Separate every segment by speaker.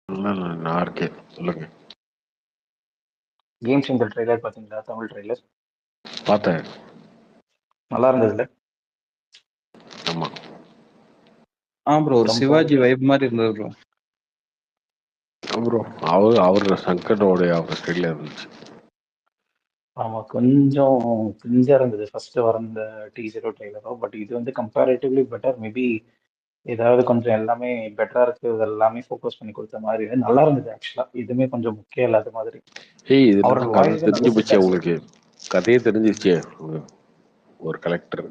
Speaker 1: நான் இருக்கேன், சொல்லுங்க.
Speaker 2: கேம் சேஞ்சர் ட்ரெய்லர் பார்த்தீங்களா? தமிழ் ட்ரெய்லர்
Speaker 1: பார்த்தேன்.
Speaker 2: நல்லா இருந்ததுல.
Speaker 1: ஆமா
Speaker 3: ப்ரோ ஒரு சிவாஜி வைப் மாதிரி இருந்தது ப்ரோ.
Speaker 1: ப்ரோ அவர் சங்கரோடைய அவர் ஸ்டைலில் இருந்துச்சு.
Speaker 2: ஆமா, கொஞ்சம் கிரிஞ்சா இருந்தது ஃபர்ஸ்ட் வர இந்த டீசரோ ட்ரெய்லரோ. பட் இது வந்து கம்பேரிட்டிவ்லி பெட்டர். மேபி ஏதாவது கொஞ்சம் எல்லாமே பெட்டரா இருக்கு, எல்லாமே ஃபோக்கஸ் பண்ணி கொடுத்த மாதிரி நல்லா இருந்தது. ஆக்சுவலா இதுவுமே கொஞ்சம் முக்கியம் இல்லாத மாதிரி.
Speaker 1: இது
Speaker 2: அவரோட
Speaker 1: கதை
Speaker 2: வாய்ஸ்
Speaker 1: தெரிஞ்சு
Speaker 2: நல்லா செட்
Speaker 1: போச்சு
Speaker 2: ஆச்சு.
Speaker 1: உங்களுக்கு. கதையே தெரிஞ்சிருச்சே. ஒரு கலெக்டர்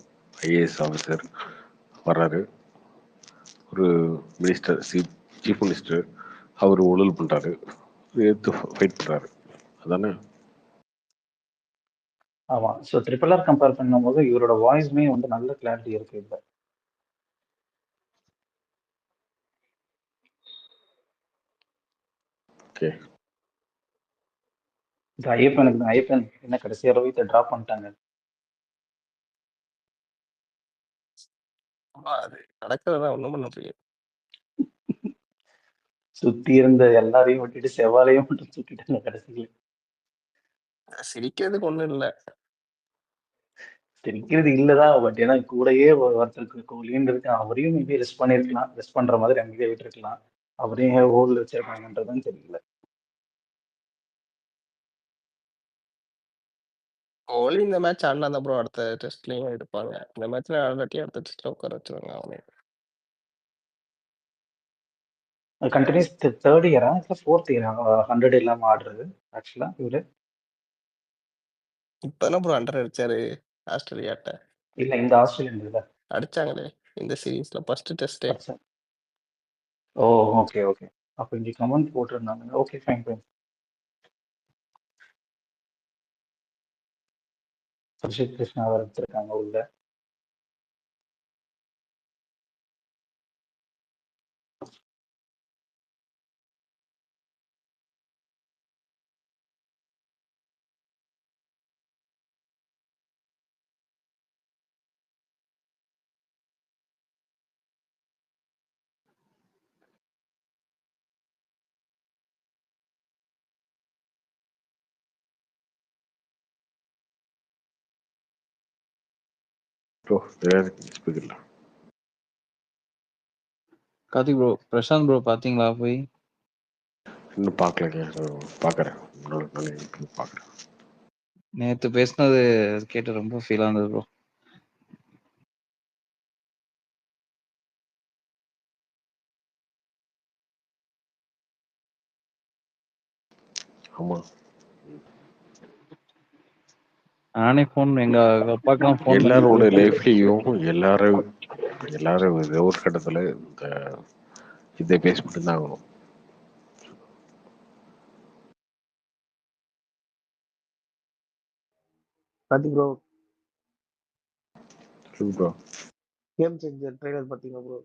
Speaker 1: ஐஏஎஸ் ஆஃபீஸர் வர்றாரு, ஒரு மினிஸ்டர் சீஃப் மினிஸ்டர் அவர் ஊழல் பண்றாரு, எடுத்து ஃபைட் பண்றாரு, அதானே?
Speaker 2: ஆமா, ஸோ ட்ரிபிள் ஆர் கம்பேர் பண்ணும்போது இவரோட வாய்ஸ்மே வந்து நல்ல கிளாரிட்டி இருக்கு இப்போ.
Speaker 1: ஓகே.
Speaker 2: இது ஐயப்பன் என்ன கடைசி அளவு ட்ராப் பண்ணிட்டாங்க.
Speaker 4: அது நடக்கிறதா ஒண்ணும் பண்ண முடியாது.
Speaker 2: சுத்தி இருந்த எல்லாரையும் விட்டுட்டு செவ்வாலையும் மட்டும் சுட்டிட்டாங்க கடைசியில்.
Speaker 4: சிரிக்கிறதுக்கு ஒண்ணும் இல்லை.
Speaker 2: தெரிக்கிறது இல்லதான். பட் ஏன்னா கூடயே ஒருத்தருக்கு கோலின்னு இருக்கு, அவரையும் மேபி ரெஸ்ட் பண்ணிருக்கலாம். ரெஸ்ட் பண்ற மாதிரி அங்கேயே விட்டுருக்கலாம். அவரையும் ஹோல்டு வச்சிருக்காங்கன்றதும் தெரியல.
Speaker 4: கோலி இந்த மேட்ச் ஆடினா தான் ப்ரோ அடுத்த டெஸ்ட்லயும் எடுப்பாங்க. இந்த மேட்ச்ல ஆடாட்டி அடுத்த டெஸ்ட்ல உட்கார வச்சிருவாங்க அவனே.
Speaker 2: கண்டினியூஸ் தேர்ட் இயரா இல்லை ஃபோர்த் இயரா 100 இல்லாம ஆடுறது ஆக்சுவலா இவரு?
Speaker 4: இப்பதானே ப்ரோ அண்டர் அடிச்சாரு ஆஸ்திரேலியாட்ட.
Speaker 2: இல்ல, இந்த ஆஸ்திரேலியன் இதுல
Speaker 4: அடிச்சாங்களே இந்த சீரீஸ்ல ஃபர்ஸ்ட் டெஸ்டே.
Speaker 2: Oh okay okay. அப்ப இங்க கமெண்ட் போட்டிருந்தாங்க. Okay fine fine. Sushith Krishna அவர் எடுத்திருக்காங்க உள்ள.
Speaker 1: ப்ரோ ஸ்பீக்கர்ல
Speaker 3: கார்த்திக் ப்ரோ, பிரசாந்த் ப்ரோ பாத்தீங்களா போய்?
Speaker 1: இன்னும் பார்க்கலங்க, பார்க்குறேன். பார்க்குறேன்.
Speaker 3: நேத்து பேசினது கேட்டு ரொம்ப ஃபீலா இருந்தது ப்ரோ.
Speaker 1: ஆமா,
Speaker 3: நானே ஃபோன் எங்க அப்பாக்கெல்லாம் ஃபோன் பண்ணி
Speaker 1: எல்லாரோட லைஃப்லயும் எல்லாரும் ஏதோ ஒரு கட்டத்துல இதை பேச மட்டும்தான் ஆகணும்.
Speaker 5: Karthik bro,
Speaker 1: bro
Speaker 5: Game changer trailer பார்த்தீங்களா ப்ரோ?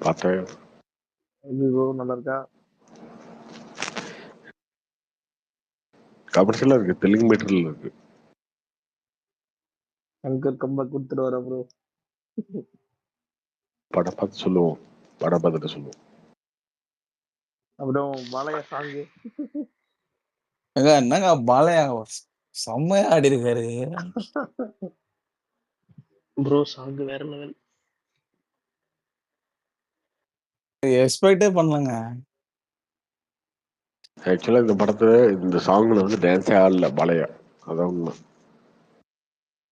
Speaker 1: பார்த்தேன்.
Speaker 5: எப்படி ப்ரோ, நல்லா இருக்கா?
Speaker 1: கமர்ஷியலா இருக்கு, தெலுங்கு மெட்டீரியல் இருக்கு.
Speaker 5: சங்கர் கம்பேக் கொடுத்துட்டு வர ப்ரோ.
Speaker 1: படம் பார்த்து சொல்லுவோம், படம் பார்த்துட்டு சொல்லுவோம்.
Speaker 5: அப்புறம் பாலையா சாங்கு
Speaker 6: என்னங்க பாலையா செம்மையா ஆடி இருக்காரு
Speaker 5: ப்ரோ. சாங்கு வேற லெவல்.
Speaker 6: எக்ஸ்பெக்டே பண்ணலங்க.
Speaker 1: ஆக்சுவலா இந்த படத்துல இந்த சாங்ல வந்து டான்ஸே ஆடல பாலையா, அதான் உண்மை.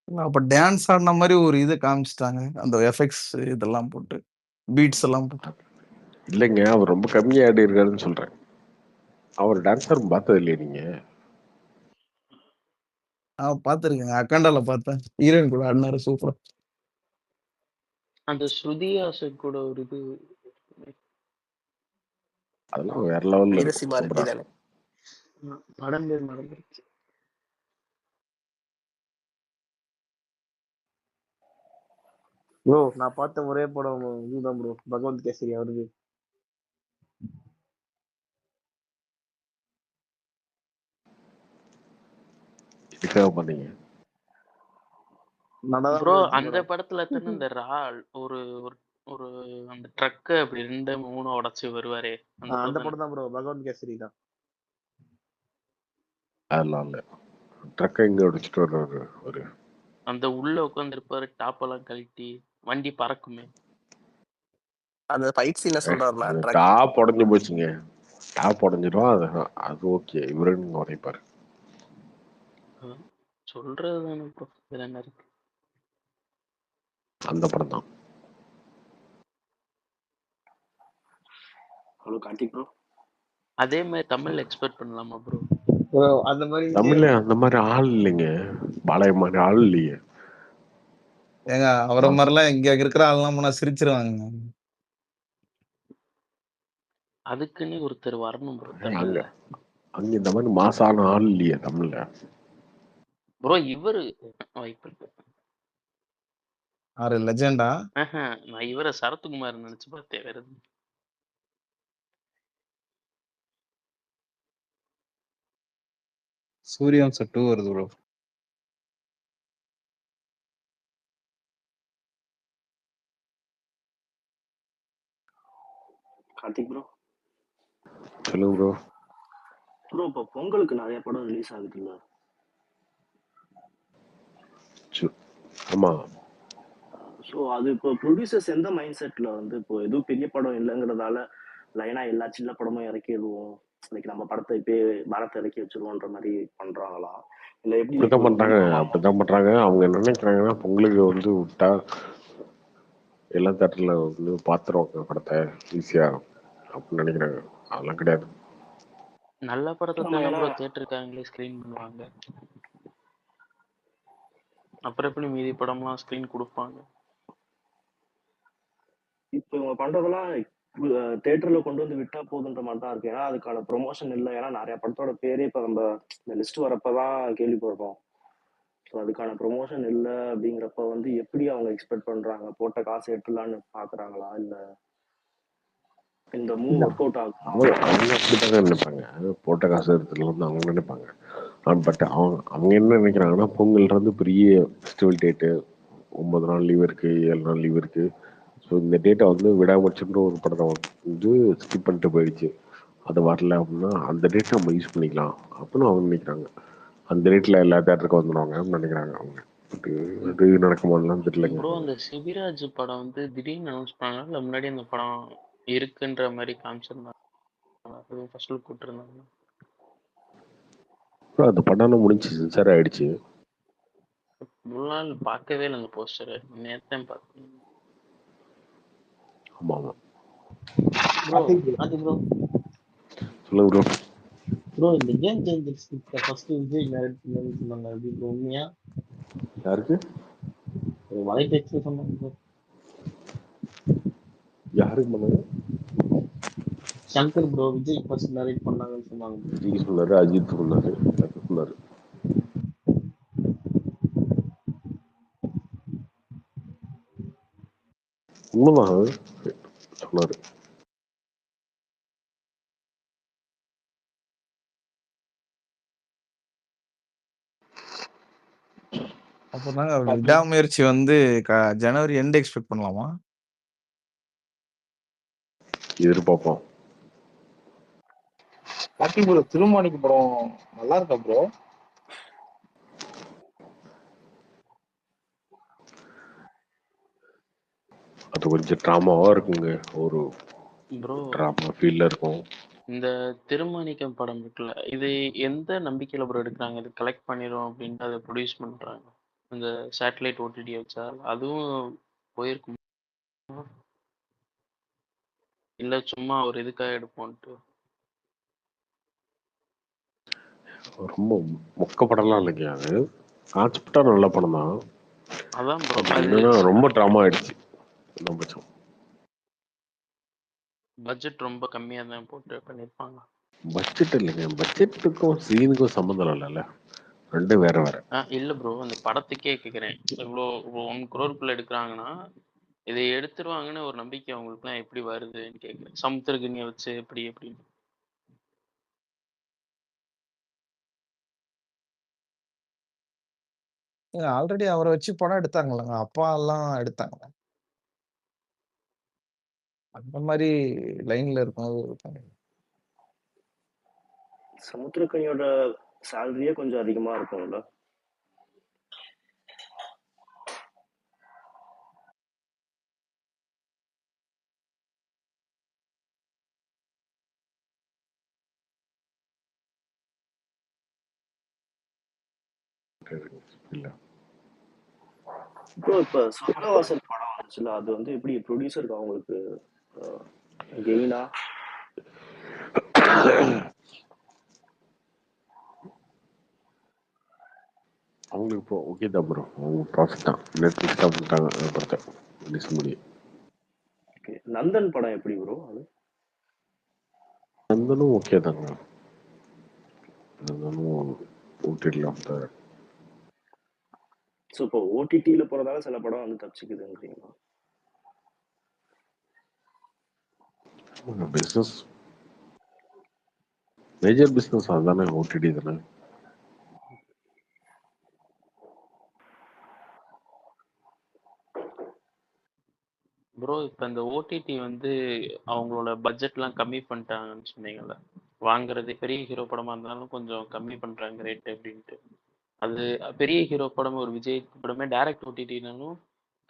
Speaker 6: அப்ப டான்ஸ் ஆடின மாதிரி ஒரு இது காமிச்சிட்டாங்க, அந்த எஃபெக்ட்ஸ் இதெல்லாம் போட்டு பீட்ஸ் எல்லாம் போட்டு.
Speaker 1: இல்லைங்க, அவர் ரொம்ப கம்மியா ஆடி இருக்காருன்னு சொல்றேன். அவர் டான்ஸர் பார்த்தது இல்லையா நீங்க?
Speaker 6: பார்த்துருக்கேங்க, அக்கண்டால பார்த்தேன். ஹீரோயின் கூட ஆடினாரு சூப்பரா.
Speaker 5: அந்த ஸ்ருதி ஹாசன் கூட ஒரு இது
Speaker 1: அதெல்லாம் வேற லெவல்ல
Speaker 4: வைரசி
Speaker 1: இருக்கும்.
Speaker 4: பாரதி
Speaker 1: சூப்பரா.
Speaker 4: தானே.
Speaker 5: படம் பேர் மறந்துருச்சு. ப்ரோ நான் பார்த்த ஒரே படம் இதுதான் ப்ரோ, பகவந்த் கேசரி அவருக்கு.
Speaker 1: இதுக்காக பண்ணீங்க
Speaker 5: நல்லா
Speaker 7: ப்ரோ?
Speaker 5: தான்
Speaker 7: அந்த
Speaker 5: படம்.
Speaker 7: படத்துல தானே இந்த ஒரு ஒரு அந்த ட்ரக்க அப்படி 2 3 உடைச்சு வருவாரே அந்த
Speaker 5: அந்த
Speaker 7: படம்
Speaker 5: படம் தான் ப்ரோ, பகவந்த் கேசரி தான்.
Speaker 1: அதெல்லாம் இல்லை. ட்ரக்கை இங்கே உடைச்சிட்டு வர்றாரு ஒரு
Speaker 7: அந்த உள்ள உட்காந்துருப்பாரு டாப் எல்லாம் கழட்டி வண்டி பறக்குமே.
Speaker 4: அந்த ஃபைட் சீனை சொல்றாருல
Speaker 1: அந்த
Speaker 4: ட்ரக்.
Speaker 1: டாப் உடஞ்சி போச்சுங்க. டாப் உடஞ்சிடும். அது ஓகே. இவருன்னு உடைப்பாரு.
Speaker 7: சொல்றது தானே ப்ரோ, இதுல என்ன இருக்கு?
Speaker 1: அந்த படம் தான்.
Speaker 8: Hello Karthik bro.
Speaker 7: அதே மாதிரி தமிழ்ல எக்ஸ்பெக்ட் பண்ணலாமா ப்ரோ?
Speaker 5: அந்த மாதிரி
Speaker 1: தமிழ்ல அந்த மாதிரி ஆள் இல்லைங்க. பாளைய மாதிரி ஆள் இல்லையே.
Speaker 6: ஏங்க அவரை மாதிரிலாம் இங்க இருக்கிற ஆள்லாம் போனா சிரிச்சிருவாங்க.
Speaker 7: அதுக்குன்னு ஒருத்தர் வரணும் ப்ரோ
Speaker 1: அங்க
Speaker 7: தமிழ்ல.
Speaker 1: அங்க இந்த மாதிரி மாசான ஆள் இல்லையே தமிழ்ல.
Speaker 7: ப்ரோ இவரு வாய்ப்பு இருக்கு.
Speaker 6: ஆறு லெஜெண்டா?
Speaker 7: நான் இவரை சரத்குமார் நினைச்சு பார்த்தேன். வேற எதுவும்
Speaker 3: சூரியவம்சம் 2 வருது ப்ரோ.
Speaker 8: கார்த்திக் ப்ரோ.
Speaker 1: சொல்லுங்க ப்ரோ.
Speaker 8: ப்ரோ இப்போ பொங்கலுக்கு நிறைய படம் ரிலீஸ் ஆகுதுல்ல.
Speaker 1: ஆமா.
Speaker 8: ஸோ அது இப்போ ப்ரொடியூசர்ஸ் எந்த மைண்ட் செட்ல வந்து இப்போ எதுவும் பெரிய படம் இல்லைங்கிறதால லைனா எல்லா சின்ன படமும் இறக்கிடுவோம், லைக் நம்ம படத்தை இப்பயே பாரத்தை இறக்கி வச்சிருவோன்ற மாதிரி பண்றாங்களா இல்ல எப்படி?
Speaker 1: அப்படித்தான் பண்றாங்க. அப்படித்தான் பண்றாங்க. அவங்க என்ன நினைக்கிறாங்கன்னா பொங்கலுக்கு வந்து விட்டா எல்லா தேட்டர்ல வந்து பாத்துருவாங்க படத்தை ஈஸியா அப்படின்னு நினைக்கிறாங்க. அதெல்லாம் கிடையாது.
Speaker 7: நல்ல படத்தை
Speaker 8: ஆமா,
Speaker 7: தானே
Speaker 8: ஏன்னா
Speaker 7: ப்ரோ தியேட்டருக்காங்களே ஸ்கிரீன் பண்ணுவாங்க. அப்புறம் எப்படி மீதி படம்லாம் ஸ்கிரீன் கொடுப்பாங்க?
Speaker 8: இப்போ இவங்க பண்றதெல்லாம் தியேட்டர்ல கொண்டு வந்து விட்டா போதுன்ற மாதிரி தான் இருக்கு. ஏன்னா அதுக்கான ப்ரொமோஷன் இல்லை. ஏன்னா நிறைய படத்தோட பேரே இப்போ நம்ம இந்த லிஸ்ட் வரப்பதான் கேள்விப்படுறோம். ஸோ அதுக்கான ப்ரொமோஷன் இல்லை அப்படிங்கிறப்ப வந்து எப்படி அவங்க எக்ஸ்பெக்ட் பண்றாங்க? போட்ட காசு எடுத்துலான்னு பாக்குறாங்களா இல்ல இந்த மூவ்
Speaker 1: இல்ல,
Speaker 8: ஒர்க் அவுட் ஆகும்?
Speaker 1: அவங்க அப்படித்தாங்க நினைப்பாங்க. போட்ட காசு எடுத்துக்கலாம் அவங்க நினைப்பாங்க. பட் அவங்க என்ன நினைக்கிறாங்கன்னா பொங்கல்ன்றது பெரிய ஃபெஸ்டிவல் டேட்டு. 9 நாள் லீவ் இருக்கு, 7 நாள் லீவ் இருக்கு. ஸோ இந்த டேட்டை வந்து விடாமச்சுன்ற ஒரு படத்தை வந்து ஸ்கிப் பண்ணிட்டு போயிடுச்சு. அது வரல அப்படின்னா அந்த டேட்டை நம்ம யூஸ் பண்ணிக்கலாம் அப்படின்னு அவங்க நினைக்கிறாங்க. அந்த டேட்டில் எல்லா தேட்டருக்கும் வந்துடுவாங்க அப்படின்னு நினைக்கிறாங்க அவங்க. அது நடக்குமாலாம் தெரியலங்க.
Speaker 7: ப்ரோ அந்த சிபிராஜ் படம் வந்து திடீர்னு அனௌன்ஸ் பண்ணாங்க, இல்லை முன்னாடி அந்த படம் இருக்குன்ற மாதிரி காமிச்சிருந்தாங்க. ஃபர்ஸ்ட் லுக் விட்டுருந்தாங்க.
Speaker 1: அந்த படம் முடிஞ்சு சென்சார் ஆயிடுச்சு.
Speaker 7: இவ்வளோ நாள் பார்க்கவே இல்லை அந்த போஸ்டர். நேத்தான் பார்த்தேன்.
Speaker 1: ஆமா ஆமா.
Speaker 7: ப்ரோ அது ப்ரோ
Speaker 1: சொல்லுங்க ப்ரோ.
Speaker 5: ப்ரோ இந்த game changers first Vijay direct பண்ணி சொன்னாங்க. அது இப்போ உண்மையா?
Speaker 1: யாருக்கு?
Speaker 5: ஒரு வலைபேச்சு சொன்னாங்க ப்ரோ.
Speaker 1: யாருக்கு பண்ணாங்க?
Speaker 5: Shankar bro Vijay first direct பண்ணாங்கன்னு சொன்னாங்க.
Speaker 1: விஜய் சொன்னாரு, அஜித் சொன்னாரு, எல்லாரும் சொன்னாரு. உண்மைதான் சொன்னாரு.
Speaker 6: அப்பதாங்க விடாமுயற்சி வந்து ஜனவரி எண்ட் எக்ஸ்பெக்ட் பண்ணலாமா?
Speaker 1: எதிர்பார்ப்போம்.
Speaker 2: கார்த்திக் ப்ரோ திருமாணிக்கு படம் நல்லா இருக்கா ப்ரோ?
Speaker 1: அது கொஞ்சம் ட்ராமாவா இருக்குங்க. ஒரு
Speaker 7: ப்ரோ
Speaker 1: ட்ராமா ஃபீல்ல இருக்கும்.
Speaker 7: இந்த திருமாணிக்கம் படம் இருக்குல்ல, இது எந்த நம்பிக்கையில ப்ரோ எடுக்கிறாங்க? இது கலெக்ட் பண்ணிடும் அப்படின்ட்டு அதை ப்ரொடியூஸ் பண்றாங்க. இந்த சேட்டலைட் ஓடிடி வச்சா அதுவும் போயிருக்கும், இல்லை சும்மா ஒரு இதுக்காக எடுப்போன்ட்டு?
Speaker 1: ரொம்ப மொக்க படம்லாம் இல்லைங்க. அது கான்செப்டா நல்ல படம் தான்.
Speaker 7: அதான் ப்ரோ
Speaker 1: அது
Speaker 7: அது
Speaker 1: என்னன்னா ரொம்ப ட்ராமா ஆயிடுச்சு. பட்சம்
Speaker 7: பட்ஜெட் ரொம்ப கம்மியாக தான் போட்டு பண்ணியிருப்பாங்க.
Speaker 1: பட்ஜெட் இல்லைங்க. பட்ஜெட்டுக்கும் சீனுக்கும் சம்மந்தம் இல்லைல்ல. ரெண்டும் வேற வேற.
Speaker 7: இல்லை ப்ரோ அந்த படத்துக்கே கேட்குறேன். இவ்வளோ 1 crore எடுக்கிறாங்கன்னா இதை எடுத்துருவாங்கன்னு ஒரு நம்பிக்கை அவங்களுக்குலாம் எப்படி வருதுன்னு கேட்குறேன். சமுத்திரகனியை வச்சு எப்படி எப்படின்னு.
Speaker 6: ஆல்ரெடி அவரை வச்சு படம் எடுத்தாங்களாங்க. அப்பா எல்லாம் எடுத்தாங்க. அந்த மாதிரி லைன்ல இருக்கும்போது இருப்பாங்க.
Speaker 8: சமுத்திரக்கனியோட சேலரியே கொஞ்சம் அதிகமா இருக்கும்ல.
Speaker 1: இல்ல
Speaker 8: ப்ரோ இப்ப சொர்க்கவாசல் படம் வந்துச்சுல, அது வந்து எப்படி ப்ரொடியூசருக்கு அவங்களுக்கு கெயினா?
Speaker 1: அவங்களுக்கு இப்போ ஓகே தான் ப்ரோ, அவங்க ப்ராஃபிட் தான். நெட்ஃப்ளிக்ஸ் தான் பண்ணிட்டாங்க அந்த படத்தை ரிலீஸ் பண்ணி.
Speaker 8: ஓகே, நந்தன் படம் எப்படி ப்ரோ அது?
Speaker 1: நந்தனும் ஓகே தாங்க. நந்தனும் ஓட்டிடலாம்.
Speaker 8: ஸோ இப்போ ஓடிடியில் போகிறதால சில படம் வந்து தப்பிச்சுக்குதுன்றீங்களா?
Speaker 1: பிஸ்னஸ் மேஜர் பிஸ்னஸ் அதுதானே, ஓடிடி தானே.
Speaker 7: ப்ரோ இப்போ இந்த ஓடிடி வந்து அவங்களோட பட்ஜெட்லாம் கம்மி பண்ணிட்டாங்கன்னு சொன்னீங்கல்ல, வாங்குறது பெரிய ஹீரோ படமா இருந்தாலும் கொஞ்சம் கம்மி பண்றாங்க ரேட் அப்படின்ட்டு. அது பெரிய ஹீரோ படம் ஒரு விஜய் படமே டைரக்ட் ஓடிடினாலும்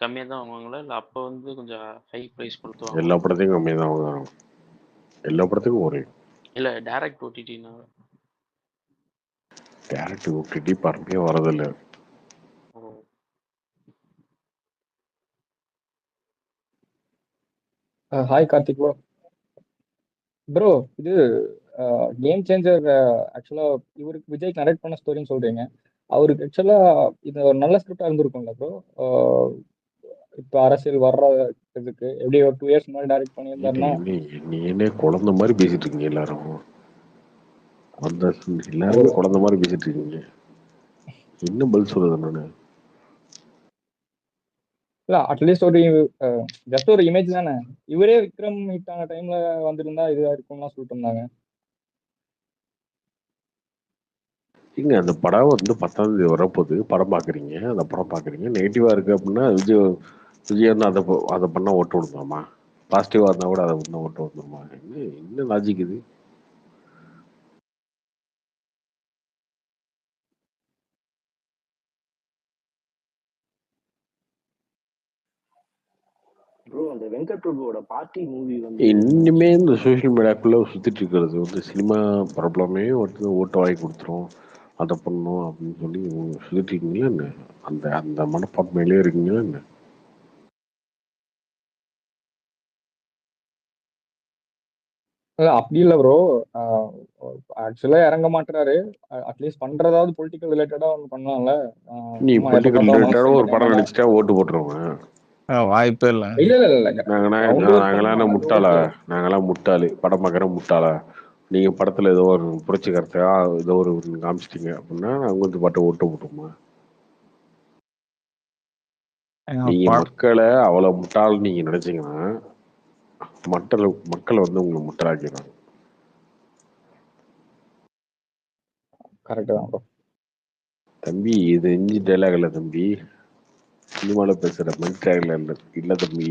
Speaker 7: கம்மியாக தான் வாங்குவாங்களா, இல்லை அப்போ வந்து கொஞ்சம் ஹை ப்ரைஸ் கொடுத்து
Speaker 1: எல்லா
Speaker 7: வாங்குவாங்க?
Speaker 1: படத்தையும் கம்மியாக தான் வாங்குறாங்க. எல்லா படத்துக்கும் ஒரே
Speaker 7: இல்லை டைரக்ட் ஓடிடினா
Speaker 1: டேரக்ட் ஓடிடி பரமையாக வரதில்லை.
Speaker 9: Hi Karthik bro. ப்ரோ இது கேம் சேஞ்சர் ஆக்சுவலா இவருக்கு விஜய்க்கு நரேட் பண்ண ஸ்டோரின்னு சொல்றீங்க. அவருக்கு ஆக்சுவலா இது ஒரு நல்ல ஸ்கிரிப்டா இருந்திருக்கும்ல ப்ரோ. இப்போ அரசியல் வர்ற இதுக்கு எப்படி ஒரு 2 இயர்ஸ் முன்னாடி டைரக்ட் பண்ணியிருந்தாருன்னா
Speaker 1: நீ என்ன குழந்தை மாதிரி பேசிட்டு இருக்கீங்க எல்லாரும். அந்த எல்லாருமே குழந்தை மாதிரி பேசிட்டு இருக்கீங்க. என்ன பதில் சொல்றது நானு?
Speaker 9: இல்ல அட்லீஸ்ட் ஒரு ஜஸ்ட் ஒரு இமேஜ் தானே. இவரே விக்ரம் ஹிட் ஆன டைம்ல வந்திருந்தா இதுவா இருக்கும்லாம் சொல்லிட்டு இருந்தாங்க.
Speaker 1: இங்க அந்த படம் வந்து 10ஆம் தேதி வரப்போகுது. படம் பார்க்குறீங்க, அந்த படம் பார்க்குறீங்க, நெகட்டிவாக இருக்குது அப்படின்னா விஜய் வந்து அதை பண்ணால் ஓட்டு விடுமாமா? பாசிட்டிவாக இருந்தால் கூட அதை பண்ணால் ஓட்டு விடுமா? என்ன லாஜிக் இது?
Speaker 8: ப்ரோ அந்த வெங்கட் பிரபுவோட பார்ட்டி மூவி வந்து
Speaker 1: இன்னுமே இந்த சோஷியல் மீடியாக்குள்ளே சுற்றிட்டு இருக்கிறது வந்து சினிமா ப்ராப்ளமே வந்து ஓட்டு வாங்கி கொடுத்துரும், அதை பண்ணணும் அப்படின்னு சொல்லி சுற்றிட்டு இருக்கீங்களா என்ன? அந்த அந்த மனப்பான்மையிலே இருக்கீங்களா என்ன?
Speaker 9: அப்படி இல்லை ப்ரோ. ஆக்சுவலா இறங்க மாட்டுறாரு. அட்லீஸ்ட் பண்றதாவது பொலிட்டிக்கல் ரிலேட்டடா ஒன்று பண்ணலாம்ல.
Speaker 1: நீ
Speaker 9: சும்மா எப்ப
Speaker 1: பொலிட்டிக்கல்
Speaker 9: பார்த்தாலும்
Speaker 1: ரிலேட்டடாக ஒரு
Speaker 9: நோஸ்
Speaker 1: படம் நடிச்சிட்டா ஓட்டு போட்டுருவேன்.
Speaker 6: வாய்ப்பே இல்லை.
Speaker 9: இல்ல இல்ல இல்ல கிரவுண்ட் ஒர்க்
Speaker 1: நாங்களாம்
Speaker 9: பண்ணணும். அது
Speaker 1: முட்டாளா?
Speaker 9: ஓகே.
Speaker 1: நாங்களாம் முட்டாளு, படம் பார்க்குற முட்டாளா? நீங்கள் படத்தில் ஏதோ ஒரு புரட்சி கருத்தையா ஏதோ ஒரு காமிச்சிட்டீங்க அப்படின்னா நாங்கள் வந்து பாட்டு ஓட்டு போட்டுருமா? நீங்கள் மக்களை அவ்வளோ முட்டாள் நீங்கள் நினைச்சீங்கன்னா மக்களை வந்து உங்களை முட்டாளாக்கிறாங்க.
Speaker 9: கரெக்ட் தான் ப்ரோ.
Speaker 1: தம்பி இது இஞ்சி டைலாக் இல்லை தம்பி, சினிமாவில் பேசுகிற மென் டைலாக் இல்லை இல்லை தம்பி,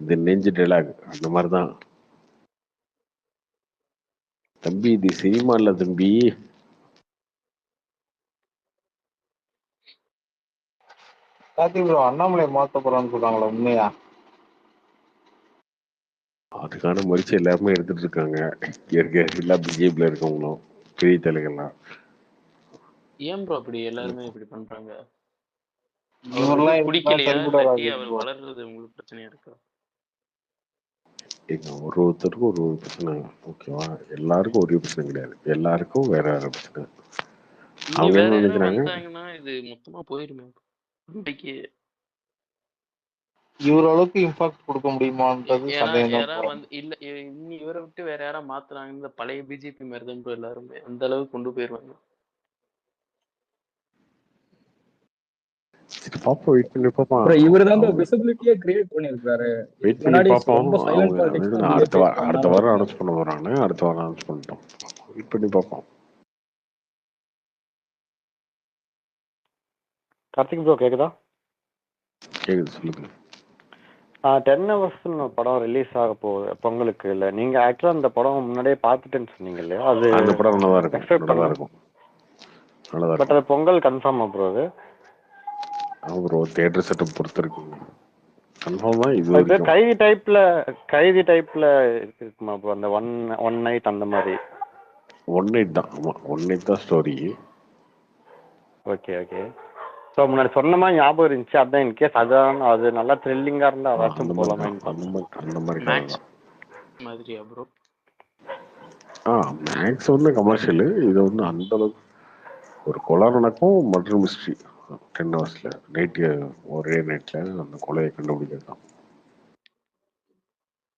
Speaker 1: இது நெஞ்சு டைலாக். அந்த மாதிரி தான் தம்பி, இது சினிமா இல்லை தம்பி.
Speaker 2: கார்த்திக் ப்ரோ அண்ணாமலை மாத்த போறான்னு சொல்றாங்களா, உண்மையா?
Speaker 1: அதுக்கான முயற்சி எல்லாருமே எடுத்துட்டு இருக்காங்க. எல்லா பிஜேபியில் இருக்கவங்களும் பெரிய தலைகள்லாம்.
Speaker 7: ஏன் ப்ரோ அப்படி எல்லாருமே இப்படி பண்றாங்க?
Speaker 2: இவரெல்லாம் இருந்தா
Speaker 7: பிடிக்கலையா,
Speaker 2: சரிப்பட்டு
Speaker 7: இல்லாட்டி
Speaker 2: வராது
Speaker 7: அவர்
Speaker 2: ப்ரோ.
Speaker 7: வளர்றது உங்களுக்கு பிரச்சனையா இருக்கா?
Speaker 1: ஒருத்தருக்கும் ஒரு பிரச்சனை, ஓகேவா? எல்லாருக்கும் ஒரே பிரச்சனை கிடையாது, எல்லாருக்கும் வேற வேற பிரச்சனை.
Speaker 7: இங்க
Speaker 1: அவங்க
Speaker 7: வேற
Speaker 1: என்ன
Speaker 7: யாராவது
Speaker 1: நினைக்கிறாங்க?
Speaker 7: வந்தாங்கன்னா இது மொத்தமா போயிருமே. இன்னைக்கு
Speaker 2: இவர் அளவுக்கு இம்பாக்ட் கொடுக்க முடியுமான்றது
Speaker 7: ஏன்னா
Speaker 2: சந்தேகம் தான்
Speaker 7: யாராவது
Speaker 2: ப்ரோ.
Speaker 7: வந்து இல்ல இன்னி இவரை விட்டு வேற யாராவது மாத்துறாங்க, இந்த பழைய பிஜேபி மாதிரி தான் bro எல்லாருமே அந்த அளவுக்கு கொண்டு போயிருவாங்க.
Speaker 1: சரி பாப்போம், வெயிட் பண்ணி பார்ப்போம்.
Speaker 9: அப்புறம் இவர் தான் விசிபிலிட்டியே கிரியேட் பண்ணியிருக்காரு.
Speaker 1: வெயிட் பண்ணி
Speaker 9: முன்னாடி
Speaker 1: பார்ப்போம்.
Speaker 9: ரொம்ப சைலண்ட்
Speaker 1: அவங்க
Speaker 9: பாலிடிக்ஸ் தான்
Speaker 1: அடுத்த
Speaker 9: விஜய் பேசுவாங்க
Speaker 1: அடுத்த வாரம் அனௌன்ஸ் பண்ண வராங்க. அடுத்த வாரம் அனௌன்ஸ் பண்ணிட்டோம். வெயிட் பண்ணி பார்ப்போம்.
Speaker 10: கார்த்திக் ப்ரோ கேக்குதா?
Speaker 1: கேக்குது, சொல்லுங்க.
Speaker 10: 10 ஹவர்ஸ்னு ஒரு படம் ரிலீஸ் ஆக போகுது பொங்கலுக்கு. இல்லை நீங்கள் ஆக்சுவலாக அந்த படம் முன்னாடியே பார்த்துட்டேன்னு சொன்னீங்க இல்லையா? அது
Speaker 1: அந்த படம் நல்லா தான் இருக்கும்,
Speaker 10: எக்ஸ்பெக்ட்
Speaker 1: நல்லா தான்
Speaker 10: பண்ண.
Speaker 1: இருக்கும், நல்லா தான்
Speaker 10: பட்
Speaker 1: இருக்கும்.
Speaker 10: அது பொங்கல் கன்ஃபார்மா ப்ரோ? அது
Speaker 1: அவர் ஒரு தியேட்டர் செட்டப் பொறுத்து இருக்குங்க, கன்ஃபார்ம் தான் இது
Speaker 10: அது
Speaker 1: வரைக்கும்.
Speaker 10: கைதி டைப்ல இருக்குமா ப்ரோ? அந்த ஒன் நைட் அந்த மாதிரி.
Speaker 1: 1 நைட் தான், ஆமாம் 1 நைட் தான் ஸ்டோரி.
Speaker 10: Okay okay. ஸோ முன்னாடி சொன்ன மாதிரி ஞாபகம் இருந்துச்சு, அதான் இன்கேஸ் அதான் அது நல்லா த்ரில்லிங்காக இருந்தால்
Speaker 1: அந்த
Speaker 10: அதாச்சும்
Speaker 1: மாதிரி
Speaker 10: போகலாமே.
Speaker 1: தான், அந்த மாதிரி கதை
Speaker 7: மேக்ஸ்
Speaker 1: தான்.
Speaker 7: மாதிரியா ப்ரோ?
Speaker 1: மேக்ஸ் வந்து கமர்ஷியலு, இது வந்து அந்த அளவுக்கு ஒரு கொலை நடக்கும், மர்டர் மிஸ்ட்ரி 10 ஹவர்ஸ்ல நைட்டு, ஒரே நைட்ல அந்த கொலையை கண்டுபிடிக்கிறது தான்.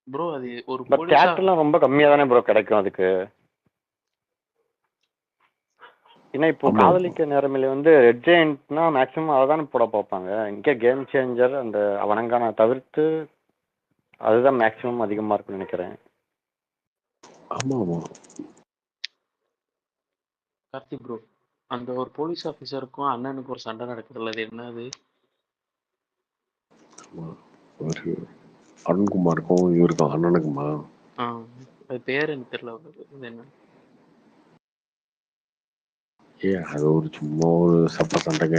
Speaker 7: ப்ரோ அது ஒரு
Speaker 10: பட்
Speaker 7: போலீஸா
Speaker 10: தேட்டர்லாம் ரொம்ப கம்மியாக தானே ப்ரோ கிடைக்கும் அதுக்கு? ஏன்னா இப்போ
Speaker 1: ஆமா
Speaker 10: காதலிக்க நேரமில்லை வந்து ரெட் ஜெயண்ட்னா மேக்ஸிமம் அதை தானே போட பார்ப்பாங்க. இங்கே கேம் சேஞ்சர் அந்த வணங்கான தவிர்த்து அதுதான் மேக்ஸிமம் அதிகமாக இருக்குன்னு நினைக்கிறேன்.
Speaker 1: ஆமா ஆமா.
Speaker 7: கார்த்தி ப்ரோ, அந்த ஒரு போலீஸ் ஆஃபீஸருக்கும் அண்ணனுக்கு ஒரு சண்டை நடக்குதுல்ல, அது என்னது?
Speaker 1: ஆமா. ஒரு அருண்குமாருக்கும் இவருக்கும் அண்ணனுக்குமா?
Speaker 7: அது பேர் எனக்கு தெரியல. அது என்ன?
Speaker 1: அது ஒரு சும்மா ஒரு சப்ப சண்டைங்க.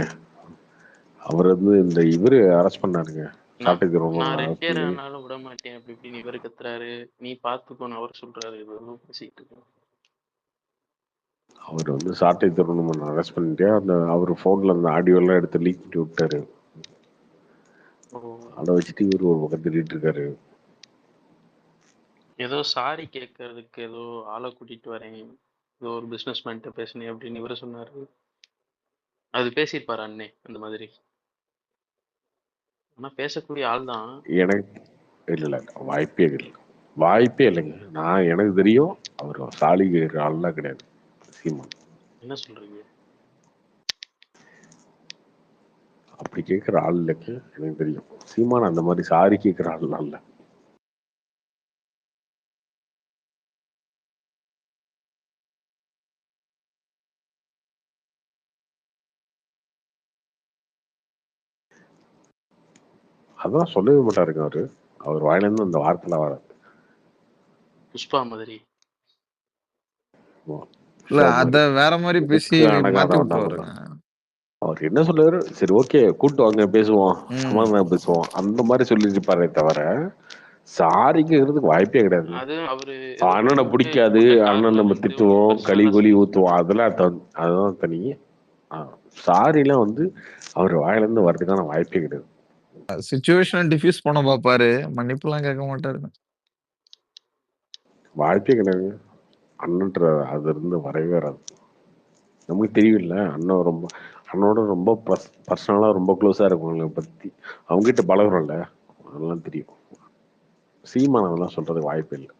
Speaker 1: அவர் வந்து இந்த இவரு அரெஸ்ட் பண்ணாருங்க, சாட்டை திருவண்ணாமலை
Speaker 7: நான்
Speaker 1: அரெஸ்ட்
Speaker 7: ரிட்டையர்
Speaker 1: பண்ணி.
Speaker 7: ஆனாலும் விட மாட்டேன் அப்படி இப்படின்னு இவரு கத்துறாரு, நீ பார்த்துக்கோன்னு அவர் சொல்றாரு. இது எதுவும் பேசிட்டு இருக்கோம்.
Speaker 1: அவர் வந்து சாட்டை திருவண்ணாமலை அரெஸ்ட் பண்ணிட்டு அவர் ஃபோன்ல அந்த ஆடியோலாம் எடுத்து லீக் பண்ணி விட்டாரு. அதை வச்சுட்டு இவர் ஒரு பக்கம் திட்டிட்டு இருக்காரு.
Speaker 7: ஏதோ சாரி கேட்கறதுக்கு ஏதோ ஆளை கூட்டிட்டு வரேன், ஏதோ ஒரு பிசினஸ் மேன்ட்ட பேசினேன் அப்படின்னு இவரு சொன்னாரு. அது பேசியிருப்பாரு அண்ணே அந்த மாதிரி. ஆனா பேசக்கூடிய ஆள் தான்.
Speaker 1: எனக்கு இல்லை வாய்ப்பே இல்லைங்க. எனக்கு தெரியும் அவர் சாலி கேட்குற ஆள்லாம் கிடையாது சீமான்.
Speaker 7: என்ன சொல்றீங்க?
Speaker 1: அப்படி கேட்குற ஆள் இல்லைங்க, எனக்கு தெரியும். சீமான் அந்த மாதிரி சாரி கேட்குற ஆள்லாம் இல்லை. அதான் சொல்லவே மாட்டாருங்க அவர் வாயிலேருந்து அந்த வார்த்தைலாம் வராது.
Speaker 7: புஷ்பா மாதிரி
Speaker 6: இல்ல அத வேற மாதிரி பேசி மாத்தி விட்டுருவாருங்க.
Speaker 1: அவர் என்ன சொல்றாரு, சரி ஓகே கூட்டு வாங்க பேசுவோம், சமாதானம் பேசுவோம், அந்த மாதிரி சொல்லியிருப்பாரே தவிர சாரி கேட்கறதுக்கு வாய்ப்பே கிடையாது.
Speaker 7: அது அவரு
Speaker 1: அண்ணனை பிடிக்காது, அண்ணன் நம்ம திட்டுவோம், களி ஊத்துவோம், அதெல்லாம் தனி. சாரிலாம் வந்து அவர் வாயிலிருந்து வர்றதுக்கான வாய்ப்பே கிடையாது.
Speaker 6: சிச்சுவேஷனை டிஃப்யூஸ் பண்ண பாப்பாரு, மன்னிப்புலாம் கேட்க மாட்டாரு.
Speaker 1: வாய்ப்பே கிடையாது. அண்ணன்ற அது இருந்து வரவே வராது. நமக்கு தெரியல, அண்ணனோட ரொம்ப பர்சனலா ரொம்ப க்ளோஸா இருக்கவங்களை பத்தி அவங்ககிட்ட பழகுறோம்ல, அதெல்லாம் தெரியும். சீமான் அதெல்லாம் சொல்றது வாய்ப்பே இல்லை.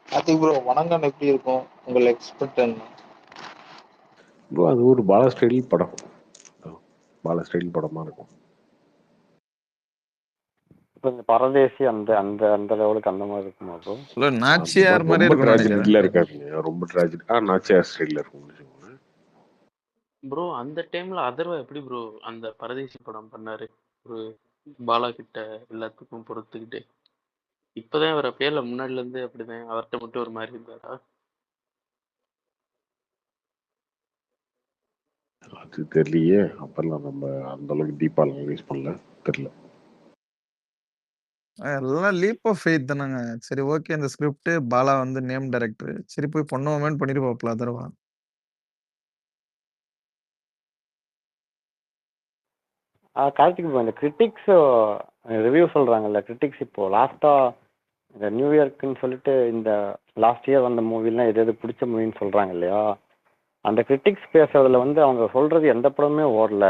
Speaker 2: கார்த்திக் ப்ரோ வணங்கம் எப்படி இருக்கும் உங்கள் எக்ஸ்பெக்ட் என்ன
Speaker 1: ப்ரோ? அது ஒரு பாலா ஸ்டைல் படம், பாலா ஸ்டைல் படமா இருக்கும்.
Speaker 10: கொஞ்சம் பரதேசி அந்த அந்த அந்த லெவலுக்கு அந்த மாதிரி இருக்குமா ப்ரோ?
Speaker 6: நாச்சியார் மாதிரி
Speaker 1: ரொம்ப
Speaker 6: இருக்கும்
Speaker 1: ட்ராஜடில இருக்காதுங்க, ரொம்ப ட்ராஜடி. நாச்சியார் ஸ்டைல்ல இருக்கும்.
Speaker 7: ப்ரோ அந்த டைம்ல அதர்வா எப்படி ப்ரோ அந்த பரதேசி படம் பண்ணாரு ஒரு பாலா கிட்ட எல்லாத்துக்கும் பொறுத்துக்கிட்டு? இப்பதான் அவரை பேர்ல முன்னாடில இருந்து அப்படிதான், அவர்கிட்ட மட்டும் ஒரு மாதிரி இருந்தாரா?
Speaker 1: அது தெரியலையே, அப்பெல்லாம் நம்ம அந்த அளவுக்கு டீப்பா ரிலீஸ் பண்ணல, தெரியல.
Speaker 6: எல்லாம் லீப் ஆஃப் ஃபெய்த் தானங்க. சரி ஓகே, இந்த ஸ்கிரிப்ட் பாலா வந்து நேம் டைரக்டர், சரி போய் பண்ணுவோமேன்னு பண்ணிட்டு பாப்பல அதர்வா.
Speaker 10: கார்த்திக் ப்ரோ, இந்த கிரிட்டிக்ஸ் ரிவ்யூ சொல்றாங்கல்ல, கிரிட்டிக்ஸ் இப்போ லாஸ்டா இந்த நியூ இயர்க்குன்னு சொல்லிட்டு இந்த லாஸ்ட் இயர் வந்த மூவிலாம் எது பிடிச்ச மூவின்னு சொல்றாங்க இல்லையா? அந்த கிரிட்டிக்ஸ் பேசுறதுல வந்து அவங்க சொல்றது எந்த படமே ஓடல.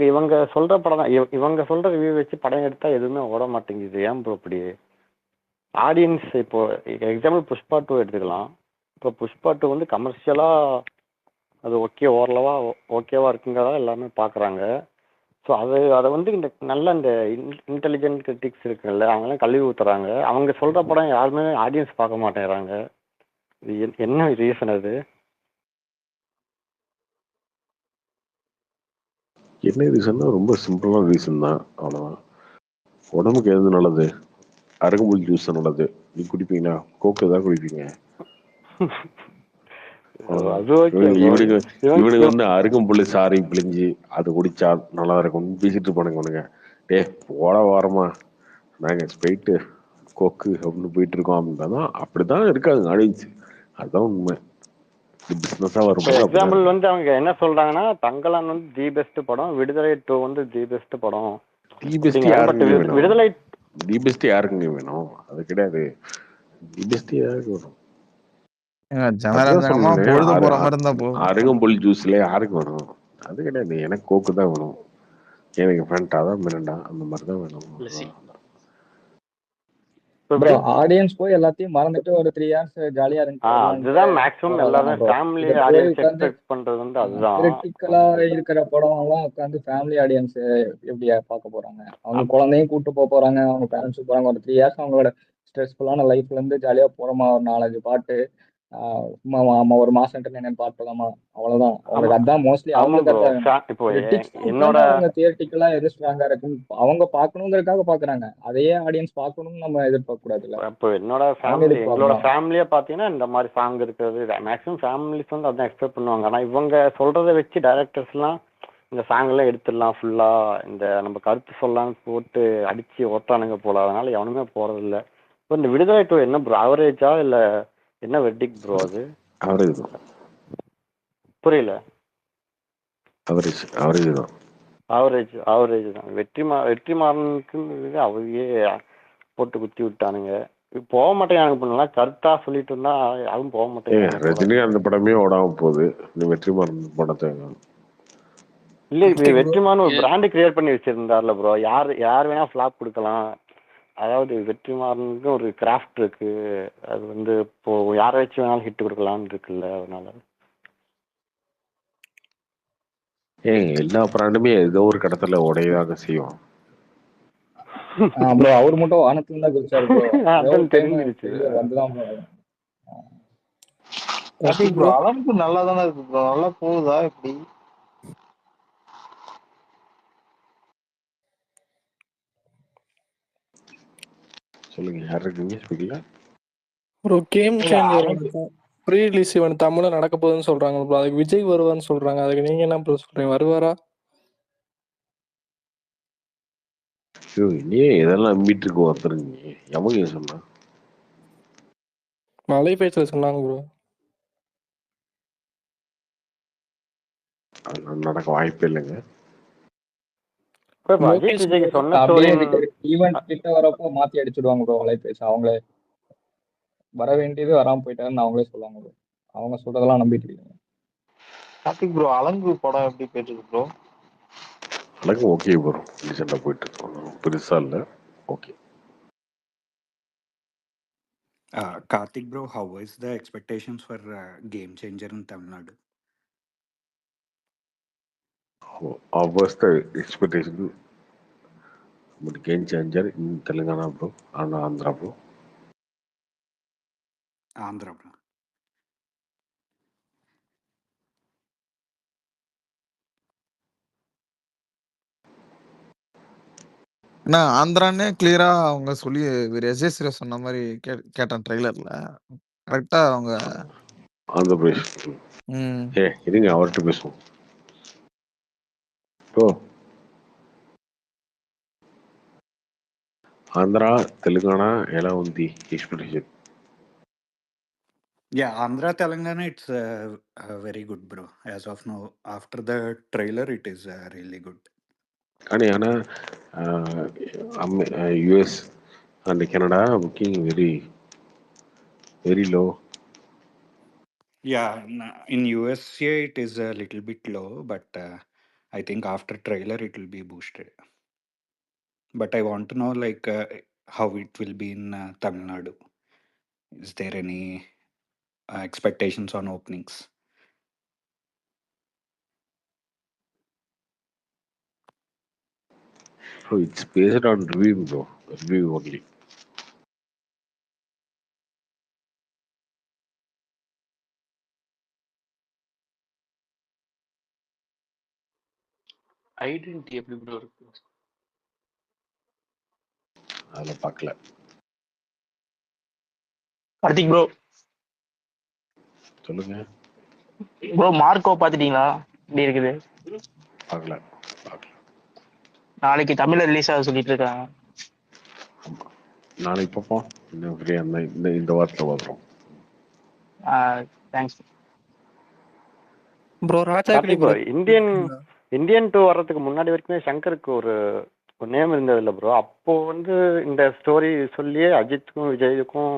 Speaker 10: இவங்க சொல்ற படம் தான், இவங்க சொல்ற ரிவ்யூ வச்சு படம் எடுத்தா எதுவுமே ஓட மாட்டேங்குது. ஏன் ப்ரோ இப்படி? ஆடியன்ஸ் இப்போ எக்ஸாம்பிள் புஷ்பா 2 எடுத்துக்கலாம். இப்போ புஷ்பா 2 வந்து கமர்ஷியலா அது ஓகேவா இருக்குங்கிறதா எல்லாமே பார்க்குறாங்க. ஸோ அதை வந்து இந்த நல்ல இந்த இன்டெலிஜென்ட் கிரிட்டிக்ஸ் இருக்குல்ல, அவங்களாம் கழுவி ஊற்றுறாங்க. அவங்க சொல்கிற படம் யாருமே ஆடியன்ஸ் பார்க்க மாட்டேங்கிறாங்க. இது என்ன ரீசன் அது?
Speaker 1: என்ன ரீசன்னா ரொம்ப சிம்பிளான ரீசன் தான், அவ்வளோதான். உடம்புக்கு எது நல்லது? அருகம்புல் ஜூஸ் நல்லது. நீ குடிப்பீங்களா? கோக்கு தான் குடிப்பீங்க. அவ்வளோதான்.
Speaker 10: அது ஓகே ப்ரோ.
Speaker 1: இவனுக்கு இவனுக்கு
Speaker 10: இவன்
Speaker 1: வந்து அருகம்புல் சாறை பிழிஞ்சு அது குடிச்சா நல்லா இருக்கும் பேசிட்டு இருப்பானுங்க இவனுங்க. டே போட வாரமா நாங்க ஸ்பெயிட்டு கோக்கு அப்படின்னு போயிட்டு இருக்கோம் அப்படின்னா அப்படிதான் இருக்காது ஆடியன்ஸ். அதுதான் உண்மை. பிசினஸா
Speaker 10: இப்போ
Speaker 1: வரும்போது அப்படிதான்
Speaker 10: எக்ஸாம்பிள்
Speaker 1: இருக்கு.
Speaker 10: வந்து அவங்க என்ன சொல்றாங்கன்னா, தங்கலான் வந்து தி பெஸ்ட் படம், விடுதலை 2 வந்து தி பெஸ்ட் படம்
Speaker 1: தி பெஸ்ட்
Speaker 10: அப்படிங்கிறாங்க. பட்
Speaker 1: யாருக்குங்க வேணும்?
Speaker 10: விடுதலை
Speaker 1: தி பெஸ்ட் யாருக்குங்க வேணும்? அது கிடையாது. தி பெஸ்ட் யாருக்கு வேணும்? அதுதான்
Speaker 6: ஜனரஞ்சகமா
Speaker 1: சொன்னேன்.
Speaker 6: பொழுது போற மாதிரி இருந்தா போதும்.
Speaker 1: அருகம்புல் ஜூஸ்ல யாருக்கு வேணும்? அது கிடையாது. எனக்கு கோக்கு தான் வேணும். எனக்கு ஃபேண்டா தான் மிரண்டா அந்த மாதிரி தான் வேணும்.
Speaker 7: லசி.
Speaker 9: ப்ரோ ஆடியன்ஸ் போய் எல்லாத்தையும் மறந்துட்டு ஒரு 3 ஹார்ஸ் ஜாலியா இருந்துட்டு
Speaker 10: அதுதான் மேக்ஸிமம் எல்லாரும்
Speaker 9: ப்ரோ.
Speaker 10: ஃபேமிலி
Speaker 9: இதை போய்
Speaker 10: ஆடியன்ஸ்
Speaker 9: உட்காந்து
Speaker 10: எக்ஸ்பெக்ட் பண்றது வந்து அதுதான்.
Speaker 9: கிரிட்டிக்கலா இருக்கிற படம் எல்லாம் உட்காந்து ஃபேமிலி ஆடியன்ஸ் எப்படி பார்க்க போறாங்க? அவங்க குழந்தையும் கூட்டு போக போறாங்க, அவங்க பேரண்ட்ஸும் போறாங்க. ஒரு 3 ஹார்ஸ் அவங்களோட ஸ்ட்ரெஸ்ஃபுல்லான லைஃப்ல இருந்து ஜாலியா போறோமா, ஒரு 4-5 பாட்டு சும்மா ஆமா ஒரு மாசம் என்னன்னு பார்த்துலாமா, அவ்வளவுதான். அவங்களுக்கு அதான் மோஸ்ட்லி
Speaker 10: ஆமா
Speaker 9: அவங்களுக்கு
Speaker 10: ப்ரோ.
Speaker 9: அதான்
Speaker 10: இப்போ
Speaker 9: கிரிட்டிக்ஸ்
Speaker 10: என்னோட
Speaker 9: அவங்க தியேட்டிக்கலா எது ஸ்ட்ராங்கா இருக்குன்னு அவங்க பார்க்கணுங்கிறதுக்காக பாக்குறாங்க. அதையே ஆடியன்ஸ் பார்க்கணும்னு நம்ம எதிர்பார்க்க கூடாதுல்ல.
Speaker 10: இப்போ என்னோட
Speaker 9: அவங்க
Speaker 10: ஃபேமிலி எங்களோட
Speaker 9: எதிர்பார்க்கலாம்.
Speaker 10: ஃபேமிலியே பார்த்தீங்கன்னா இந்த மாதிரி சாங் இருக்கிறது மேக்ஸிமம் ஃபேமிலிஸ் வந்து அதான் எக்ஸ்பெக்ட் பண்ணுவாங்க. ஆனால் இவங்க சொல்றதை வச்சு டைரக்டர்ஸ்லாம் இந்த சாங்கெல்லாம் எடுத்துடலாம் ஃபுல்லா, இந்த நம்ம கருத்து சொல்லலாம்னு போட்டு அடிச்சு ஓட்டானுங்க போல. அதனால எவனுமே போறதில்ல. இப்போ இந்த விடுதலை 2 என்ன ப்ரோ, அவரேஜா இல்ல என்ன வெர்டிக் ப்ரோ? அது
Speaker 1: அவரேஜ் தான்.
Speaker 10: புரியல.
Speaker 1: அவரேஜ் தான்.
Speaker 10: ஆவரேஜ் தான். வெற்றிமாறனுக்கு அவையே போட்டு குத்தி விட்டானுங்க. போக மாட்டேங்க பண்ணலாம். கருத்தா சொல்லிட்டு இருந்தா யாரும் போக மாட்டேங்க.
Speaker 1: ரஜினி அந்த படமே ஓடாம போகுது. இந்த வெற்றிமாறன் படத்தை
Speaker 10: இல்ல இப்ப வெற்றிமாறன் ஒரு பிராண்ட் கிரியேட் பண்ணி வச்சிருந்தார்ல ப்ரோ. யார் வேணா ஃபிளாப் கொடுக்கலாம். அதாவது வெற்றிமாறனுக்கு ஒரு கிராஃப்ட் இருக்கு. அது வந்து இப்போ யாரை வச்சு வேணாலும் ஹிட் கொடுக்கலாம்னு இருக்குல்ல. அதனால
Speaker 1: எல்லா பிராண்டுமே ஏதோ ஒரு கடத்துல உடையதாக செய்வோம்.
Speaker 9: ப்ரோ அவர் மட்டும் வானத்துல தான் குதிச்சாரு ப்ரோ.
Speaker 10: அதான் தெரிஞ்சிருச்சு.
Speaker 9: வந்துதான்
Speaker 2: ப்ரோ அளவுக்கு நல்லா தானே இருக்கு ப்ரோ. நல்லா போகுதா எப்படி?
Speaker 1: சொல்லுங்க, யார் இருக்கீங்க ஸ்பீக்கர்ல?
Speaker 11: ஒரு கேம் சேஞ்சர் ப்ரீ ரிலீஸ் இவன் தமிழ்ல நடக்க போகுதுன்னு சொல்றாங்க ப்ரோ. அதுக்கு விஜய் வருவான்னு சொல்றாங்க. அதுக்கு நீங்க என்ன ப்ரோ சொல்றீங்க? வருவாரா?
Speaker 1: நீ இதெல்லாம் நம்பிட்டு இருக்க ஒருத்தருங்க. எவங்க சொன்னா?
Speaker 11: மலை பேச்சுல சொன்னாங்க ப்ரோ.
Speaker 1: நடக்க வாய்ப்பே இல்லைங்க.
Speaker 10: அஜித் விஜய்க்கு சொன்ன
Speaker 9: அப்படியே ஈவென்ட் கிட்ட வரப்போ மாத்தி அடிச்சுடுவாங்க ப்ரோ. வலைபேசி அவங்களே வர வேண்டியது வராம போயிட்டாருன்னு அவங்களே சொல்லுவாங்க ப்ரோ. அவங்க சொல்றதெல்லாம் நம்பிட்டு இருக்கீங்க.
Speaker 2: கார்த்திக் ப்ரோ அலங்கு படம் எப்படி போயிட்டு இருக்கு ப்ரோ?
Speaker 1: அழகு ஓகே வரும். ரீசெண்டாக போயிட்டு இருக்கோம். பெருசா இல்லை. Okay.
Speaker 12: Karthik bro, how is the expectations for Game Changer in Tamil Nadu?
Speaker 1: How was the expectation with Game Changer in Telangana bro and Andhra bro?
Speaker 12: Andhra bro.
Speaker 6: ஏன்னா ஆந்திரானே கிளியரா அவங்க சொல்லி ரெஜிஸ்ட்ரே சொன்ன மாதிரி கேட்டேன் ட்ரெய்லர்ல. கரெக்டா அவங்க
Speaker 1: ஆந்திர பிரதேஷ். இருங்க அவர்கிட்ட பேசுவோம். ப்ரோ ஆந்திரா தெலுங்கானா ఎలా ఉంది expectation?
Speaker 12: Yeah, Andhra Telangana, it's very good bro. As of now, after the trailer, it is really good.
Speaker 1: కానీ US and Canada booking very low.
Speaker 12: Yeah, in USA it is a little bit low, but I think after trailer it will be boosted. But I want to know like how it will be in Tamil Nadu. Is there any expectations on openings?
Speaker 1: So it's based on review only.
Speaker 7: Identity எப்படி bro இருக்கு?
Speaker 1: அதில் பார்க்கல.
Speaker 5: Karthik bro
Speaker 1: சொல்லுங்க.
Speaker 5: Bro Marco பாத்துட்டீங்களா? எப்படி இருக்குது?
Speaker 1: பார்க்கல.
Speaker 5: நாளைக்கு தமிழ்ல ரிலீஸ் ஆக சொல்லிட்டு இருக்காங்க.
Speaker 1: நாளைக்கு பார்ப்போம். இன்னும் ஃப்ரீயாக இருந்தால் இந்த வாரத்தில் பார்க்குறோம்.
Speaker 5: Thanks
Speaker 11: bro. ராஜாக்களி ப்ரோ
Speaker 10: இந்தியன் 2 வர்றதுக்கு முன்னாடி வரைக்குமே சங்கருக்கு ஒரு நேம் இருந்தது இல்லை ப்ரோ. அப்போ வந்து இந்த ஸ்டோரி சொல்லியே அஜித்துக்கும் விஜய்க்கும்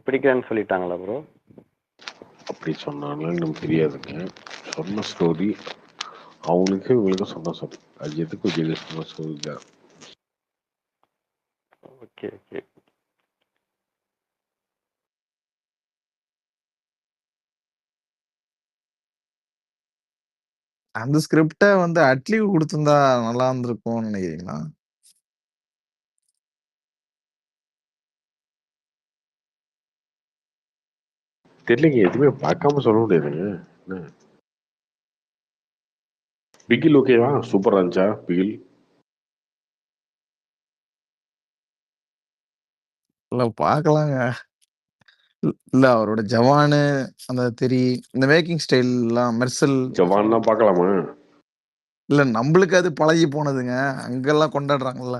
Speaker 10: பிடிக்கிறேன்னு சொல்லிட்டாங்களா ப்ரோ?
Speaker 1: அப்படி சொன்னாலும் இன்னும் தெரியாதுங்க. சொன்ன ஸ்டோரி அவங்களுக்கு இவங்களுக்கும் சொன்ன ஸ்டோரி, அஜித்துக்கு விஜய்க்கு சொன்ன ஸ்டோரி தான்.
Speaker 10: Okay okay.
Speaker 6: அந்த ஸ்கிரிப்ட வந்து அட்லீவ் கொடுத்திருந்தா நல்லா இருந்திருக்கும்னு நினைக்கிறீங்களா?
Speaker 1: தெரியலங்க, எதுவுமே பார்க்காம சொல்ல முடியாதுங்க. என்ன பிகில் ஓகேவா? சூப்பரா இருந்துச்சா பிகில்?
Speaker 6: இல்ல பார்க்கலாங்க. இல்ல அவரோட ஜவானு, அந்த தெரி, இந்த மேக்கிங் ஸ்டைல் எல்லாம் மெர்சல்
Speaker 1: ஜவான்னா பார்க்கலாமா?
Speaker 6: இல்ல நம்மளுக்கு அது பழகி போனதுங்க. அங்கெல்லாம் கொண்டாடுறாங்கல்ல.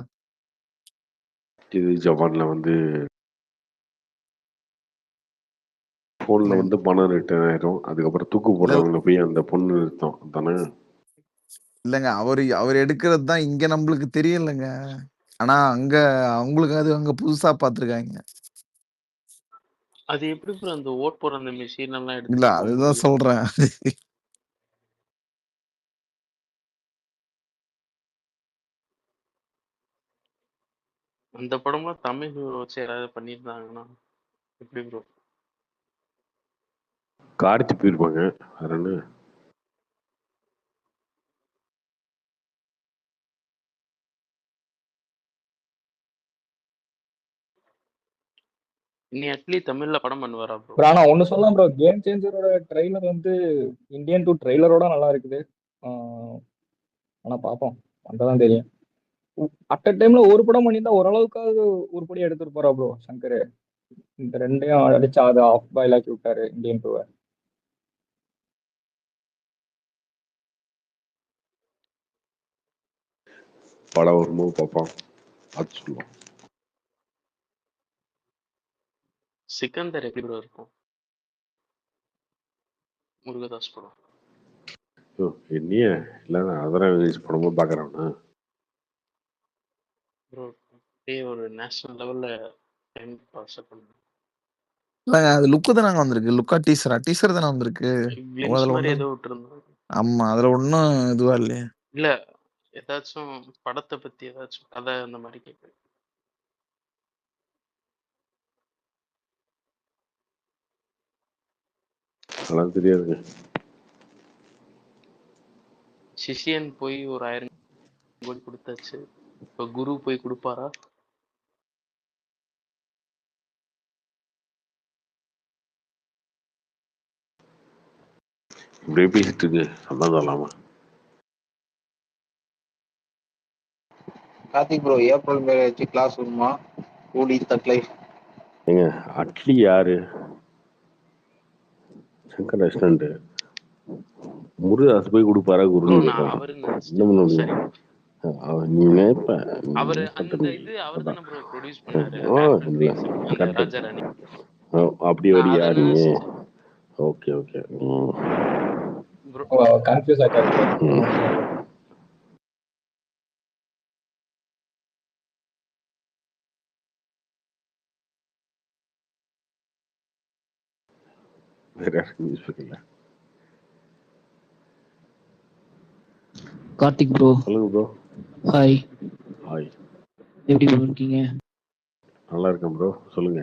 Speaker 1: இது ஜவான்ல வந்து போன்ல வந்து பணம் ரிட்டர்ன் ஆயிரும், அதுக்கப்புறம் தூக்கு போடுறவங்க போய் அந்த பொண்ணு நிறுத்தம் தானே?
Speaker 6: இல்லங்க அவர் எடுக்கிறது தான் இங்க நம்மளுக்கு தெரியலங்க. ஆனா அங்க அவங்களுக்கு அது அங்க புதுசா பார்த்திருக்காங்க.
Speaker 7: அது எப்படி ப்ரோ அந்த ஓட் போற அந்த மெஷின் எல்லாம்
Speaker 6: இல்ல
Speaker 7: எடுத்துட்டு போக
Speaker 6: அதுதான்
Speaker 7: முடியும்?
Speaker 6: சொல்றேன்.
Speaker 7: அந்த படம்ல தமிழ் ஹீரோ வச்சு யாராவது பண்ணியிருந்தாங்கன்னா எப்படி ப்ரோ?
Speaker 1: கார்த்தி போயிருப்பாங்க. வேற என்ன?
Speaker 7: இனி அட்லி தமிழ்ல படம் பண்ணுவாரா ப்ரோ?
Speaker 9: ப்ரோ ஆனா ஒண்ணு சொல்லலாம் ப்ரோ, கேம் சேஞ்சரோட ட்ரெய்லர் வந்து இந்தியன் 2 ட்ரெய்லரோட நல்லா இருக்குது. ஆனா பார்ப்போம், வந்தாதான் தெரியும். அட் அ டைம்ல ஒரு படம் பண்ணியிருந்தா ஓரளவுக்காவது உருப்படியா எடுத்துட்டு ப்ரோ சங்கர். இந்த ரெண்டையும் அடிச்சு அதை ஆஃப் பாயில் ஆக்கி விட்டாரு இந்தியன் 2.
Speaker 1: படம் வரும்போது பார்ப்போம், பார்த்து சொல்லுவோம்.
Speaker 7: சிக்கந்தர் எப்படி ப்ரோ இருக்கும்? முருகதாஸ் படம்.
Speaker 1: என்னைய இல்லைன்னா அதெல்லாம் ரிலீஸ் பண்ணும்போது பார்க்குறேன்னா
Speaker 7: ப்ரோ அப்படியே ஒரு நேஷனல் லெவல்ல டைம் பாஸ் பண்ணுங்க.
Speaker 6: இல்லங்க அது லுக்கு தானங்க வந்திருக்கு. லுக்கா டீசர் தானே வந்திருக்கு.
Speaker 7: கிளிம்ஸ்
Speaker 6: அதுல
Speaker 7: மாதிரி
Speaker 6: ஒண்ணும்
Speaker 7: ஏதோ விட்டுருந்தோம்.
Speaker 6: ஆமா அதுல ஒன்றும் இதுவா இல்லையே.
Speaker 7: இல்ல ஏதாச்சும் படத்தை பத்தி ஏதாச்சும் கதை அந்த மாதிரி கேட்குறேன்.
Speaker 1: அதெல்லாம் தெரியாதுங்க.
Speaker 7: சிஷியன் போய் ஒரு 1000 கோடி கொடுத்தாச்சு, இப்போ குரு போய் கொடுப்பாரா?
Speaker 1: இப்படியே பேசிட்டு இருக்கு, சம்பந்தம் இல்லாம.
Speaker 3: Karthik bro April marriage class வருமா? கூலி தக் லைஃப்.
Speaker 1: ஏங்க அட்லி யாரு? சங்கர் ரெஸ்டாரண்ட் முருகதாஸ் போய் கொடுப்பாரா
Speaker 7: ப்ரோ
Speaker 1: குருன்னு
Speaker 7: நான்
Speaker 1: கேட்கலாம்.
Speaker 7: அவருன்னு
Speaker 1: என்ன
Speaker 7: நினைச்சிட்டேன்
Speaker 1: பண்ண
Speaker 7: ப்ரோ.
Speaker 1: முடியும்?
Speaker 7: சரி
Speaker 1: நீ நினைப்ப
Speaker 7: அவரு அந்த இது அவர் தானே ப்ரோ ப்ரொடியூஸ் பண்ணாரு
Speaker 1: இல்லை
Speaker 7: அந்த
Speaker 1: கரெக்டு.
Speaker 7: ராஜாராணி.
Speaker 1: அப்படி
Speaker 7: நான்
Speaker 1: வரியா
Speaker 7: அதை
Speaker 1: நீ?
Speaker 7: நினைச்சிட்டேன்
Speaker 1: ஓகே ஓகே.
Speaker 7: ப்ரோ.
Speaker 9: கன்ஃபியூஸ் ஆயிட்டாரு ப்ரோ.
Speaker 1: வேற நியூஸ் இருக்குல்ல.
Speaker 13: கார்த்திக் ப்ரோ.
Speaker 1: சொல்லுங்க ப்ரோ.
Speaker 13: ஹாய்.
Speaker 1: ஹாய்.
Speaker 13: எப்படி ப்ரோ இருக்கீங்க?
Speaker 1: நல்லா இருக்கேன் ப்ரோ, சொல்லுங்க.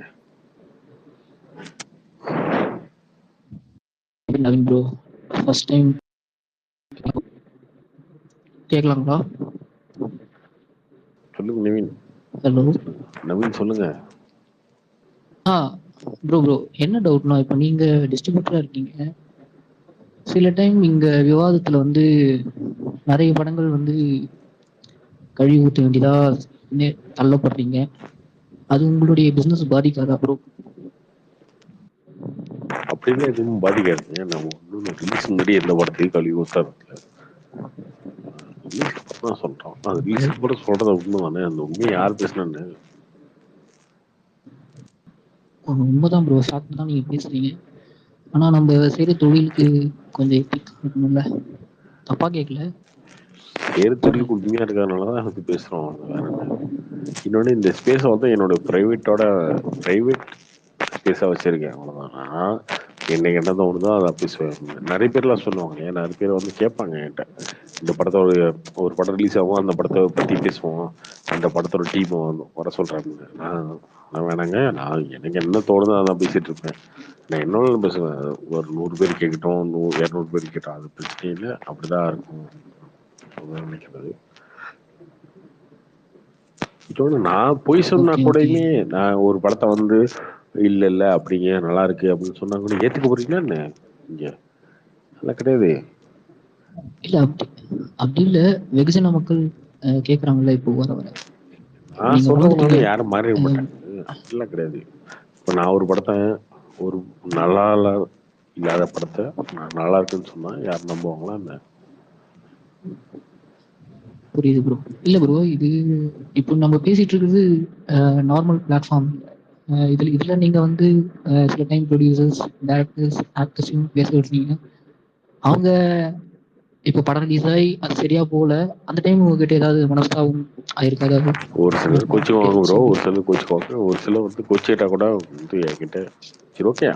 Speaker 13: நவீன் ப்ரோ, ஃபர்ஸ்ட் டைம் கேட்கலாங்களா?
Speaker 1: சொல்லுங்க நவீன்.
Speaker 13: ஹலோ
Speaker 1: நவீன் சொல்லுங்க.
Speaker 13: ப்ரோ என்ன டவுட்னா, இப்போ நீங்க டிஸ்ட்ரிபியூட்டரா இருக்கீங்க, சில டைம் இங்க விவாதத்துல வந்து நிறைய படங்கள் வந்து கழுவி ஊற்ற வேண்டியதா தள்ளப்படுறீங்க. அது உங்களுடைய பிசினஸ் பாதிக்காதா ப்ரோ?
Speaker 1: அப்படின்னு எதுவும் பாதிக்காதுங்க. நம்ம ஒன்றும் ரிலீஸ் முன்னாடி எந்த படத்தையும் கழுவி ஊற்றுறதில்ல. ரிலீஸ்க்கு அப்புறம் தான் சொல்கிறோம். அது ரிலீஸ்க்கு அப்புறம் சொல்கிறத உண்மை தானே. அந்த உண்மையை யார் பேசினான்னு
Speaker 13: உண்மைதான் ப்ரோ, ஷார்ட் தான் நீங்க பேசுறீங்க. ஆனா நம்ம செய்யற தொழிலுக்கு கொஞ்சம் எத்திக் இருக்கணும்ல. தப்பா கேட்கல.
Speaker 1: வேறு தொழிலுக்கு உண்மையாக இருக்கிறதுனால தான் அது பேசுகிறோம். வேற என்ன. இன்னொன்று இந்த ஸ்பேஸை வந்து என்னோட ப்ரைவேட் ஸ்பேஸாக வச்சுருக்கேன். அவ்வளோதான். நான் என்னைக்கு என்ன தோணுதோ அதை பேசுவேன். நிறைய பேர்லாம் சொல்லுவாங்க. ஏன் நிறைய பேர் வந்து கேட்பாங்க என்கிட்ட, இந்த படத்தை ஒரு படம் ரிலீஸ் ஆகும், அந்த படத்தை பற்றி பேசுவோம், அந்த படத்தோட டீமை வந்து வர சொல்கிறாங்க. நான் வேணாங்க, நான் எனக்கு என்ன தோணுதோ அதான் பேசிகிட்டு இருப்பேன். நான் என்னோட பேசுவேன். ஒரு 100 பேர் கேட்கட்டும், 200 பேர் கேட்டோம், அது பிரச்சனை இல்லை. அப்படிதான் இருக்கும் நினைக்கிறது. நான் பொய் சொன்னா கூடயுமே, நான் ஒரு படத்தை வந்து இல்ல அப்படிங்க நல்லா இருக்கு அப்படின்னு சொன்னா கூட ஏத்துக்க போறீங்களா என்ன? இங்க அதெல்லாம் கிடையாது.
Speaker 13: இல்ல அப்படி இல்ல, வெகுஜன மக்கள் கேக்குறாங்கல்ல இப்போ வர வர.
Speaker 1: நான் சொல்றதுனால யாரும் மாறிட மாட்டாங்க. அப்படிலாம் கிடையாது. இப்போ நான் ஒரு படத்தை, ஒரு நல்லா இல்லாத படத்தை நான் நல்லா இருக்குன்னு சொன்னா யாரும் நம்புவாங்களா என்ன?
Speaker 13: புரியுது ப்ரோ. இல்ல ப்ரோ, இது இப்போ நம்ம பேசிட்டு இருக்கிறது நார்மல் பிளாட்ஃபார்ம். இதுல நீங்க வந்து சில டைம் ப்ரொடியூசர்ஸ், டைரக்டர்ஸ், ஆக்டர்ஸையும் பேச விடுறீங்க. அவங்க இப்போ படம் ரிலீஸ் ஆகி அது சரியா போல, அந்த டைம் உங்ககிட்ட ஏதாவது மனஸ்தாபம் ஆயிருக்காது?
Speaker 1: ஒரு சிலர் கோச்சுக்குவாங்க ப்ரோ, ஒரு சிலர் கோச்சுக்குவாங்க. ஒரு சிலர் வந்து கோச்சிக்கிட்டா கூட வந்து என்கிட்ட சரி ஓகே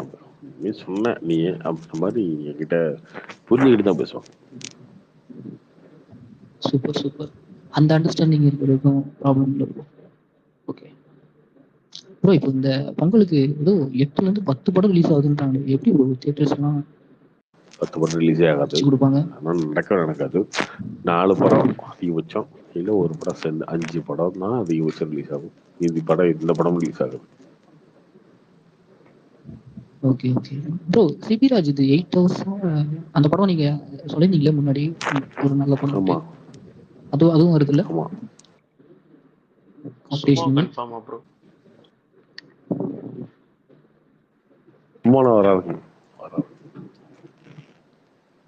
Speaker 1: நீ சொன்ன நீ அப்படின்ற மாதிரி என்கிட்ட புரிஞ்சுக்கிட்டு தான் பேசுவாங்க.
Speaker 13: Super super. அந்த அண்டர்ஸ்டாண்டிங் இருக்கிறதுக்கும் ப்ராப்ளம் இல்லை ப்ரோ. ஓகே ப்ரோ, இப்போ இந்த பொங்கலுக்கு ஏதோ 8லேருந்து 10 படம் ரிலீஸ் ஆகுதுன்றாங்க. எப்படி ப்ரோ தியேட்டர்ஸ்லாம்
Speaker 1: 10 படம் ரிலீஸே ஆகாது. ஆனால் நடக்காது. 4 படம் அதிகபட்சம், இல்லை ஒரு படம் சேர்ந்து 5 படம் தான் அதிகபட்சம் ரிலீஸ் ஆகும். இந்த படம் ரிலீஸ் ஆகுது.
Speaker 13: Okay okay bro. சிபிராஜ் இது 8 ஹவர்ஸ் அந்த படம் நீங்க சொல்லியிருந்தீங்களே முன்னாடி, ஒரு நல்ல படம். அதுவும் வருதுல்ல?
Speaker 1: ஆமா.
Speaker 7: கன்ஃபார்மா ப்ரோ?
Speaker 1: சும்மா வராது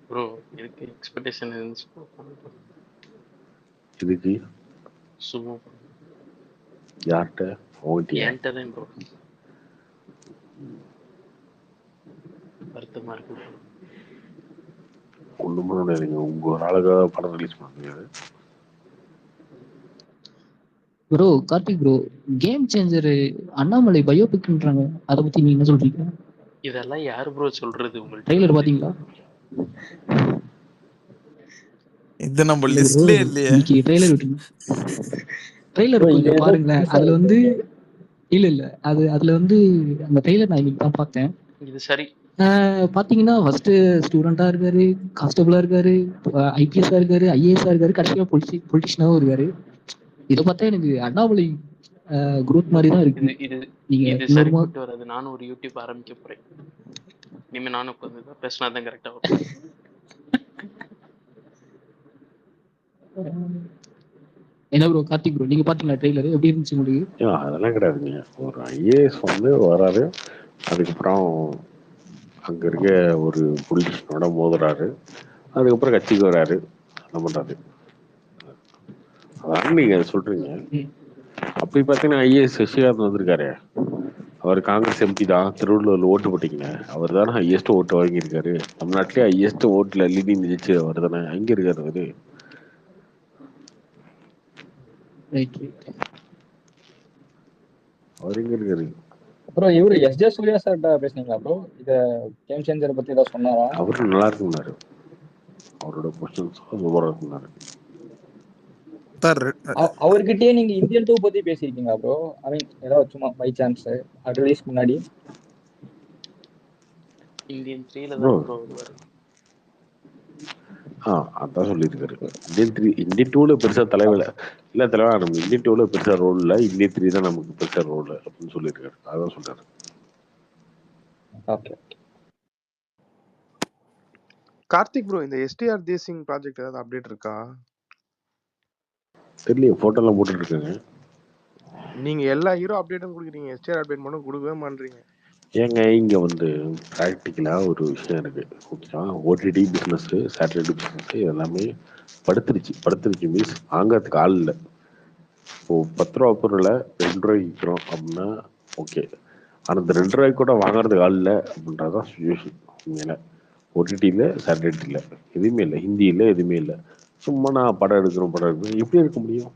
Speaker 7: ப்ரோ. எனக்கு எக்ஸ்பெக்டேஷன் இருந்துச்சு.
Speaker 1: இதுக்கு
Speaker 7: சும்மா
Speaker 1: யார்கிட்ட?
Speaker 7: என்கிட்ட தான் ப்ரோ. வருத்தமா இருக்கு ப்ரோ.
Speaker 1: ஒண்ணுமே இல்லைங்க, உங்க ஒரு ஆளுக்காக படம் ரிலீஸ் பண்ணுங்க
Speaker 13: ப்ரோ. கார்த்திக் ப்ரோ, கேம் சேஞ்சர் அண்ணாமலை பயோபிக்ன்றாங்க, அதை பத்தி நீங்க என்ன சொல்றீங்க?
Speaker 7: இதெல்லாம் யாரு ப்ரோ சொல்றது? உங்களுக்கு
Speaker 13: ட்ரெய்லர் பாத்தீங்களா?
Speaker 6: இது நம்ம லிஸ்ட்லயே இல்லையே.
Speaker 13: இன்னைக்கு ட்ரெய்லர் விட்டுங்க. ட்ரெய்லர் கொஞ்சம் பாருங்களேன். அதுல வந்து இல்ல அதுல வந்து அந்த ட்ரெய்லர் நான் இன்னைக்கு தான் பார்த்தேன்.
Speaker 7: இது சரி.
Speaker 13: பாத்தீங்கன்னா ஃபர்ஸ்ட் ஸ்டூடெண்டா இருக்காரு, கான்ஸ்டபிளா இருக்காரு, ஐபிஎஸ்ஸா இருக்காரு, ஐஏஎஸ்ஸா இருக்காரு, கடைசியா பொலிட்டிஷியனாவும் இருக்காரு. இதை பார்த்தா எனக்கு அண்ணாமலை குரூப் மாதிரி தான் இருக்கு.
Speaker 7: இது சரிப்பட்டு வராது. நானும் ஒரு யூடியூப் ஆரம்பிக்க போறேன். இனிமே நானும் உட்காந்து பேசினாதான் கரெக்டா வரும்.
Speaker 13: என்ன ப்ரோ கார்த்திக் ப்ரோ, நீங்க பாத்தீங்களா ட்ரெய்லர்? எப்படி இருந்துச்சு உங்களுக்கு?
Speaker 1: அதெல்லாம் கிடையாதுங்க. ஒரு ஐஏஎஸ் வந்து வராரு, அதுக்கப்புறம் அங்க இருக்க ஒரு பொலிட்டிஷியனோட மோதுறாரு, அதுக்கப்புறம் கட்சிக்கு வராரு, என்ன பண்றாரு. அதான் நீங்க சொல்றீங்க. அப்படி பார்த்தீங்கன்னா ஐஏஎஸ் சசிகாந்த் வந்திருக்காரு. அவர் காங்கிரஸ் எம்பி தான், திருவள்ளூர்ல ஓட்டு போட்டீங்க. அவர் தானே ஹையஸ்ட் ஓட்டு வாங்கியிருக்காரு. தமிழ்நாட்டிலேயே ஹையஸ்ட் ஓட்டுல லீடிங் ஜெயிச்சு அவர் தானே. அங்க இருக்காரு அவரு. அவர் எங்க இருக்காரு?
Speaker 9: அப்புறம் இவரு எஸ்ஜே சூர்யா சார்ட்ட பேசுனீங்களா ப்ரோ? இத கேம் சேஞ்சர் பத்தி ஏதாவது சொன்னாரா?
Speaker 1: அவரு நல்லா இருக்குனாரு. அவரோட क्वेश्चंस சூப்பரா இருக்குனாரு.
Speaker 9: அவர்கிட்டயே நீங்க இந்தியன் 2 பத்தி பேசியிருக்கீங்களா ப்ரோ? ஐ மீன் ஏதாவது சும்மா பை சான்ஸ் ரிலீஸ் முன்னாடி.
Speaker 7: இந்தியன் 3ல தான் ப்ரோ வருவாரு.
Speaker 1: அதான் சொல்லியிருக்காரு. இந்தியன் 2ல பெருசா தலைவல இல்ல, தலைவா நம்ம இந்தியன் 2ல பெருசா ரோல் இல்ல, இந்தியன் 3 தான் நமக்கு பெருசா ரோல் அப்படின்னு சொல்லியிருக்காரு. அதான் சொல்றாரு.
Speaker 9: ஓகே.
Speaker 14: கார்த்திக் ப்ரோ, இந்த எஸ்டிஆர் தேசிங் ப்ராஜெக்ட் ஏதாவது அப்டேட் இருக்கா?
Speaker 1: தெரியல, போட்டோலாம் போட்டுட்டு இருக்காங்க.
Speaker 14: நீங்க எல்லா ஹீரோ அப்டேட்டும் கொடுக்குறீங்க, எஸ்டிஆர் அப்டேட் மட்டும் கொடுக்கவே மாட்டீங்க.
Speaker 1: ஏங்க இங்க வந்து ப்ராக்டிக்கலா ஒரு விஷயம் இருக்கு. ஓகேவா, ஓடிடி பிசினஸ், சேட்டலைட் பிசினஸ் எல்லாமே படுத்துருச்சு மீன்ஸ் வாங்கறதுக்கு ஆள் இல்லை. இப்போ 10 ரூபா பொருளை 2 ரூபாய்க்கு விற்கிறோம் அப்படின்னா ஓகே, ஆனால் அந்த 2 ரூபாய்க்கு கூட வாங்குறதுக்கு ஆள் இல்லை அப்படின்றதான் சுச்சுவேஷன். உண்மையில ஓடிடியில் சேட்டலைட் இல்லை, எதுவுமே இல்லை, ஹிந்தி இல்லை, எதுவுமே இல்லை. சும்மா நான் படம் எடுக்கிறோம் எப்படி இருக்க முடியும்?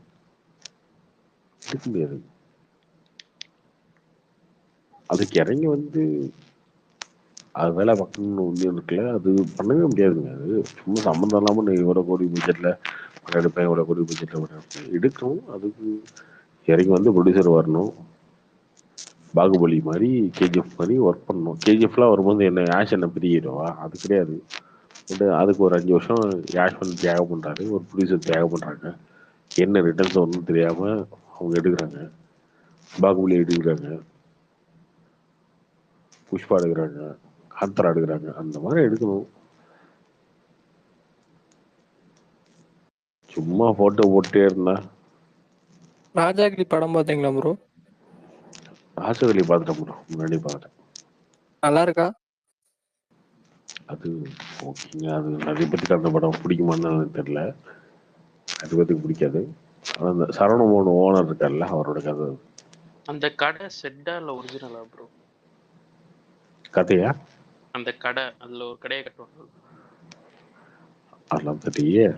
Speaker 1: எடுக்க முடியாது. அதுக்கு இறங்கி வந்து அது வேலை பார்க்கணும்னு ஒன்று இருக்குல்ல, அது பண்ணவே முடியாதுங்க. அது சும்மா சம்மந்தம் இல்லாமல் இவ்வளோ கோடி பட்ஜெட்டில் படம் எடுப்பேன், இவ்வளோ கோடி பட்ஜெட்டில் படம் எடுப்பேன் எடுக்கணும். அதுக்கு இறங்கி வந்து ப்ரொடியூசர் வரணும். பாகுபலி மாதிரி, கேஜிஎஃப் மாதிரி ஒர்க் பண்ணணும். கேஜிஎஃப்லாம் வரும்போது என்ன ஆஷ் என்ன பெரிய ஹீரோவா? அது கிடையாது. அதுக்கு ஒரு 5 வருஷம் ஆஷ் வந்து தியாகம் பண்ணுறாரு, ஒரு ப்ரொடியூசர் தியாகம் பண்ணுறாங்க. என்ன ரிட்டர்ன்ஸ் வரணும்னு தெரியாமல் அவங்க எடுக்கிறாங்க. பாகுபலி எடுக்கிறாங்க, புஷ்பா எடுக்கிறாங்க, காந்தரா எடுக்கிறாங்க. அந்த மாதிரி எடுக்கணும். சும்மா போட்டோ போட்டே இருந்தா.
Speaker 11: ராஜாகிரி படம் பார்த்தீங்களா ப்ரோ?
Speaker 1: ராஜவலி பார்த்துட்டேன் ப்ரோ, முன்னாடி பார்த்துட்டேன்.
Speaker 11: நல்லா இருக்கா?
Speaker 1: அது ஓகேங்க. அது நிறைய பேருக்கு அந்த படம் பிடிக்குமான்னு எனக்கு தெரியல, அது பேருக்கு பிடிக்காது. ஆனால் அந்த சரவணமோகன் ஓனர் இருக்கார்ல, அவரோட கதை.
Speaker 7: அந்த கடை செட்டா இல்ல ஒரிஜினலா ப்ரோ?
Speaker 1: கதையா?
Speaker 7: அந்த கடை, அதுல ஒரு கடையை கட்டுவாங்க,
Speaker 1: அதெல்லாம் தெரியலையே.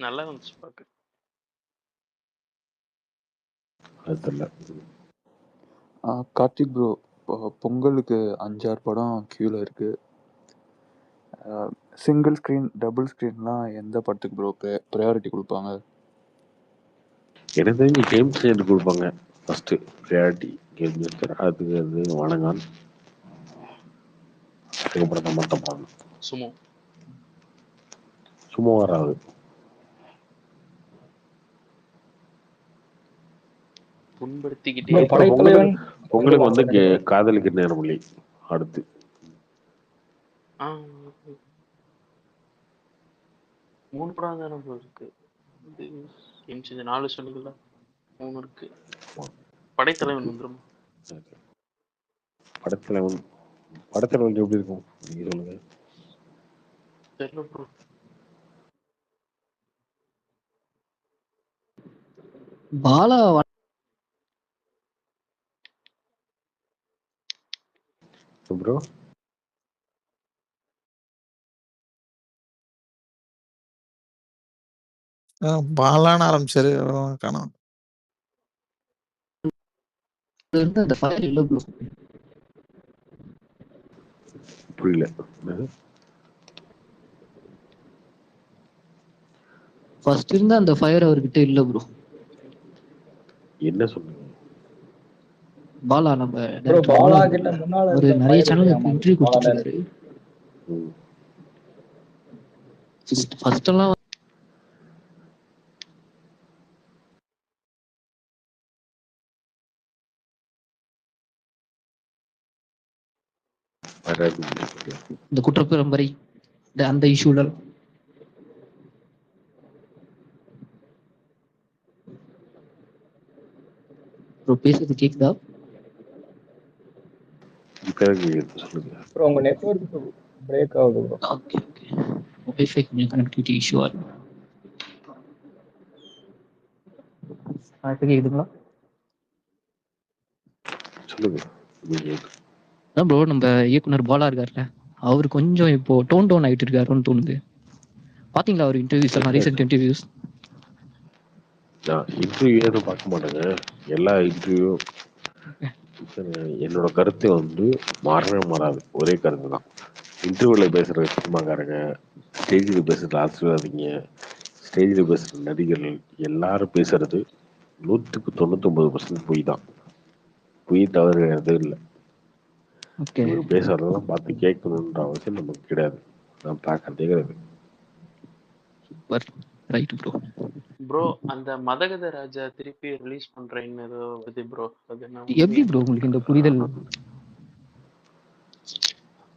Speaker 7: நல்லா இருந்துச்சு பார்க்க.
Speaker 1: அது தெரியல.
Speaker 15: கார்த்திக் ப்ரோ, பொங்கலுக்கு 5-6 படம் கியூவில் இருக்கு. சிங்கிள் ஸ்க்ரீன், டபுள் ஸ்க்ரீன்லாம் எந்த படத்துக்கு ப்ரோ ப்ரையாரிட்டி கொடுப்பாங்க?
Speaker 1: எனக்கு தெரிஞ்சு கேம் சேஞ்சர் கொடுப்பாங்க ஃபர்ஸ்ட் ப்ரையாரிட்டி. கேம் சேஞ்சர், அதுக்கு அது வணங்கான், அதுக்கப்புறம் தான் மற்ற படம். சும்மா வராது.
Speaker 7: புண்படுத்திக்கிட்டே
Speaker 1: பொங்கலுக்கு வந்து காதலுக்கு நேரம் இல்லை. அடுத்து
Speaker 7: ஆ 3 படம் தானே ப்ரோ இருக்கு. இது 4 சொன்னீங்களா? 3 இருக்கு. படைத்தலைவன் வந்துரும்.
Speaker 1: படத்தலைவன் எப்படி இருக்கும் நீங்க சொல்லுங்க.
Speaker 7: தெரியல ப்ரோ.
Speaker 13: பாலா
Speaker 1: ப்ரோ
Speaker 6: பாலான்னு ஆரம்பிச்சாரு, காணோம்.
Speaker 13: அந்த ஃபயர் இல்ல ப்ரோ.
Speaker 1: புரியல.
Speaker 13: ஃபர்ஸ்ட் இருந்த அந்த ஃபயர் அவர்கிட்ட இல்ல ப்ரோ.
Speaker 1: என்ன சொன்னீங்க?
Speaker 13: பாலா நம்ம
Speaker 9: பாலா கிட்ட முன்னால
Speaker 13: ஒரு
Speaker 9: இருந்த
Speaker 13: நிறைய
Speaker 9: fire
Speaker 13: சேனலுக்கு
Speaker 9: இல்லையாமா?
Speaker 13: இன்டர்வியூ
Speaker 9: பாலா
Speaker 13: கொடுத்துட்டு ஃபர்ஸ்ட் எல்லாம் இந்த குற்றப்பரம்பரை அந்த இஷ்யூல பேசுறது கேக்குதா?
Speaker 9: ப்ரோ உங்க நெட்வொர்க் பிரேக் ஆகுது ப்ரோ.
Speaker 13: Okay okay. வைஃபை கொஞ்சம் கனெக்டிவிட்டி இஷ்யூ ஆகுது. இப்போ கேக்குதுங்களா?
Speaker 1: சொல்லுங்க.
Speaker 13: அதான் ப்ரோ, நம்ம இயக்குனர் பாலா இருக்காருல்ல, அவர் கொஞ்சம் இப்போ டோன் ஆகிட்டு இருக்காருன்னு தோணுது. பாத்தீங்களா அவர் இன்டர்வியூஸ் எல்லாம், ரீசெண்ட் இன்டர்வியூஸ்?
Speaker 1: நான் இன்டர்வியூ எதுவும் பார்க்க மாட்டேங்க. எல்லா இன்டர்வியூ என்னோட கருத்து வந்து மாறவே மாறாது, ஒரே கருத்து தான். இன்டர்வியூவில் பேசுகிற சினிமாக்காரங்க, ஸ்டேஜில் பேசுகிற ஆசிர்வாதிங்க, ஸ்டேஜில் பேசுகிற நடிகர்கள் எல்லாரும் பேசுறது 199% பொய் தான். பொய் தவிர எதுவும் இல்லை. இவர் பேசுறதெல்லாம் பார்த்து கேட்கணுன்ற அவசியம் நமக்கு கிடையாது. நான் பார்க்கறதே கிடையாது.
Speaker 13: Right bro.
Speaker 7: ப்ரோ அந்த மதகத ராஜா திருப்பி ரிலீஸ் பண்றேன்னு ஏதோ வருது ப்ரோ. அது என்ன
Speaker 13: எப்படி ப்ரோ உங்களுக்கு இந்த புரிதல்?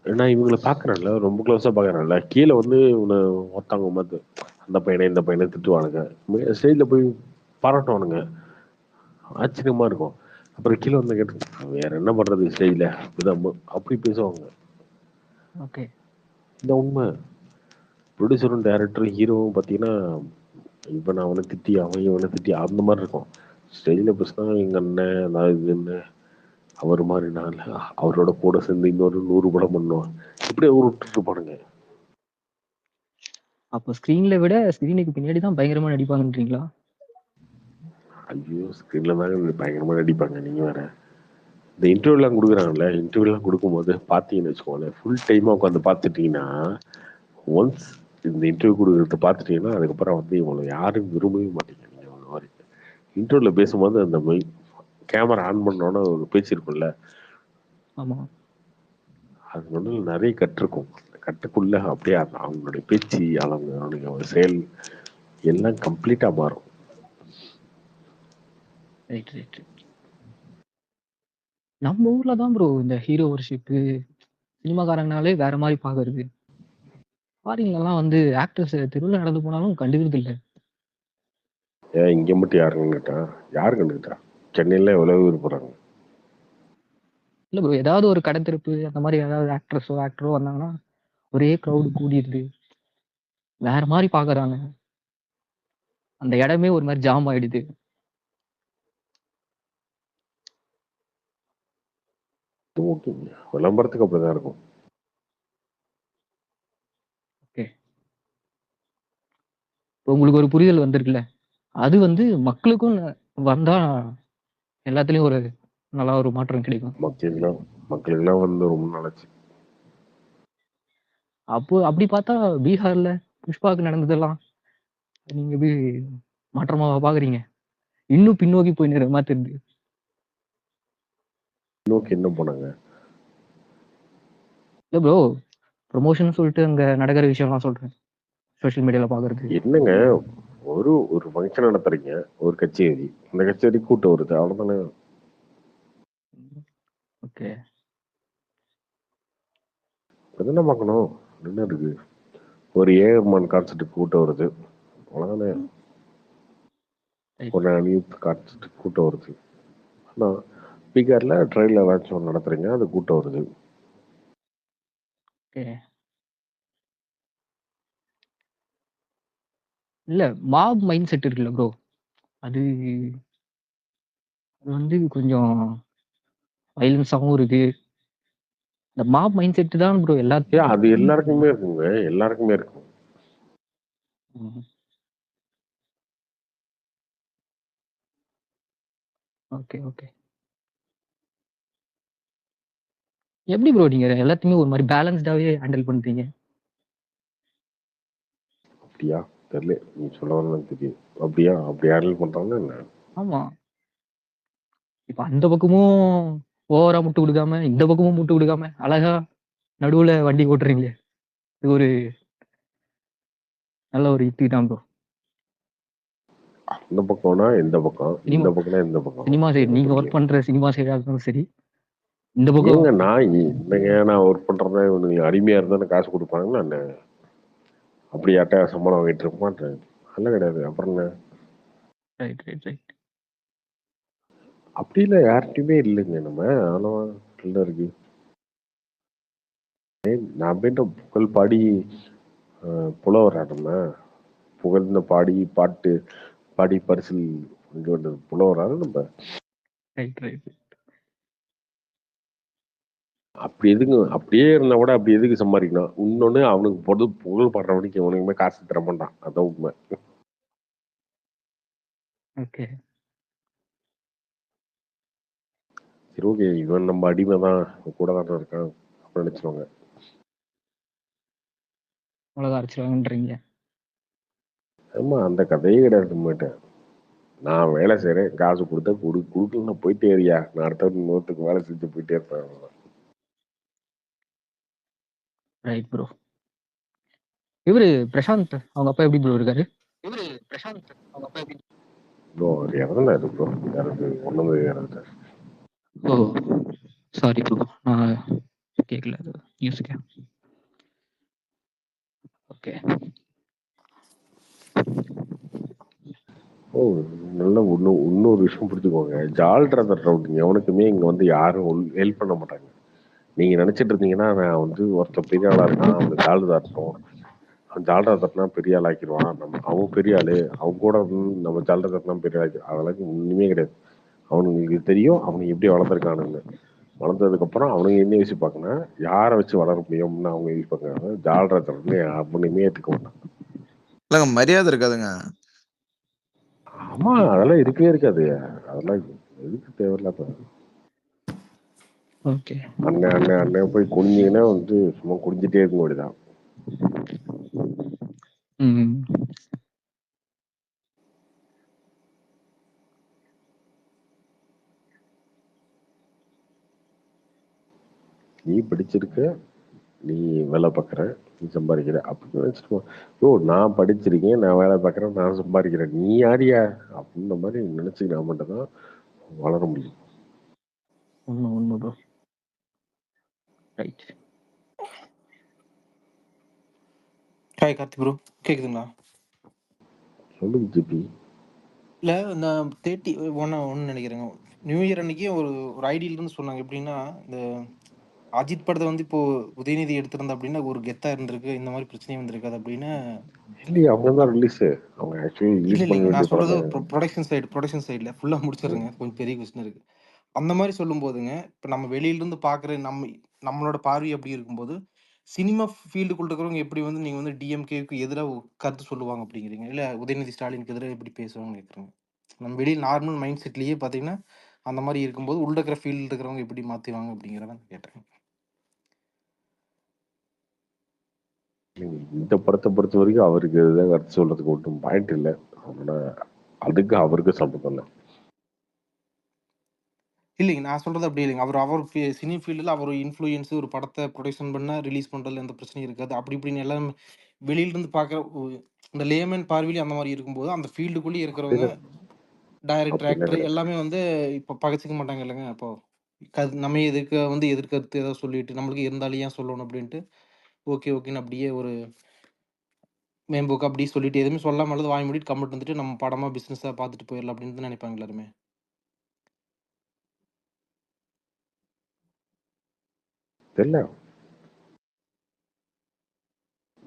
Speaker 1: ஏன்னா இவங்கள பார்க்குறேன்ல, ரொம்ப க்ளோஸாக பார்க்குறேன்ல, கீழே வந்து இவனை ஒருத்தவங்க பார்த்து அந்த பையனை இந்த பையனை திட்டுவானுங்க, ஸ்டேஜில் போய் பாராட்டுவானுங்க, ஆச்சரியமா இருக்கும். அப்புறம் கீழே வந்து கேட்டு வேற என்ன பண்றது ஸ்டேஜில் அப்படி பேசுவாங்க.
Speaker 13: ஓகே.
Speaker 1: இந்த உண்மை ப்ரொடியூசரும் டைரக்டரும் ஹீரோவும் பார்த்தீங்கன்னா இவன் அவனை திட்டி அவன் இவனை திட்டி அந்த மாதிரி இருக்கும். ஸ்டேஜில் பேசினா எங்கள் அண்ணன் நான் இது என்ன அவர் மாதிரி நான் இல்லை, அவரோட கூட சேர்ந்து இன்னொரு 100 படம் பண்ணுவான், இப்படி அவர் விட்டுட்டு இருப்பானுங்க.
Speaker 13: அப்போ ஸ்க்ரீன்ல விட ஸ்க்ரீனுக்கு பின்னாடி தான் பயங்கரமா நடிப்பாங்கன்றீங்களா?
Speaker 1: ஐயோ ஸ்க்ரீனில் தாங்க பயங்கரமாக நடிப்பாங்க. நீங்கள் வேற இந்த இன்டர்வியூலாம் கொடுக்குறாங்கல்ல, இன்டர்வியூலாம் கொடுக்கும்போது பார்த்தீங்கன்னு வச்சுக்கோங்களேன், ஃபுல் டைமாக உட்காந்து பார்த்துட்டிங்கன்னா, ஒன்ஸ் இந்த இன்டர்வியூ கொடுக்குறத பார்த்துட்டீங்கன்னா அதுக்கப்புறம் வந்து இவங்களை யாரும் விரும்பவே மாட்டீங்க. நீங்கள் அந்த மாதிரி இன்டர்வியூவில் பேசும்போது அந்த கேமரா ஆன் பண்ணோன்னா ஒரு பேச்சு இருக்கும்ல,
Speaker 13: ஆமாம்.
Speaker 1: அது வந்து நிறைய கற்றுக்கும். அந்த கட்டுக்குள்ள அப்படியே அவங்களுடைய பேச்சு அவனுடைய செயல் எல்லாம் கம்ப்ளீட்டாக மாறும்.
Speaker 13: Right right. நம்ம ஊர்ல தான் ப்ரோ இந்த ஹீரோ வர்ஷிப்பு சினிமாக்காரங்கனாலே வேற மாதிரி பார்க்கறது. ஃபாரின்லலாம் வந்து ஆக்டர்ஸ் தெருவில் நடந்து போனாலும் கண்டுக்கிறது இல்லை.
Speaker 1: ஏன் இங்கே மட்டும் யார் கண்டுக்கிட்டா? யார் கண்டுக்கிட்டா? சென்னையில் எவ்வளோ பேர் போகிறாங்க.
Speaker 13: இல்லை ப்ரோ, ஏதாவது ஒரு கடை திறப்பு அந்த மாதிரி ஏதாவது ஆக்ட்ரஸோ ஆக்டரோ வந்தாங்கன்னா ஒரே க்ரௌடு கூடிடுது, வேற மாதிரி பார்க்கறாங்க, அந்த இடமே ஒரு மாதிரி ஜாம் ஆயிடுது.
Speaker 1: ஓகேங்க, விளம்பரத்துக்கு அப்படிதான் இருக்கும்.
Speaker 13: ஓகே. இப்போ உங்களுக்கு ஒரு புரிதல் வந்திருக்குல்ல, அது வந்து மக்களுக்கும் வந்தா எல்லாத்துலயும் ஒரு நல்லா ஒரு மாற்றம் கிடைக்கும்.
Speaker 1: மக்களுக்கெல்லாம் வந்து ரொம்ப நாளாச்சு.
Speaker 13: அப்போ அப்படி பார்த்தா பீகார்ல புஷ்பாவுக்கு நடந்ததெல்லாம் நீங்க எப்படி மாற்றமா பாக்குறீங்க? இன்னும் பின்னோக்கி போய் நிற மாதிரி இருக்கு.
Speaker 1: நோக்கி என்ன போனாங்க?
Speaker 13: இல்ல ப்ரோ, ப்ரொமோஷன் சொல்லிட்டு அங்க நடக்கிற விஷயம்லாம் சொல்றேன், சோஷியல் மீடியால பாக்குறது.
Speaker 1: என்னங்க, ஒரு ஒரு ஃபங்க்ஷன் நடத்துறீங்க, ஒரு கச்சேரி, அந்த கச்சேரி கூட்டம் வருது, அவ்வளவுதானே.
Speaker 13: ஓகே.
Speaker 1: என்ன பார்க்கணும், என்ன இருக்கு? ஒரு ஏகமான் கான்சர்ட் கூட்டம் வருது, அவ்வளவுதானே. ஒரு யூத் கான்சர்ட் கூட்டம் வருது. ஆனால் பீகார்ல ட்ரெயின்ல ஏதாச்சும் நடத்துறீங்க, அது கூட்டம் வருது.
Speaker 13: ஓகே. இல்ல மாப் மைண்ட் செட் இருக்குல்ல ப்ரோ, அது வந்து கொஞ்சம் வயலன்ஸாகவும் இருக்கு. இந்த மாப் மைண்ட் செட் தான் ப்ரோ எல்லாத்தையும்.
Speaker 1: அது எல்லாருக்குமே இருக்குங்க, எல்லாருக்குமே இருக்கும்.
Speaker 13: Okay okay. எப்படி ப்ரோ நீங்க எல்லாத்தையுமே ஒரு மாதிரி பேலன்ஸ்டாவே ஹேண்டில் பண்றீங்க?
Speaker 1: அப்படியா தெரியல, நீ சொல்ல வரலாம் தெரியும். அப்படியா அப்படி ஹேண்டில் பண்றாங்கன்னா என்ன?
Speaker 13: ஆமா, இப்ப அந்த பக்கமும் ஓவரா முட்டு கொடுக்காம இந்த பக்கமும் முட்டு கொடுக்காம அழகா நடுவுல வண்டி ஓட்டுறீங்களே, இது ஒரு நல்ல ஒரு யுக்தி தான் ப்ரோ.
Speaker 1: அந்த பக்கம்னா எந்த பக்கம், இந்த பக்கம்னா எந்த பக்கம்?
Speaker 13: சினிமா சைடு நீங்க ஒர்க் பண்ற சினிமா சைடா இருந்தாலும் சரி, இந்த பக்கம்
Speaker 1: ஏங்க நான் ஒர்க் பண்றதா இவனுக்கு அடிமையா இருந்தானே காசு கொடுப்பாங்களா என்ன? அப்படி யார்ட்ட சம்பளம் வாங்கிட்டு இருக்க மாட்டேன், அதெல்லாம் கிடையாது. அப்புறம் என்ன?
Speaker 13: Right right right.
Speaker 1: அப்படி இல்லை, யார்கிட்டயுமே இல்லைங்க நம்ம. ஆனால் இல்லை இருக்கு. நான் போயிட்டு புகழ் பாடி புலவரா நம்ம? புகழ்ந்த பாடி பாட்டு பாடி பரிசில் இங்கே வந்தது புலவராது நம்ம.
Speaker 13: Right right.
Speaker 1: அப்படி எதுக்கு, அப்படியே இருந்தா கூட அப்படி எதுக்கு சம்பாதிக்கணும்? இன்னொன்னு அவனுக்கு புகழ் பாடுறவனுக்கு இவனுக்குமே காசு தர மாட்டான், அதான் உண்மை.
Speaker 13: ஓகே.
Speaker 1: சரி ஓகே, இவன் நம்ம அடிமை தான், கூட தான் இருக்கான் அப்படின்னு நினைச்சிருவாங்க.
Speaker 13: உலக அரைச்சிருவாங்கன்றீங்க?
Speaker 1: ஆமா, அந்த கதையே கிடையாது நம்மகிட்ட. நான் வேலை செய்யறேன், காசு கொடுத்தா கொடுக்கலன்னா போயிட்டே இருக்கியா, நான் அடுத்த இன்னொருத்துக்கு வேலை செஞ்சு போயிட்டே இருப்பேன்.
Speaker 13: Right bro. இவரு பிரசாந்த் அவங்க அப்பா எப்படி ப்ரோ இருக்காரு?
Speaker 1: ப்ரோ அவர் இறந்தாரு ப்ரோ, ஒன்றும் இறந்துட்டாரு.
Speaker 13: ஓ சாரி ப்ரோ, நான் கேட்கல அது. நியூஸுக்கு. ஓகே.
Speaker 1: ஓ நல்ல இன்னொரு விஷயம் புரிஞ்சுக்கோங்க. ஜால்ரதர் ரவுண்டிங் எவனுக்குமே இங்க வந்து யாரும் ஹெல்ப் பண்ண மாட்டாங்க. நீங்க நினைச்சிட்டு இருந்தீங்கன்னா நான் வந்து ஒருத்தன் பெரிய ஆளா இருக்கான், அவனுக்கு ஜால்ரா தட்டணும், ஜால்ரா தட்டினா பெரிய ஆள் ஆக்கிடுவான், நம்ம அவன் பெரிய ஆளு, அவன் கூட நம்ம ஜால்ரா தட்டினா பெரிய ஆள், அதெல்லாம் ஒண்ணுமே கிடையாது. அவனுங்களுக்கு தெரியும் அவனுக்கு எப்படி வளர்ந்துருக்கானுன்னு. வளர்ந்ததுக்கு அப்புறம் அவனுங்க என்ன யோசிப்பாங்கன்னா யாரை வச்சு வளர முடியும்னு அவங்க யோசிப்பாங்க. ஜால்ரா தட்டுன்னு அப்படின்னுமே ஏற்றுக்க மாட்டான்.
Speaker 6: இல்லைங்க மரியாதை இருக்காதுங்க.
Speaker 1: ஆமா அதெல்லாம் இருக்கவே இருக்காது. அதெல்லாம் எதுக்கு தேவையில்லாத
Speaker 13: ஓகே.
Speaker 1: அண்ணன் அண்ணன் அண்ணன் போய் குனிஞ்சிங்கன்னா வந்து சும்மா குடிஞ்சிட்டே இருக்க வேண்டியதான்.
Speaker 13: ம்.
Speaker 1: நீ படிச்சிருக்க, நீ வேலை பார்க்குற, நீ சம்பாதிக்கிற அப்படின்னு நினைச்சிட்டு ஓ நான் படிச்சிருக்கேன், நான் வேலை பார்க்குறேன், நான் சம்பாதிக்கிறேன், நீ யாரியா அப்படின்ற மாதிரி நினைச்சுக்கினா மட்டும்தான் வளர முடியும்.
Speaker 13: உண்மை bro. Right.
Speaker 16: Hi Karthi bro, கேக்குதுங்களா?
Speaker 1: சொல்லுங்க ஜிபி.
Speaker 16: இல்லை நான் 31 நினைக்கிறேங்க. நியூ இயர் அன்னைக்கு ஒரு ஒரு ஐடியிலிருந்து சொன்னாங்க. எப்படின்னா இந்த அஜித் படத்தை வந்து இப்போ உதயநிதி எடுத்திருந்தா அப்படின்னா ஒரு கெத்தா இருந்திருக்கு, இந்த மாதிரி பிரச்சனையும் வந்திருக்காது அப்படின்னு.
Speaker 1: இல்லையா அவங்க தான் ரிலீஸ், அவங்க ஆக்சுவலி
Speaker 16: இல்லை
Speaker 1: ரிலீஸ் பண்ண
Speaker 16: இல்லைங்க,
Speaker 1: வேண்டிய
Speaker 16: நான் சொல்றது
Speaker 1: படம்.
Speaker 16: ப்ரொடக்ஷன் சைடில் ஃபுல்லாக முடிச்சிடுறேங்க, கொஞ்சம் பெரிய கொஸ்டின் இருக்கு. அந்த மாதிரி சொல்லும் போதுங்க, இப்போ நம்ம வெளியிலிருந்து பார்க்குற நம்மளோட பார்வை அப்படி இருக்கும்போது சினிமா ஃபீல்டுக்குள்ள இருக்கிறவங்க எப்படி வந்து நீங்கள் வந்து டிஎம்கேக்கு எதிராக கருத்து சொல்லுவாங்க அப்படிங்கிறீங்க, இல்லை உதயநிதி ஸ்டாலினுக்கு எதிராக எப்படி பேசுவாங்கன்னு கேட்குறேங்க. நம்ம வெளியில் நார்மல் மைண்ட் செட்லேயே பார்த்தீங்கன்னா அந்த மாதிரி இருக்கும்போது உள்ள இருக்கிற ஃபீல்டு இருக்கிறவங்க எப்படி மாற்றுவாங்க அப்படிங்கிறத கேட்டேன்.
Speaker 1: இந்த படத்தை பொறுத்த வரைக்கும் அவருக்கு எதாவது கருத்து சொல்றதுக்கு ஒன்றும் பாயிண்ட் இல்லை. அவனோட அதுக்கு அவருக்கு சம்மந்தம் இல்லை.
Speaker 16: இல்லைங்க, நான் சொல்றது அப்படி இல்லைங்க. அவர் சினி ஃபீல்டில் அவர் இன்ஃப்ளூயன்ஸ் ஒரு படத்தை ப்ரொடக்ஷன் பண்ண ரிலீஸ் பண்ணுறதுல எந்த பிரச்சனையும் இருக்காது. அப்படி இப்படின்னு எல்லாம் வெளியிலிருந்து பார்க்குற இந்த லேமன் பார்வையிலே அந்த மாதிரி இருக்கும்போது அந்த ஃபீல்டுக்குள்ளேயே இருக்கிறவங்க டைரக்டர் ஆக்டர் எல்லாமே வந்து இப்போ பகச்சிக்க மாட்டாங்க இல்லைங்க. அப்போ நம்ம எதிர்கருத்து ஏதாவது சொல்லிட்டு நம்மளுக்கு இருந்தாலும் ஏன் சொல்லணும் அப்படின்ட்டு ஓகே ஓகேன்னு அப்படியே ஒரு மேம்போக்கு அப்படியே சொல்லிட்டு எதுவுமே சொல்லாமல் அல்லது வாய் மூடிட்டு கம்மிட்டு வந்துட்டு நம்ம படமாக பிஸ்னஸாக பார்த்துட்டு போயிடலாம் அப்படின்னு நினைப்பாங்க எல்லாருமே.
Speaker 1: தெரியல,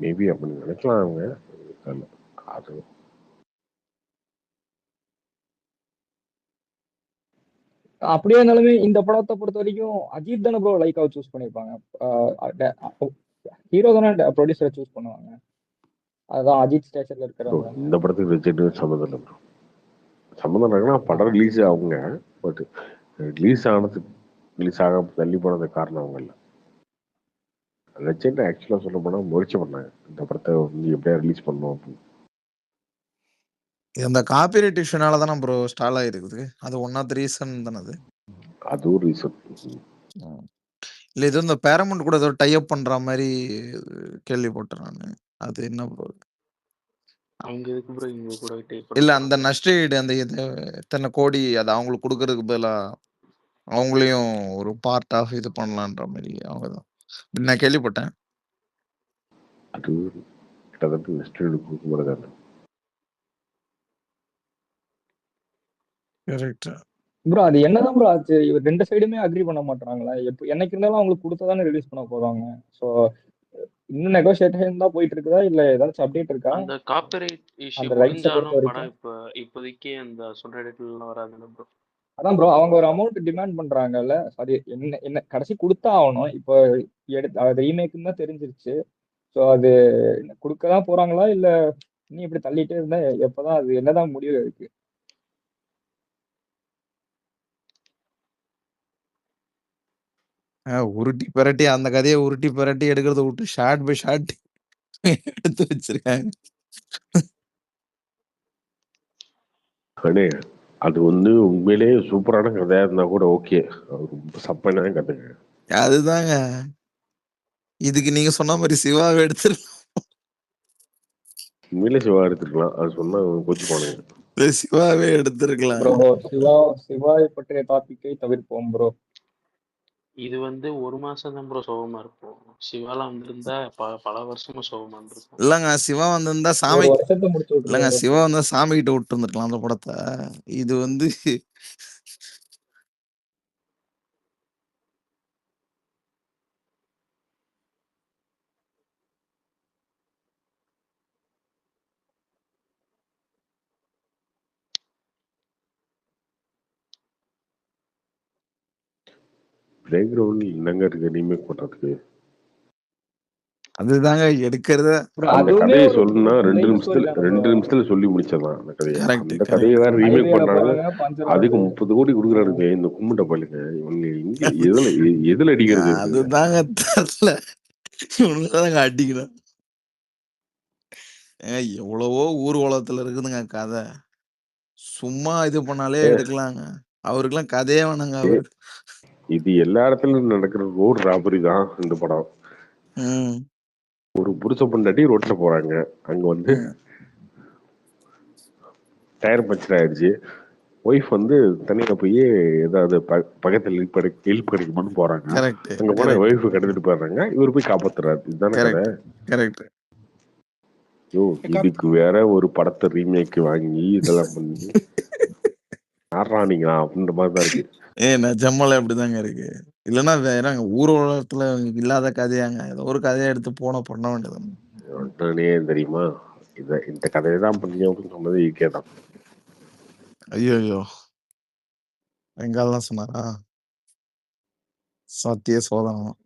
Speaker 1: மேபி அப்படி நினைக்கலாம் அவங்க. அது
Speaker 9: அப்படியே இருந்தாலுமே இந்த படத்தை பொறுத்த வரைக்கும் அஜித் தானே ப்ரோ லைக்காவை சூஸ் பண்ணியிருப்பாங்க. ஹீரோ தானே ப்ரொடியூசரை சூஸ் பண்ணுவாங்க. அதுதான் அஜித் ஸ்டேஷன்ல இருக்கிறவங்க.
Speaker 1: இந்த படத்துக்கு ரிஜெக்ட் சம்மந்தம் இல்லை ப்ரோ. சம்மந்தம் இருக்குன்னா படம் ரிலீஸ் ஆகுங்க, பட் ரிலீஸ் ஆக தள்ளி போனது காரணம் அவங்க இல்லை. லெஜெண்ட் ஆக்சுவலாக சொல்ல போனால் முயற்சி பண்ணாங்க இந்த படத்தை வந்து எப்படியா ரிலீஸ் பண்ணோம் அப்படின்னு.
Speaker 6: இந்த காப்பிரைட் இஷ்யூனால தானே ப்ரோ ஸ்டால் ஆயிருக்குது. அது ஒன் ஆஃப் த ரீசன் தானே அது.
Speaker 1: அதுவும் ரீசன்
Speaker 6: இல்லை, இது இந்த பேரமௌண்ட் கூட ஏதோ டை அப் பண்ற மாதிரி கேள்விப்பட்டேன் நான். அது என்ன ப்ரோ?
Speaker 7: அவங்க எதுக்கு ப்ரோ இவங்க கூட
Speaker 6: இல்லை அந்த நஷ்டஈடு அந்த இது எத்தனை கோடி அது அவங்களுக்கு கொடுக்கறதுக்கு பதிலாக அவங்களையும் ஒரு பார்ட் ஆஃப் இது பண்ணலான்ற மாதிரி அவங்க தான் நான் கேள்விப்பட்டேன்.
Speaker 1: அது கிட்டத்தட்ட நஷ்டஈடு கொடுக்க முடியாது.
Speaker 6: கரெக்ட்
Speaker 9: ப்ரோ அது என்னதான் ப்ரோ ஆச்சு, இவர் ரெண்டு சைடுமே அக்ரி பண்ண மாட்டாங்களா? என்னைக்கு இருந்தாலும் அவங்களுக்கு கொடுத்ததானே ரிலீஸ் பண்ண போறாங்க. ஸோ இன்னும் நெகோசியேஷன் தான் போயிட்டு இருக்குதா இல்ல ஏதாச்சும் அப்டேட் இருக்கா?
Speaker 7: அந்த காப்பிரைட் இஷ்யூ
Speaker 9: அந்த ரைட்ஸை பொறுத்த
Speaker 7: முடிஞ்சாலும்
Speaker 9: வரைக்கும்
Speaker 7: படம் இப்போதைக்கு அந்த சொல்ற இடத்துல வராதுல்ல ப்ரோ.
Speaker 9: அதான் ப்ரோ அவங்க ஒரு அமௌண்ட் டிமாண்ட் பண்றாங்கல்ல, அது என்ன கடைசி கொடுத்தா ஆகணும். இப்போ அது ரீமேக்குன்னு தான் தெரிஞ்சிருச்சு. ஸோ அது கொடுக்கதான் போறாங்களா இல்ல இன்னும் இப்படி தள்ளிட்டே இருந்தா எப்பதான் அது என்னதான் முடிவு இருக்கு?
Speaker 6: உருட்டி பிரட்டி அந்த கதையை உருட்டி பிரட்டி எடுக்கிறத விட்டு ஷார்ட் பை ஷார்ட் எடுத்து வச்சிருக்காங்க.
Speaker 1: அண்ணே அது வந்து உண்மையிலேயே சூப்பரான கதையா இருந்தா கூட ஓகே, ரொம்ப சப்பையான கதைங்க.
Speaker 6: அதுதாங்க இதுக்கு நீங்க சொன்ன மாதிரி சிவாவை எடுத்துருக்கலாம்.
Speaker 1: உண்மையிலே சிவா எடுத்துருக்கலாம், அது சொன்னா கொச்சு போனீங்க.
Speaker 6: சிவாவே எடுத்திருக்கலாம்.
Speaker 9: ப்ரோ சிவாவை பற்றிய டாபிக்கை தவிர்ப்போம் ப்ரோ.
Speaker 7: இது வந்து 1 மாசம் தான் ப்ரோ சோகமா இருப்போம். சிவாலாம் வந்திருந்தா பல வருஷமா சோகமா இருந்திருக்கும்.
Speaker 6: இல்லங்க சிவா வந்திருந்தா
Speaker 9: ஒரு
Speaker 6: சாமி
Speaker 9: வருஷத்தை முடிச்சு
Speaker 6: இல்லங்க
Speaker 9: விட்டுருவாரு.
Speaker 6: சிவா வந்தா சாமி கிட்ட விட்டு இருந்திருக்கலாம் அந்த படத்தை. இது வந்து
Speaker 1: பிளே கிரவுண்ட் என்னங்க இருக்கு ரீமேக் பண்றதுக்கு?
Speaker 6: அதுதாங்க எடுக்கிறத
Speaker 9: ப்ரோ
Speaker 1: அந்த
Speaker 9: அதுவுமே
Speaker 1: கதையை
Speaker 9: ஒரு
Speaker 1: சொல்லணும்னா
Speaker 9: மெயின் ஸ்டோரி தானே ப்ரோ.
Speaker 1: 2 நிமிஷத்துல சொல்லி முடிச்சிடலாம் அந்த கதையை.
Speaker 6: கரெக்ட்
Speaker 1: அந்த கதையை வேற ரீமேக்
Speaker 9: ஹைவேல
Speaker 1: பண்றாங்க.
Speaker 9: போறாங்க, பஞ்சர்
Speaker 1: அதுக்கு
Speaker 9: ஆகுது.
Speaker 1: 30 கோடி கொடுக்குறாருங்க இந்த கும்பிட்ட பள்ளிங்க. இவங்க இங்க எதுல அடிக்கிறது இவங்க?
Speaker 6: அதுதாங்க தெரியல. இவனுங்கதாங்க அடிக்கிறான். எவ்வளவோ ஊர் உலகத்துல இருக்குதுங்க கதை. சும்மா இது பண்ணாலே எடுக்கலாங்க. அவருக்கெல்லாம் கதையே வேணாங்க அவரு.
Speaker 1: இது எல்லா இடத்துலயும் நடக்கிற ரோட் ராபரி தான் இந்த படம்.
Speaker 6: ம்.
Speaker 1: ஒரு புருஷ பொண்டாட்டி ரோட்ல போறாங்க. அங்க வந்து டயர் பஞ்சர் ஆயிடுச்சு. ஒய்ஃப் வந்து தனியா போய் ஏதாவது பக்கத்துல ஹெல்ப் கிடைக்குமான்னு போறாங்க.
Speaker 6: கரெக்ட்
Speaker 1: அங்க போனா ஒய்ஃப் கடத்திட்டு போயிடுறாங்க. இவர் போய் காப்பாத்துறாரு. இதுதானே கதை.
Speaker 6: கரெக்ட்.
Speaker 1: ஐயோ இதுக்கு வேற ஒரு படத்தை ரீமேக் வாங்கி இதெல்லாம் பண்ணி ஆடுறானீங்களா அப்படின்ற மாதிரி தான் இருக்கு.
Speaker 6: நிஜமாலே அப்படிதாங்க இருக்கு. இல்லைன்னா வேற ஊர் உலகத்துல இல்லாத கதையாங்க. ஏதோ ஒரு கதையை எடுத்து பண்ண வேண்டியது.
Speaker 1: உடனே தெரியுமா இந்த கதையை தான் பண்ணி அப்படின்னு சொன்னது ஈகே தான்.
Speaker 6: ஐயோ எங்காலாம் சொன்னாரா? சத்திய சோதனம்.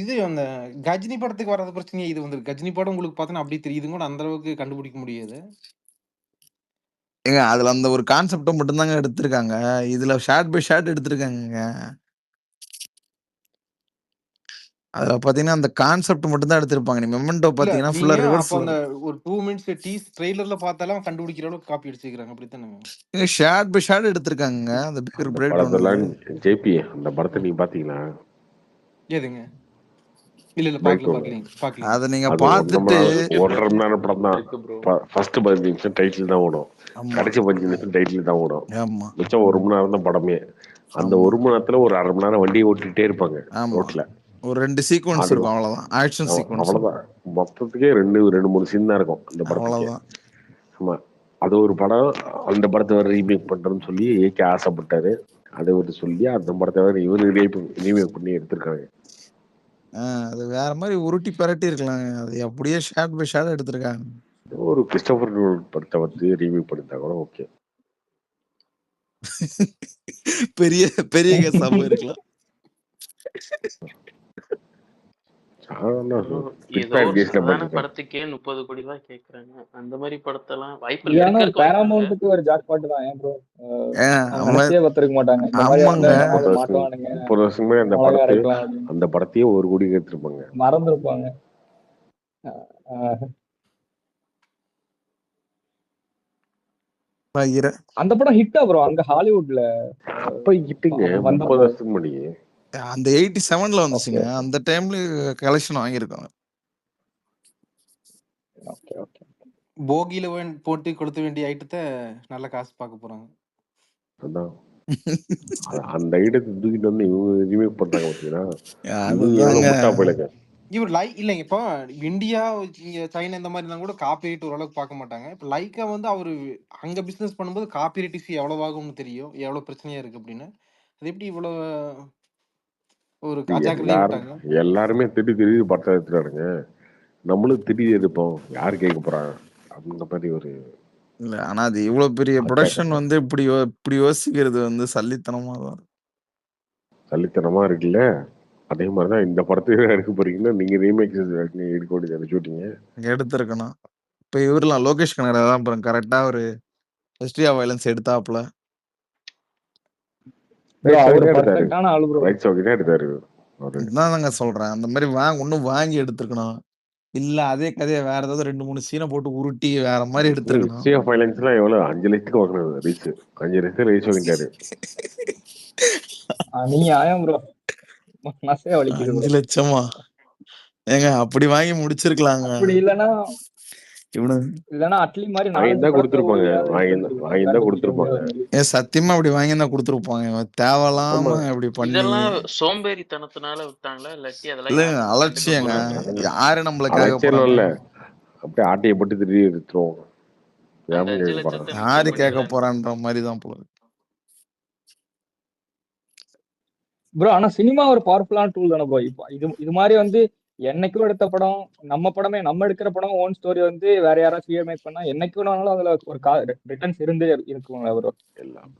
Speaker 16: இது அந்த கஜினி படத்துக்கு வராத பிரச்சனையே இது வந்து கஜினி படம் உங்களுக்கு பார்த்தோன்னா அப்படி தெரியுது கூட அந்த அளவுக்கு கண்டுபிடிக்க முடியாது.
Speaker 6: ஏங்க அதுல அந்த ஒரு கான்செப்டை மட்டும்தாங்க எடுத்திருக்காங்க. இதுல ஷார்ட் பை ஷார்ட் எடுத்திருக்காங்க. அதுல பாத்தீங்கன்னா அந்த கான்செப்ட் மட்டும் தான் எடுத்திருப்பாங்க. நீ மெமெண்டோ பாத்தீங்கன்னா ஃபுல்லா ரிவர்ஸ்.
Speaker 16: அப்ப அந்த ஒரு 2 மினிட்ஸ் டீஸ் ட்ரெய்லர்ல பார்த்தாலும் கண்டுபிடிக்கிற அளவுக்கு காப்பி அடிச்சிருக்காங்க அப்படித்தானே?
Speaker 6: ஷார்ட் பை ஷார்ட் எடுத்திருக்காங்க. அந்த பிரேக் டவுன்
Speaker 1: ஜேபி அந்த படத்தை நீங்க பாத்தீங்களா?
Speaker 16: ஏதுங்க? இல்ல பாக்கல.
Speaker 6: அத நீங்க பார்த்துட்டு
Speaker 1: 1.5 மணி நேரம் படம் தான். ஃபர்ஸ்ட் 15 நிமிஷம் டைட்டில் தான் ஓடும். கடைசி 15 நிமிஷம் டைட்டில் தான் ஓடும். மிச்சம் 1 மணி நேரம் தான் படமே. அந்த 1 மணி நேரத்துல ஒரு 1/2 மணி நேரம் வண்டியை ஓட்டிட்டே இருப்பாங்க ரோட்ல.
Speaker 6: ஒரு 2 சீக்வென்ஸ் இருக்கும் அவ்வளவுதான். ஆக்ஷன் சீக்வென்ஸ்
Speaker 1: அவ்வளவுதான். மொத்தத்துக்கே 2-3 சீன் தான் இருக்கும் அந்த படத்துக்கு. ஆமா அது ஒரு படம். அந்த படத்தை வேற ரீமேக் பண்றேன்னு சொல்லி ஏகே ஆசைப்பட்டாரு. அதை ஒரு சொல்லி அந்த படத்தை வேற இவரு ரீமேக் பண்ணி எடுத்திருக்காங்க.
Speaker 6: அது வேற மாதிரி உருட்டி பரட்டி இருக்கலாம். அது அப்படியே ஷார்ட் பை ஷார்ட் எடுத்திருக்காங்க.
Speaker 1: ஒரு கிறிஸ்டோபர் படத்தை வந்து ரீமேக் பண்ணிட்டா கூட ஓகே.
Speaker 6: பெரிய பெரிய கேஸா போயிருக்கலாம்.
Speaker 7: ஏதோ ஒரு சாதாரண படத்துக்கே 30 கோடி தான் கேக்குறாங்க. அந்த மாதிரி படத்தெல்லாம் வாய்ப்பு இருக்கு.
Speaker 9: பேராமவுண்ட்க்கு ஒரு ஜாக்பாட் தான். ஏன் ப்ரோ நினைச்சே பார்த்திருக்க மாட்டாங்க. இந்த மாதிரி மாட்டுவானுங்க.
Speaker 1: 30 வருஷமே அந்த படத்தையே 1 கோடி கேட்டிருப்பாங்க.
Speaker 9: மறந்துருப்பாங்க. அந்த படம் ஹிட்டா ப்ரோ அங்க ஹாலிவுட்ல?
Speaker 1: அப்ப ஹிட்டுங்க 30 வருஷத்துக்கு முன்னாடி.
Speaker 6: அந்த 87ல வந்துச்சுங்க. அந்த டைம்ல கலெக்ஷன் வாங்கியிருக்காங்க.
Speaker 9: Okay okay.
Speaker 16: போகில போட்டு கொடுத்த வேண்டிய ஐட்டத்தை நல்ல காசு பார்க்க போறாங்க.
Speaker 1: அதான் அந்த ஐட்டத்தை தூக்கிட்டு வந்து இவங்க ரீமேக் பண்றாங்க பாத்தீங்களா?
Speaker 16: இவர் இல்லைங்க இப்போ இந்தியா சைனா இந்த மாதிரி இருந்தா கூட காப்பிரைட் ஓரளவுக்கு பார்க்க மாட்டாங்க. இப்போ லைக்கா வந்து அவரு அங்க பிசினஸ் பண்ணும்போது காப்பிரைட் இஷ்யூ எவ்வளவு ஆகும்னு தெரியும், எவ்வளவு பிரச்சனையா இருக்கு அப்படின்னு. அது எப்படி இவ்வளவு ஒரு
Speaker 1: எல்லாருமே திடீர் படத்தை எடுத்துறாருங்க. நம்மளும் திடீர் எடுப்போம். யாரு கேட்க போறாங்க அந்த மாதிரி ஒரு
Speaker 6: இல்ல. ஆனா அது இவ்வளவு பெரிய ப்ரொடக்ஷன் வந்து இப்படி யோசிக்கிறது வந்து சல்லித்தனமா
Speaker 1: இருக்குல்ல. அதே மாதிரிதான் இந்த படத்தையும் எடுக்க போறீங்கன்னா நீங்க ரீமேக் எடுக்க வேண்டியது ஷூட்டிங்க
Speaker 6: எடுத்திருக்கணும். இப்ப இவரெல்லாம் லோகேஷ் கனகரா தான் கரெக்டா ஒரு ஹிஸ்டரி ஆஃப் வயலன்ஸ் எடுத்தாப்ல. எடுத்தாருங்க சொல்றேன். அந்த மாதிரி இன்னும் வாங்கி எடுத்திருக்கணும். இல்ல அதே கதையை வேற ஏதாவது 2-3 சீனை போட்டு உருட்டி வேற மாதிரி எடுத்திருக்கணும்.
Speaker 1: ஹிஸ்டரி ஆஃப் வயலன்ஸ்லாம் எவ்வளவு 5 லட்சத்துக்கு வாங்கினது ரீச். 5 லட்சம் ரீச் வாங்கிட்டாரு.
Speaker 9: நீங்க ஆயம் ப்ரோ.
Speaker 6: 5 லட்சமா? ஏங்க அப்படி வாங்கி முடிச்சிருக்கலாங்க.
Speaker 9: அப்படி இல்லனா
Speaker 6: இவனு
Speaker 9: இல்லைன்னா அட்லி மாதிரி
Speaker 1: வாங்கி
Speaker 9: 4-5
Speaker 1: தான்
Speaker 9: படத்தை
Speaker 1: கொடுத்துருப்பாங்க,
Speaker 9: ஓடியாவது
Speaker 1: வாங்கி
Speaker 9: எடுத்துருந்துருக்கலாம்
Speaker 1: தான்
Speaker 9: கண்டுபிடிக்க
Speaker 1: கொடுத்துருப்பாங்க.
Speaker 9: முடியாத மாதிரி.
Speaker 6: சத்தியமா அப்படி வாங்கி தான் கொடுத்துருப்பாங்க. இவன் தேவையில்லாம
Speaker 1: ஆமா
Speaker 6: இப்படி பண்ணி
Speaker 7: இதெல்லாம் சோம்பேறித்தனத்தினால விட்டாங்களா இல்லாட்டி அதெல்லாம்
Speaker 6: இல்ல
Speaker 7: யாருமே கண்டுக்க
Speaker 6: அலட்சியங்க.
Speaker 7: போறாங்க?
Speaker 6: யாரு நம்மள கேட்க
Speaker 1: அலட்சியம்
Speaker 6: போறாங்க?
Speaker 1: இல்ல, அப்படியே ஆட்டையை போட்டு திடீர் எடுத்துருவோம்.
Speaker 7: அந்த
Speaker 1: யாரும்
Speaker 7: 5
Speaker 1: கேட்க போறாங்க?
Speaker 7: லட்சத்தை
Speaker 6: யாரு
Speaker 7: மிச்சம்
Speaker 6: கேட்க
Speaker 7: பண்ணிடலான்ட்டு.
Speaker 6: போறான்ற மாதிரி தான் போல.
Speaker 9: ப்ரோ ஆனா சினிமா ஒரு பவர்ஃபுல்லான டூல் தானே ப்ரோ. இப்போ இது மாதிரி வந்து என்னைக்கும் எடுத்த படம், நம்ம படமே நம்ம எடுக்கிற படம் ஓன் ஸ்டோரி வந்து வேற யாராச்சும் ரீமேக் பண்ணா என்னைக்கு வேணாலும் அதுல ஒரு ரிட்டர்ன்ஸ் இருந்தே இருக்குங்களா ப்ரோ?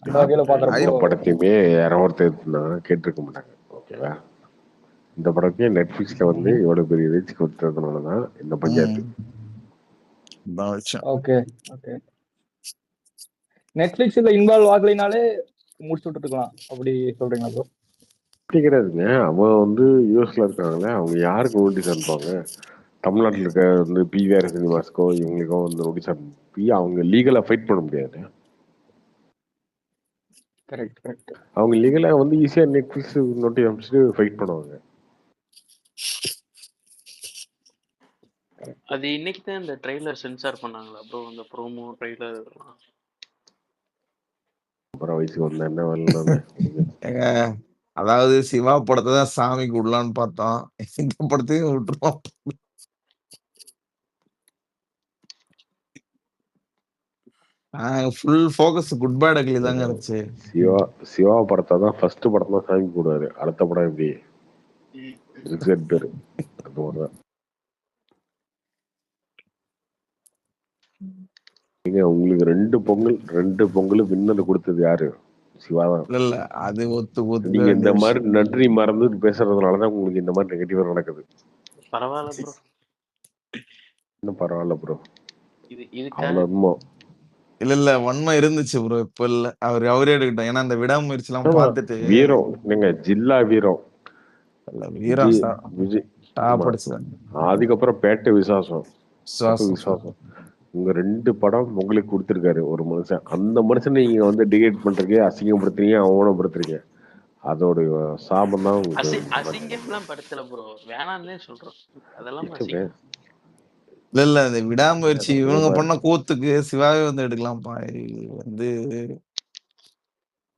Speaker 9: அந்த வகையில
Speaker 1: எந்த
Speaker 9: பாக்குறப்போ
Speaker 1: படத்தையுமே யாரோ ஒருத்தர் கேட்டிருக்க மாட்டாங்க. ஓகேவா? இந்த படத்தையே நெட்ஃபிளிக்ஸ்ல வந்து இவ்வளவு பெரிய ரீச் கொடுத்ததுனாலதான் இந்த பஞ்சாயத்து.
Speaker 9: Okay okay. நெட்ஃபிளிக்ஸ்ல இன்வால்வ் ஆகலைனாலே முடிச்சு விட்டுருக்கலாம் அப்படி சொல்றீங்களா ப்ரோ?
Speaker 1: அப்படி கிடையாதுங்க. அவன் வந்து யூஎஸ்ல இருக்காங்களே, அவங்க யாருக்கு நோட்டீஸ் அனுப்புவாங்க? தமிழ்நாட்டில் இருக்க வந்து பிவிஆர் சினிமாஸ்க்கோ இவங்களுக்கோ வந்து நோட்டீஸ் அனுப்பி அவங்க லீகலா ஃபைட் பண்ண முடியாது.
Speaker 9: Correct correct.
Speaker 1: அவங்க லீகலா வந்து ஈஸியா நெட்ஃபிளிக்ஸ் நோட்டீஸ் அனுப்பிச்சுட்டு ஃபைட் பண்ணுவாங்க.
Speaker 7: அது இன்னைக்கு தான் இந்த ட்ரெய்லர் சென்சார் பண்ணாங்களா ப்ரோ? அந்த ப்ரோமோ ட்ரெய்லர் இதெல்லாம்
Speaker 1: அப்புறம் வயசுக்கு வந்த என்ன வரலாமே.
Speaker 6: ஏங்க, அதாவது சிவா படத்தை தான் சாமிக்கு விடலான்னு பார்த்தோம், இந்த படத்தையும் விட்டுருவோம். Full focus Good Bad Ugly தாங்க இருந்துச்சு.
Speaker 1: சிவா படத்தை தான் ஃபர்ஸ்ட் படம் தான் சாமி போடுவாரு, அடுத்த படம் எப்படி பேரு அது மாதிரிதான். உங்களுக்கு ரெண்டு பொங்கல் வின்னல் கொடுத்தது யாரு? சிவா தான்.
Speaker 6: இல்ல அது ஒத்து
Speaker 1: நீங்க இந்த மாதிரி நன்றி மறந்து பேசுறதுனாலதான் உங்களுக்கு இந்த மாதிரி நெகட்டிவா நடக்குது.
Speaker 7: பரவாயில்ல ப்ரோ.
Speaker 1: இன்னும் பரவாயில்ல ப்ரோ.
Speaker 7: இதுக்காக
Speaker 1: அவ்வளவு
Speaker 6: இல்ல வன்மை இருந்துச்சு ப்ரோ. இப்ப இல்ல, அவரே எடுக்கட்டும். ஏன்னா அந்த விடாமுயற்சி எல்லாம் பார்த்துட்டு
Speaker 1: வீரம் நீங்க ஜில்லா வீரம்
Speaker 6: வீரம்
Speaker 1: விஜய்
Speaker 6: டாப் அடிச்சுதான்.
Speaker 1: அதுக்கப்புறம் பேட்டை விசுவாசம். உங்க 2 படம் உங்களுக்கு கொடுத்துருக்காரு ஒரு மனுஷன். அந்த மனுஷனை நீங்க வந்து டிகேட் பண்றீங்க, அசிங்கப்படுத்துறீங்க, அவமானப்படுத்துறீங்க. அதோட சாபம் தான்
Speaker 7: அசிங்கம்லாம் படுத்தல ப்ரோ, வேணாம்னே சொல்றோம். அதெல்லாம்
Speaker 6: இல்ல இந்த விடாமுயற்சி இவங்க பண்ண கூத்துக்கு சிவாவே வந்து எடுக்கலாம்ப்பா. வந்து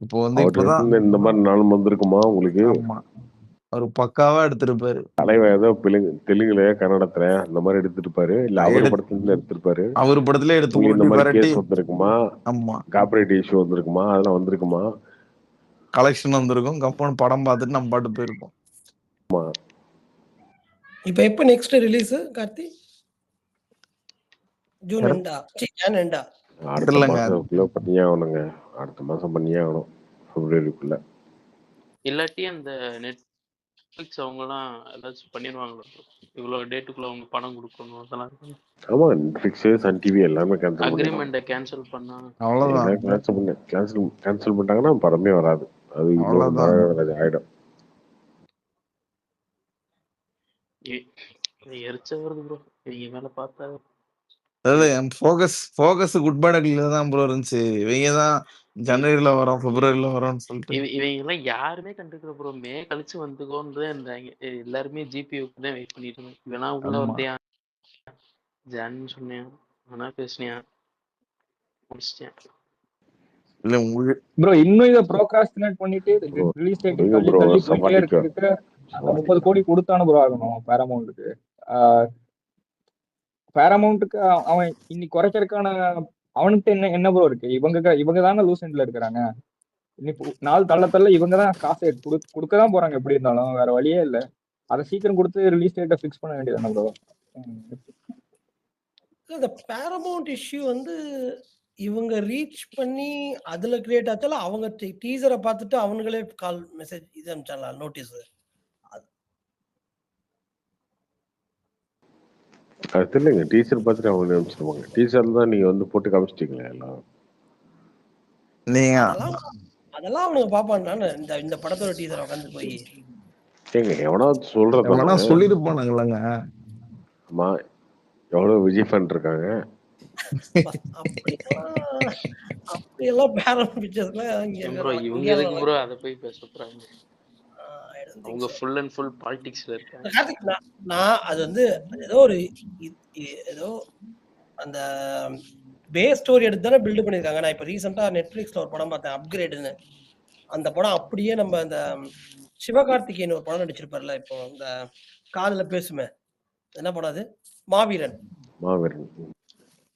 Speaker 6: இப்போ வந்து இப்பதான்
Speaker 1: இந்த மாதிரி நாளும் வந்திருக்குமா உங்களுக்கு?
Speaker 6: ஆமா, ஒரு பக்காவா எடுத்திருப்பாரு.
Speaker 1: தலைவா ஏதோ தெலுங்குல கன்னடத்துல அந்த மாதிரி எடுத்திருப்பாரு. இல்ல அவர் படத்துல எடுத்திருப்பாரு.
Speaker 6: அவர் படத்துல எடுத்து
Speaker 1: இந்த மாதிரி கேஸ் வந்திருக்குமா? ஆமா, கார்பரேட் இஷ்யூ வந்திருக்குமா? அதெல்லாம் வந்திருக்குமா?
Speaker 6: கலெக்ஷன் வந்திருக்கும். கம்பெனி படம் பார்த்துட்டு நம்ம பாட்டு போயிருப்போம்.
Speaker 17: இப்போ எப்ப நெக்ஸ்ட் ரிலீஸ் கார்த்தி? ஜூன் எண்டா? ஜான் எண்டா?
Speaker 1: அடுத்த மாசத்துக்குள்ள பண்ணியே ஆகணுங்க. அடுத்த மாசம் பண்ணியே ஆகணும், பிப்ரவரிக்குள்ள.
Speaker 7: இல்லாட்டி அந்த நெட்ஃபிளிக்ஸ் அவங்கலாம் ஏதாச்சும் பண்ணிடுவாங்களா? இவ்வளவு டேட்டுக்குள்ள அவங்க பணம் கொடுக்கணும் அதெல்லாம் இருக்கு.
Speaker 1: ஆமா, நெட்ஃபிளிக்ஸ், சன் டிவி எல்லாமே கேன்சல்
Speaker 7: அக்ரிமெண்ட்டை கேன்சல் பண்ணா
Speaker 6: அவ்வளவுதான்.
Speaker 1: கேன்சல் பண்ணிட்டாங்கன்னா படமே வராது. அது இன்னொரு ஆயிடும்.
Speaker 7: எரிச்ச வருது ப்ரோ இவங்க மேல பார்த்தா.
Speaker 6: என் ஃபோக்கஸ் குட் பேட் அக்லில தான் ப்ரோ இருந்துச்சு. இவங்க தான் ஜனவரியில வரோம், பிப்ரவரியில வரோம்னு சொல்லிட்டு
Speaker 7: இவங்க எல்லாம் யாருமே கண்டுக்கல ப்ரோ. மே கழிச்சு வந்துக்கோன்னு இருந்தாங்க எல்லாருமே. ஜிபியூக்கு தான் வெயிட் பண்ணிட்டு இருந்தோம். இவனா உள்ள வந்தியா ஜான் சொன்னேன், ஆனா பேசினியா முடிச்சிட்டேன்.
Speaker 6: இல்ல உங்களுக்கு
Speaker 9: ப்ரோ இன்னும் இத ப்ரோக்ராஸ்டினேட் பண்ணிட்டு ரிலீஸ் டேட் தள்ளி போயிட்டே இருக்கு. அந்த 30 கோடி கொடுத்தானு ப்ரோ ஆகணும் பேரமௌண்ட்டுக்கு. பேரமௌண்ட்டுக்கு அவன் இன்னைக்கு குறைக்கிறதுக்கான அவனுக்கு என்ன ப்ரோ இருக்கு? இவங்க தானே லூஸ் எண்ட்ல இருக்கிறாங்க. இன்னைக்கு நாள் தள்ள இவங்க தான் காசு கொடுக்க தான் போறாங்க. எப்படி இருந்தாலும் வேற வழியே இல்லை. அதை சீக்கிரம் கொடுத்து ரிலீஸ் டேட்டை ஃபிக்ஸ் பண்ண வேண்டியதானே ப்ரோ?
Speaker 17: இந்த பேரமௌண்ட் இஷ்யூ வந்து இவங்க ரீச் பண்ணி அதுல கிரியேட் ஆச்சால அவங்க டீசரை பார்த்துட்டு அவங்களே கால் மெசேஜ் இது அனுப்பிச்சாங்களா நோட்டீஸ்?
Speaker 1: அது தெரியலங்க. டீசர் பார்த்துட்டு அவங்க அனுப்பிச்சிருவாங்க. டீசர் தான் நீங்க வந்து போட்டு காமிச்சிட்டீங்களா எல்லாம்?
Speaker 6: நீங்க
Speaker 17: அதெல்லாம் அவனுக்கு பாப்பான்னு இந்த படத்தோட டீசர் உட்காந்து போய்
Speaker 1: எவனாவது சொல்றதா
Speaker 6: சொல்லிருப்பானுங்களாங்க.
Speaker 1: ஆமா, எவ்வளவு விஜய் ஃபேன் இருக்காங்க.
Speaker 17: அப்படியெல்லாம் பேரண்ட் பிக்சர்ஸ்ல
Speaker 7: இவங்க எதுக்கு ப்ரோ அதை போய் பேச போறாங்க? அவங்க ஃபுல் அண்ட் ஃபுல் பாலிடிக்ஸ்ல இருக்காங்க.
Speaker 17: நான் அது வந்து ஏதோ அந்த பேஸ் ஸ்டோரி எடுத்து தானே பில்டு பண்ணியிருக்காங்க. நான் இப்போ ரீசெண்டாக நெட்ஃப்ளிக்ஸில் ஒரு படம் பார்த்தேன், அப்கிரேடுன்னு. அந்த படம் அப்படியே நம்ம அந்த சிவகார்த்திகேயன் ஒரு படம் நடிச்சிருப்பார்ல, இப்போ இந்த காதில் பேசுமே, என்ன படம் அது, மாவீரன்.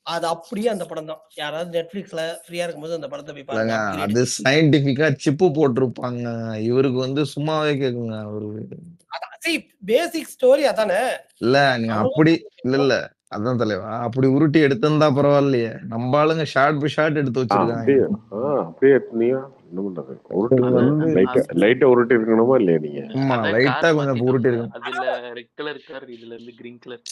Speaker 17: அது அப்படியே அந்த படம் தான். யாராவது நெட்ஃப்ளிக்ஸ்ல ஃப்ரீயா இருக்கும்போது அந்த படத்தை போய் பாருங்க.
Speaker 6: அது சயின்டிபிக்கா சிப்பு போட்டிருப்பாங்க. இவருக்கு வந்து சும்மாவே கேக்குங்க அவரு.
Speaker 17: பேசிக் ஸ்டோரி அதானே.
Speaker 6: இல்ல நீ அப்படி இல்ல அதான் தலைவா, அப்படி உருட்டி எடுத்திருந்தா பரவாயில்லையே. நம்ம ஆளுங்க ஷார்ட் பை ஷார்ட் எடுத்து வச்சிருக்காங்க.
Speaker 1: அப்படியே எடுத்தீங்க என்ன பண்றது? லைட்டா உருட்டி இருக்கணுமா இல்லையா? நீங்க
Speaker 6: லைட்டா கொஞ்சம் உருட்டி இருக்கணும்.
Speaker 7: அதுல ரெட் கலர் கார், இதுல இருந்து கிரீன் கலர்.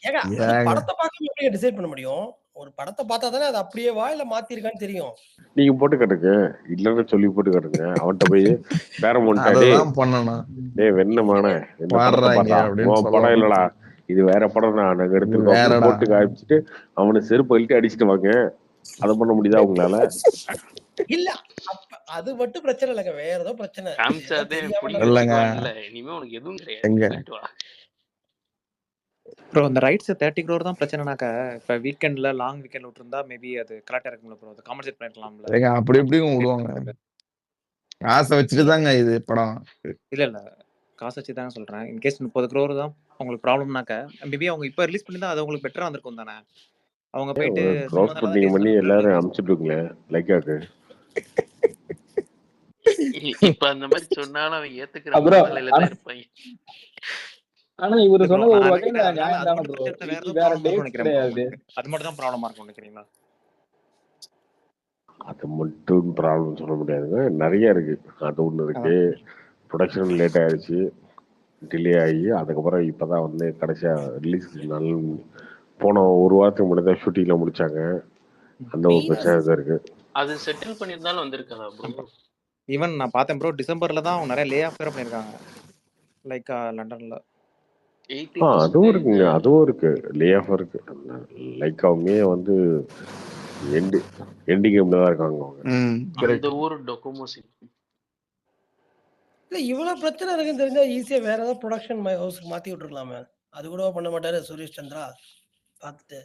Speaker 17: ஏங்க படத்தை பார்க்க எப்படி டிசைட் பண்ண முடியும்? ஒரு படத்தை பார்த்தா தானே அது அப்படியே வா இல்ல மாத்திருக்கான்னு தெரியும்.
Speaker 1: நீங்க போட்டு கட்டுங்க, இல்லன்னு சொல்லி போட்டு கட்டுங்க. அவன்கிட்ட போய்
Speaker 6: அதெல்லாம் பண்ணணும்.
Speaker 1: டேய் வெண்ணமான படம் இல்லடா, இது வேற படம் தான், நாங்க எடுத்துருக்கோம் போட்டு காமிச்சிட்டு அவனை செருப்பு அழிட்டு அடிச்சுட்டு வாங்க. அதை பண்ண முடியுதா உங்களால?
Speaker 17: இல்ல அது மட்டும் பிரச்சனை இல்லைங்க, வேற ஏதோ பிரச்சனை.
Speaker 7: இனிமே உனக்கு எதுவும் கிடையாது.
Speaker 18: ப்ரோ அந்த ரைட்ஸ் 30 crore தான் பிரச்சனைனாக்க, இப்போ வீக்கெண்ட்ல லாங் வீக்கெண்ட் விட்டுருந்தா மேபி அது கரெக்டாக இருக்கும்ல ப்ரோ, அது காம்பன்சேட் பண்ணிக்கலாம்ல.
Speaker 6: அப்படி எப்படி விடுவாங்க? காசை வச்சுட்டு தாங்க இது படம்.
Speaker 18: இல்ல காசு வச்சு தாங்க சொல்றேன். இன்கேஸ் 30 crore தான் உங்களுக்கு ப்ராப்ளம்னாக்க, மேபி அவங்க இப்போ ரிலீஸ் பண்ணி தான் அது உங்களுக்கு பெட்டரா வந்திருக்கும் தானே. அவங்க போயிட்டு
Speaker 1: பண்ணி எல்லாரும் அனுப்பிச்சுட்டுங்களே லைக்காக்கு.
Speaker 7: இப்ப அந்த மாதிரி சொன்னாலும் அவன் ஏத்துக்கிற நிலையில தான் இருப்பாங்க.
Speaker 9: ஆனா இவரு சொன்னது ஒரு வகையில நியாயம் தான ப்ரோ. வேற டேட் கிடையாது.
Speaker 18: அது மட்டும் தான் ப்ராப்ளமா இருக்கும் நினைக்கிறீங்களா?
Speaker 1: அது மட்டும் ப்ராப்ளம் சொல்ல முடியாதுங்க, நிறைய இருக்கு. அது ஒண்ணு இருக்கு, ப்ரொடக்ஷன் லேட் ஆயிடுச்சு, டிலே ஆகி அதுக்கப்புறம் இப்பதான் வந்து கடைசியா ரிலீஸ் போன ஒரு வாரத்துக்கு முன்னாடி தான் ஷூட்டிங்ல முடிச்சாங்க. அந்த ஒரு பிரச்சனை இருக்கு.
Speaker 7: அது செட்டில் பண்ணிருந்தாலும் வந்திருக்காதா ப்ரோ?
Speaker 18: ஈவன் நான் பார்த்தேன் ப்ரோ, டிசம்பர்ல தான் அவங்க நிறைய லே ஆஃப் வேற பண்ணிருக்காங்க, லைக் லண்டன்ல.
Speaker 1: அதுவும் இருக்குங்க, அதுவும் இருக்கு, லே ஆஃப் இருக்கு. லைக் அவங்க வந்து எண்டிங் கேம்ல தான் இருக்காங்க அவங்க.
Speaker 7: இந்த ஊர் டொகோமோசி.
Speaker 17: இல்ல இவ்வளவு பிரச்சனை இருக்குன்னு தெரிஞ்சா ஈஸியா வேற ஏதாவது ப்ரொடக்ஷன் ஹவுஸ்க்கு மாத்தி விட்டுருக்கலாமே. அது கூட பண்ண மாட்டாரு சுரேஷ் சந்திரா. பார்த்துட்டு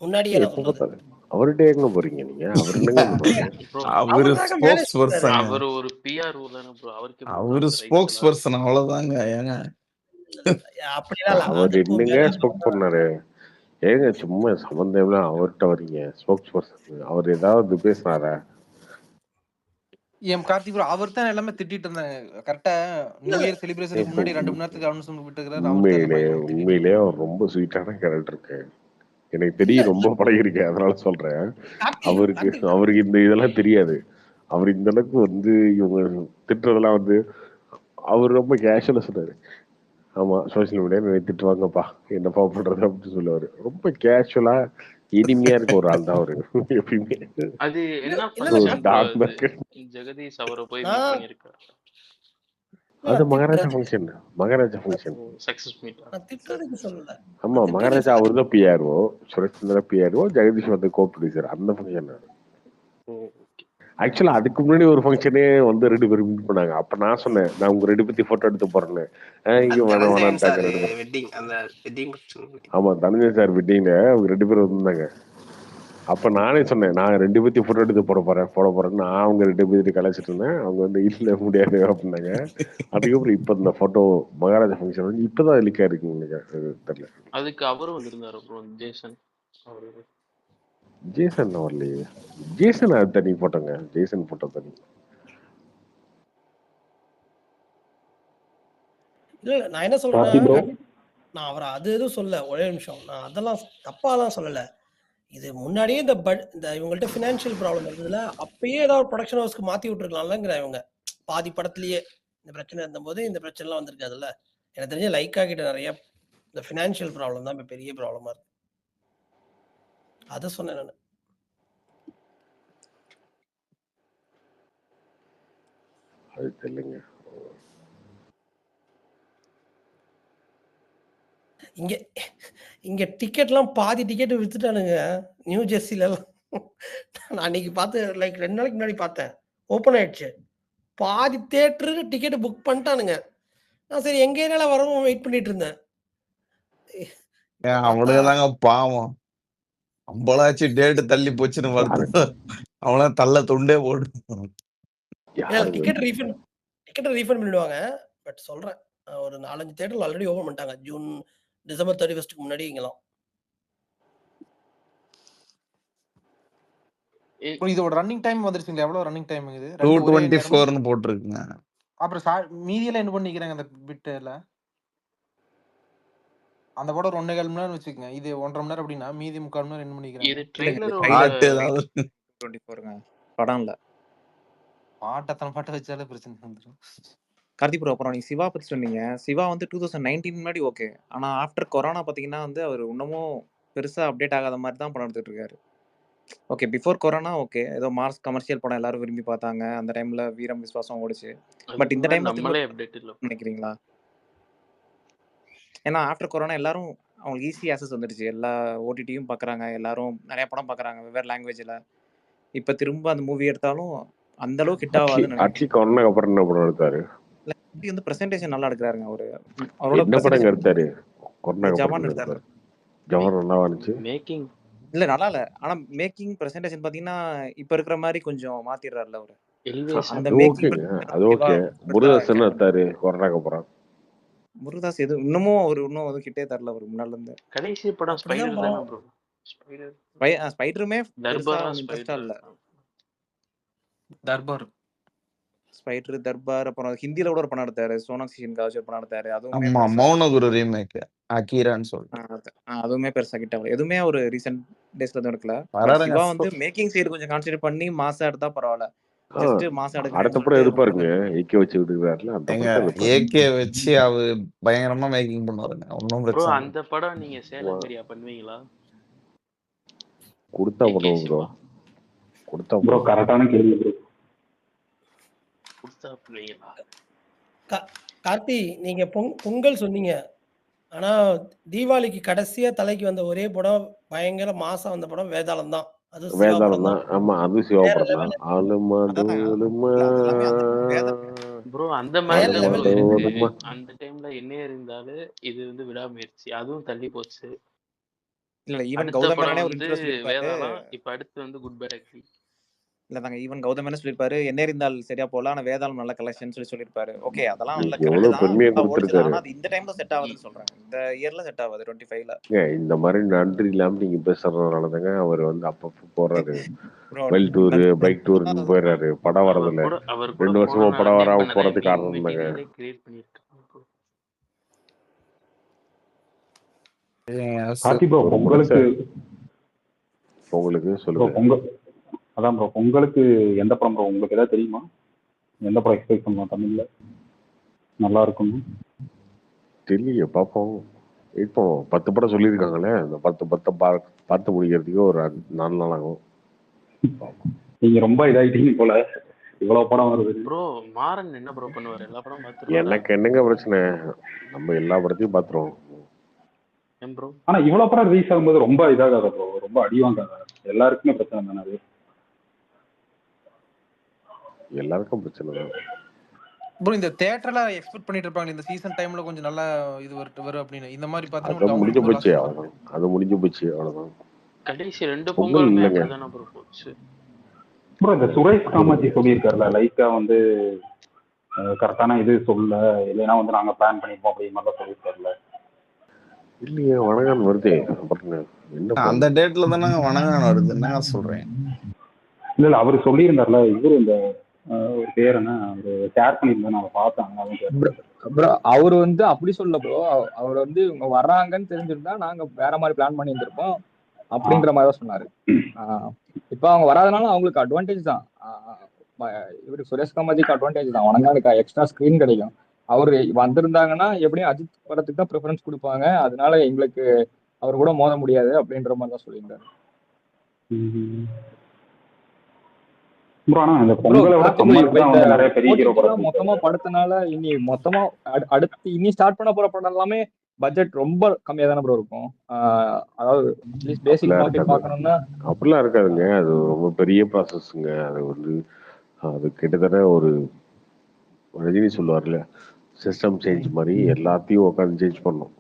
Speaker 17: முன்னாடியே
Speaker 1: அவர்கிட்ட எங்க போறீங்க நீங்க? அவர் என்னங்க பண்றாரு?
Speaker 6: அவரு ஸ்போக்ஸ் பர்சன்.
Speaker 7: அவர் ஒரு பிஆர்ஓ தானே ப்ரோ.
Speaker 6: அவரு ஸ்போக்ஸ் பர்சன் அவ்வளவுதாங்க. ஏங்க
Speaker 17: அப்படிலாம்
Speaker 1: அவர் என்னங்க ஸ்போக்ஸ் பண்ணாரு? ஏங்க சும்மா சம்பந்தம் அவர்கிட்ட வரீங்க ஸ்போக்ஸ் பர்சன். அவர் ஏதாவது பேசுறாரா?
Speaker 16: எம் கார்த்திக் ப்ரோ அவர் தான் எல்லாமே திட்டிட்டு இருந்தாங்க. கரெக்டா நியூ இயர் செலிப்ரேஷனுக்கு முன்னாடி 2 மணி நேரத்துக்கு அனௌன்ஸ்மென்ட் விட்டுக்கிறாரு.
Speaker 1: உண்மையிலே அவர் ரொம்ப ஸ்வீட்டான கேரக்டர் இருக்கு, எனக்கு தெரியும், ரொம்ப பழகிருக்கேன், அதனால சொல்றேன். அவருக்கு இந்த இதெல்லாம் தெரியாது. அவர் இந்த அளவுக்கு வந்து இவங்க திட்டுறதெல்லாம் வந்து அவர் ரொம்ப கேஷுவலா சொன்னாரு. ஆமா சோசியல் மீடியா திட்டுவாங்கப்பா, என்னப்பா பண்றது அப்படின்னு சொல்லுவாரு. ரொம்ப கேஷுவலா இனிமையா இருக்க ஒரு ஆள் தான் அவரு எப்பயுமே.
Speaker 7: அது என்ன ஜெகதீஷ் அவரை போய் மீட் பண்ணிருக்காரு.
Speaker 1: அது மகாராஜா ஃபங்க்ஷன்
Speaker 7: சக்சஸ் மீட்.
Speaker 17: திட்டறதுக்கு சொல்லல.
Speaker 1: ஆமா மகாராஜா அவர் தான் பிஆர்ஓ, சுரேஷ் சந்திரா பிஆர்ஓ, ஜெகதீஷ் வந்து கோ ப்ரொடியூசர். அந்த ஃபங்க்ஷன் ஆக்சுவலா அதுக்கு முன்னாடி ஒரு ஃபங்க்ஷனே வந்து 2 பேரும் மீட் பண்ணாங்க. அப்ப நான் சொன்னேன், நான் உங்க 2 பத்தி போட்டோ எடுத்து போறேன்னு. இங்க வேணாண்டாங்க. ஆமா தனஞ்சய் சார் வெட்டிங்ல அவங்க 2 பேரும் வந்திருந்தாங்க. அப்ப நானே சொன்னேன், நான் 2 பத்தி போட்டோ எடுத்து போட போறேன்னு. நான் அவங்க 2 பேர்த்து கலாச்சிட்டு இருந்தேன். அவங்க வந்து இல்ல முடியாது அப்படின்னாங்க. அதுக்கப்புறம் இப்ப இந்த போட்டோ மகாராஜா ஃபங்க்ஷன் வந்து இப்பதான் லீக் ஆயிருக்குன்னு நினைக்கிறேன், தெரியல.
Speaker 7: அதுக்கு அவரும் வந்திருந்தாரு ப்ரோ,
Speaker 1: ஜேசன் வரலையே. ஜேசன் அது தனி போட்டோங்க, ஜேசன் போட்டோ தனி.
Speaker 17: இல்ல நான் என்ன சொல்றேன், நான் அவரை அது எதுவும் சொல்ல, ஒரே நிமிஷம், நான் அதெல்லாம் தப்பாலாம் சொல்லல. இது முன்னாடியே இந்த இவங்கள்ட்ட ஃபினான்ஷியல் ப்ராப்ளம் இருந்ததுல அப்பயே ஏதாவது ப்ரொடக்ஷன் ஹவுஸ்க்கு மாத்தி விட்டுருக்கலாம்லங்கிற. இவங்க பாதி படத்துலயே இந்த பிரச்சனை இருந்தபோது இந்த பிரச்சனைலாம் வந்திருக்காதுல்ல. எனக்கு தெரிஞ்ச லைக்கா கிட்ட நிறைய இந்த ஃபினான்ஷியல் ப்ராப்ளம் தான் இப்ப பெரிய ப்ராப்ளமா இருக்கு. அத சொன்னேன் நான்.
Speaker 1: அது தெரியலங்க.
Speaker 17: இங்க டிக்கெட்லாம் பாதி டிக்கெட் வித்துட்டானுங்க நியூ ஜெர்சில எல்லாம். நான் அன்னைக்கு பார்த்து லைக் 2 நாளைக்கு முன்னாடி பார்த்தேன், ஓப்பன் ஆயிடுச்சு. பாதி தியேட்டருக்கு டிக்கெட் புக் பண்ணிட்டானுங்க. நான் சரி எங்க ஏரியால வரவும் வெயிட் பண்ணிட்டு இருந்தேன்.
Speaker 6: அவனுக்கு தாங்க பாவம். நம்மளாச்சு டேட் தள்ளி போச்சுன்னு
Speaker 1: யாரு
Speaker 6: வருது. அவனா தள்ள துண்டே போடு.
Speaker 1: யாரு
Speaker 17: டிக்கெட் ரீஃபண்ட் பண்ணிடுவாங்க. பட் சொல்றேன், ஒரு 4-5 தியேட்டர்ல ஆல்ரெடி ஓபன் பண்ணிட்டாங்க. டிசம்பர் 31க்கு முன்னாடி இங்கலாம்.
Speaker 16: bro, இதோட ரன்னிங் டைம் வந்துருச்சுங்களா? எவ்வளவு ரன்னிங் டைம் இது? ரெண்டு ஒரே நேரமா
Speaker 6: 224ன்னு போட்டிருக்குங்க.
Speaker 16: அப்புறம் மீதியெல்லாம் என்ன பண்ணிக்கிறாங்க அந்த பிட்ல? அந்த படம் 1.25 மணி நேரம் வச்சுக்கோங்க, இது 1.5 மணி நேரம் அப்படின்னா மீதி 3/4 மணி நேரம் என்ன பண்ணிக்கிறாங்க?
Speaker 7: இது
Speaker 18: இல்லைங்க, இது
Speaker 7: ட்ரெய்லரோட
Speaker 6: பாட்டு
Speaker 18: ட்ரைலர்
Speaker 6: ஏதாவது
Speaker 18: 24ங்க, படம் இல்ல.
Speaker 16: பாட்டை பாட்டை வச்சாலே பிரச்சனை வந்துடும்.
Speaker 18: கார்த்தி ப்ரோ, அப்புறம் நீங்க சிவா பத்தி சொன்னீங்க. சிவா வந்து 2019 முன்னாடி ஓகே, ஆனா ஆஃப்டர் கொரோனா பாத்தீங்கன்னா வந்து அவர் இன்னமும் பெருசா அப்டேட் ஆகாத மாதிரி தான் படம் எடுத்துட்டு இருக்காரு. ஓகே, பிஃபோர் கொரோனா ஓகே, ஏதோ மார்ஸ் கமர்ஷியல் படம் எல்லாரும் விரும்பி பார்த்தாங்க, அந்த டைம்ல வீரம் விஸ்வாசம் ஓடிச்சு. பட்
Speaker 7: அதுக்கு
Speaker 18: இந்த
Speaker 7: முன்னாடி
Speaker 18: டைம்ல
Speaker 7: நம்மளே அப்டேட் இல்ல.
Speaker 18: நினைக்கிறீங்களா? ஏன்னா ஆஃப்டர் கொரோனா எல்லாரும் அவங்களுக்கு ஈஸி ஆக்சஸ் வந்துடுச்சு, எல்லா ஓடிடியும் பார்க்குறாங்க, எல்லாரும் நிறைய படம் பார்க்குறாங்க வெவ்வேறு லாங்குவேஜில். இப்போ திரும்ப அந்த மூவி எடுத்தாலும் அந்த அளவுக்கு ஹிட் ஆகாதுன்னு
Speaker 1: அட்லி கொரோனாக்கு அப்புறம் என்ன படம் எடுத்தாரு?
Speaker 18: நினைக்கிறேன். வந்து பிரசன்டேஷன் நல்லா எடுக்கிறாருங்க அவரு. அவரோட
Speaker 1: என்ன படம் எடுத்தாரு?
Speaker 18: பிரசன்டேஷன்
Speaker 1: கொரோனாக்கு அப்புறம்
Speaker 18: ஜவான்
Speaker 1: என்ன
Speaker 18: எடுத்தாரு.
Speaker 1: எடுத்தாரு? ஜவான் நல்லா இருந்துச்சு.
Speaker 7: மேக்கிங்
Speaker 18: இல்ல நல்லா இல்ல, ஆனா மேக்கிங் பிரசன்டேஷன் பாத்தீங்கன்னா இப்ப இருக்கிற மாதிரி கொஞ்சம் மாத்திடுறாருல அவரு. அந்த
Speaker 1: அது
Speaker 18: மேக்கிங்
Speaker 1: ஓகேங்க, அது ஓகே. முருகதாஸ் என்ன எடுத்தாரு கொரோனாக்கு அப்புறம்?
Speaker 18: முருகதாஸ் எது இன்னமும் அவர் இன்னும் வந்து கிட்டே தரல அவர் முன்னால இருந்து.
Speaker 7: கடைசி படம் ஸ்பைடர் தானே ப்ரோ? ஸ்பைடர்
Speaker 18: ஸ்பைடருமே பெருசா
Speaker 7: தர்பாரா
Speaker 18: இன்ட்ரெஸ்டா இல்ல.
Speaker 16: தர்பார்
Speaker 18: ஸ்பைடர், தர்பார், அப்புறம் ஹிந்தில கூட ஒரு படம் எடுத்தாரு, சோனாக்ஷி சின்ஹா ஒரு படம் எடுத்தாரு, அதுவுமே
Speaker 6: ஆமா, மௌனகுரு ரீமேக் அகீரான்னு சொல்லிட்டு
Speaker 18: அதுவுமே பெருசா கிட்ட ஆகல. எதுவுமே ஒரு ரீசெண்ட் டேஸ்ல எதுவும் எடுக்கல.
Speaker 6: வராருங்க.
Speaker 18: சிவா வந்து மேக்கிங் சைடு கொஞ்சம் கான்சென்ட்ரேட் பண்ணி மாசா எடுத்தா பரவாயில்ல. ஜஸ்ட் மாசா
Speaker 1: அடுத்த
Speaker 18: எடுக்கிறேன்னு
Speaker 1: படம்
Speaker 18: சொல்லிட்டு
Speaker 1: எடுப்பாருங்க, ஏகே வச்சு விடுறாருல, அந்த
Speaker 6: எங்க
Speaker 1: படத்தை எடுப்பாரு.
Speaker 6: ஏகே வச்சு அவரு பயங்கரமா மேக்கிங் பண்ணுவாருங்க, ஒன்னும்
Speaker 7: ப்ரோ
Speaker 6: பிரச்சனை
Speaker 7: அந்த படம் நீங்க சேலம் ஏரியா பண்ணுவீங்களா?
Speaker 1: கொடுத்தா
Speaker 7: ஏகே
Speaker 1: பண்ணுவோம் ப்ரோ,
Speaker 7: சிவா
Speaker 1: கொடுத்தா
Speaker 19: ப்ரோ கரெக்டான கேள்வி ப்ரோ.
Speaker 7: கொடுத்தா பண்ணுவீங்களா?
Speaker 17: கார்த்தி, நீங்க பொங்கல் சொன்னீங்க, ஆனா தீபாவளிக்கு கடைசியா தலைக்கு வந்த ஒரே படம் பயங்கர மாசா வந்த படம் வேதாளம் தான். அது சிவா
Speaker 1: வேதாளம்
Speaker 17: படம்
Speaker 1: தான்.
Speaker 17: தான்.
Speaker 1: ஆமா, அது சிவா
Speaker 17: வேற
Speaker 1: படம் தான்.
Speaker 17: லெவல்.
Speaker 1: ஆளுமா தூளுமா
Speaker 7: ப்ரோ அந்த மாதிரி
Speaker 17: வேற
Speaker 7: தான் ப்ரோ
Speaker 17: லெவல்.
Speaker 7: இருக்கு. அந்த டைம்ல என்ன இருந்தாலும் இது வந்து விடாமுயற்சி, அதுவும் தள்ளி போச்சு.
Speaker 18: இல்ல ஈவன்
Speaker 7: அடுத்த
Speaker 18: கௌதம்
Speaker 7: படம்
Speaker 18: மேனனே ஒரு
Speaker 7: வந்து
Speaker 18: இன்டர்வியூ சொல்லிருப்பாரு.
Speaker 7: வேதாளம், இப்ப அடுத்து வந்து குட் பேட் அக்லி.
Speaker 18: இல்ல தாங்க, ஈவன் கௌதம் மேனன் சொல்லிருப்பாரு, என்ன இருந்தால் சரியா போல, ஆனா வேதாளம் நல்ல கலெக்ஷன் சொல்லிருப்பாரு. ஓகே, அதெல்லாம் நல்ல கரெக்ட்
Speaker 1: எவ்வளவு
Speaker 18: தான்,
Speaker 1: பெருமையை
Speaker 18: நல்லா ஓடிச்சு.
Speaker 1: கொடுத்திருக்காரு.
Speaker 18: ஆனா அது இந்த டைம்ல செட் ஆகுதுன்னு சொல்றாங்க, இந்த இயர்ல செட் ஆகுது 25ல.
Speaker 1: இந்த மாதிரி நன்றி இல்லாம நீங்க பேசுறதுனால தாங்க அவர் வந்து அப்பப்போ போறாரு
Speaker 18: ப்ரோ
Speaker 1: பைக் டூரு பைக் டூருன்னு போயிடுறாரு. படம் வரதில்ல,
Speaker 7: அவர் கூட
Speaker 1: 2 வருஷமா
Speaker 7: போனனால
Speaker 1: படம்
Speaker 7: தான்
Speaker 1: வராம
Speaker 7: இப்ப நிறைய
Speaker 1: போறதுக்கு
Speaker 7: மீம்
Speaker 1: காரணம் தாங்க.
Speaker 7: மெட்டீரியலே கிரியேட் பண்ணிருக்காங்க ப்ரோ.
Speaker 19: கார்த்தி ப்ரோ பொங்கலுக்கு
Speaker 1: உங்களுக்கு
Speaker 19: ப்ரோ
Speaker 1: சொல்லுங்க.
Speaker 19: பொங்கல் அதான் ப்ரோ பொங்கலுக்கு எந்த படம் ப்ரோ உங்களுக்கு ஏதாவது தெரியுமா? எந்த படம் எக்ஸ்பெக்ட் பண்ணலாம் தமிழ்ல நல்லா இருக்கும்?
Speaker 1: தெரியல, பார்ப்போம். இப்போ 10 படம் சொல்லியிருக்காங்களே, அந்த 10 பார்த்து முடிக்கிறதுக்கு ஒரு 4 நாள் ஆகும்.
Speaker 19: நீங்க ரொம்ப இதாயிட்டீங்க போல, இவ்வளவு படம் வருது.
Speaker 7: ப்ரோ மாறன் என்ன ப்ரோ பண்ணுவாரு? எல்லா படம் பார்த்துருவாரா?
Speaker 1: எனக்கு என்னங்க பிரச்சனை, நம்ம எல்லா படத்தையும் பார்த்துருவோம்.
Speaker 7: ஏன் ப்ரோ?
Speaker 19: ஆனா இவ்வளவு படம் ரிலீஸ் ஆகும்போது ரொம்ப இதாகாத ப்ரோ, ரொம்ப அடி வாங்காத? எல்லாருக்குமே பிரச்சனை தானே அது.
Speaker 1: எல்லாருக்கும் பிரச்சனை தான்
Speaker 16: ப்ரோ. இந்த தியேட்டர்ல எக்ஸ்பெக்ட் பண்ணிட்டு இருப்பாங்க இந்த சீசன் டைம்ல கொஞ்சம் நல்லா இது வரும் அப்படின்னு. இந்த மாதிரி
Speaker 1: அது
Speaker 16: பாத்தீங்கன்னா
Speaker 1: முடிஞ்சு
Speaker 16: அவங்களுக்கு
Speaker 1: போச்சு,
Speaker 16: லாஸ்.
Speaker 1: அவ்வளவுதான். அது முடிஞ்சு போச்சு, அவ்வளவுதான்.
Speaker 7: கடைசி 2
Speaker 1: பொங்கல்
Speaker 7: பொங்கலுமே
Speaker 1: இல்லைங்க
Speaker 7: அப்படிதானே ப்ரோ போச்சு.
Speaker 19: ப்ரோ இந்த சுரேஷ் காமாஜி சொல்லியிருக்காருல, லைட்டா வந்து கரெக்டான இது சொல்ல, இல்லைன்னா வந்து நாங்க பிளான் பண்ணிப்போம் அப்படிங்கிற மாதிரி சொல்லியிருக்காருல.
Speaker 1: இல்லையே, வணங்கான் வருதே அப்புறம் என்ன
Speaker 6: அந்த டேட்ல தானே வணங்கான் வருது, என்னங்க சொல்றேன்?
Speaker 19: இல்ல அவரு சொல்லியிருந்தாருல, இவரு இந்த ஒரு பேர் என்ன அவரு ஷேர் பண்ணியிருந்தேன், நான் பார்த்தேன்.
Speaker 9: ப்ரோ அவரு வந்து அப்படி சொல்ல ப்ரோ, அவர் வந்து இவங்க வர்றாங்கன்னு தெரிஞ்சிருந்தா நாங்க வேற மாதிரி பிளான் பண்ணி இருந்திருப்போம் அப்படின்ற மாதிரி தான் சொன்னாரு. இப்போ அவங்க வராதனால அவங்களுக்கு அட்வான்டேஜ் தான். இவருக்கு சுரேஷ் காமாஜிக்கு அட்வான்டேஜ் தான், வணங்கானுக்கு எக்ஸ்ட்ரா ஸ்கிரீன் கிடைக்கும். அவரு வந்திருந்தாங்கன்னா எப்படியும் அஜித் படத்துக்கு தான் ப்ரிஃபரன்ஸ் கொடுப்பாங்க, அதனால எங்களுக்கு அவர் கூட மோத முடியாது அப்படின்ற மாதிரி தான் சொல்லியிருந்தாரு. மொத்தமா படத்தினால இனி மொத்தமா அடுத்து இனி ஸ்டார்ட் பண்ண போற படம் எல்லாமே பட்ஜெட் ரொம்ப கம்மியா தானே ப்ரோ இருக்கும். அதாவது பேசிக் மார்க்கெட் பார்க்கணும்னா
Speaker 1: அப்படிலாம் இருக்காதுங்க, அது ரொம்ப பெரிய ப்ராசஸ்ங்க. அது வந்து அது கிட்டத்தட்ட ஒரு ரஜினி சொல்லுவார்ல, சிஸ்டம் சேஞ்ச் மாதிரி எல்லாத்தையும் உட்காந்து சேஞ்ச் பண்ணும்.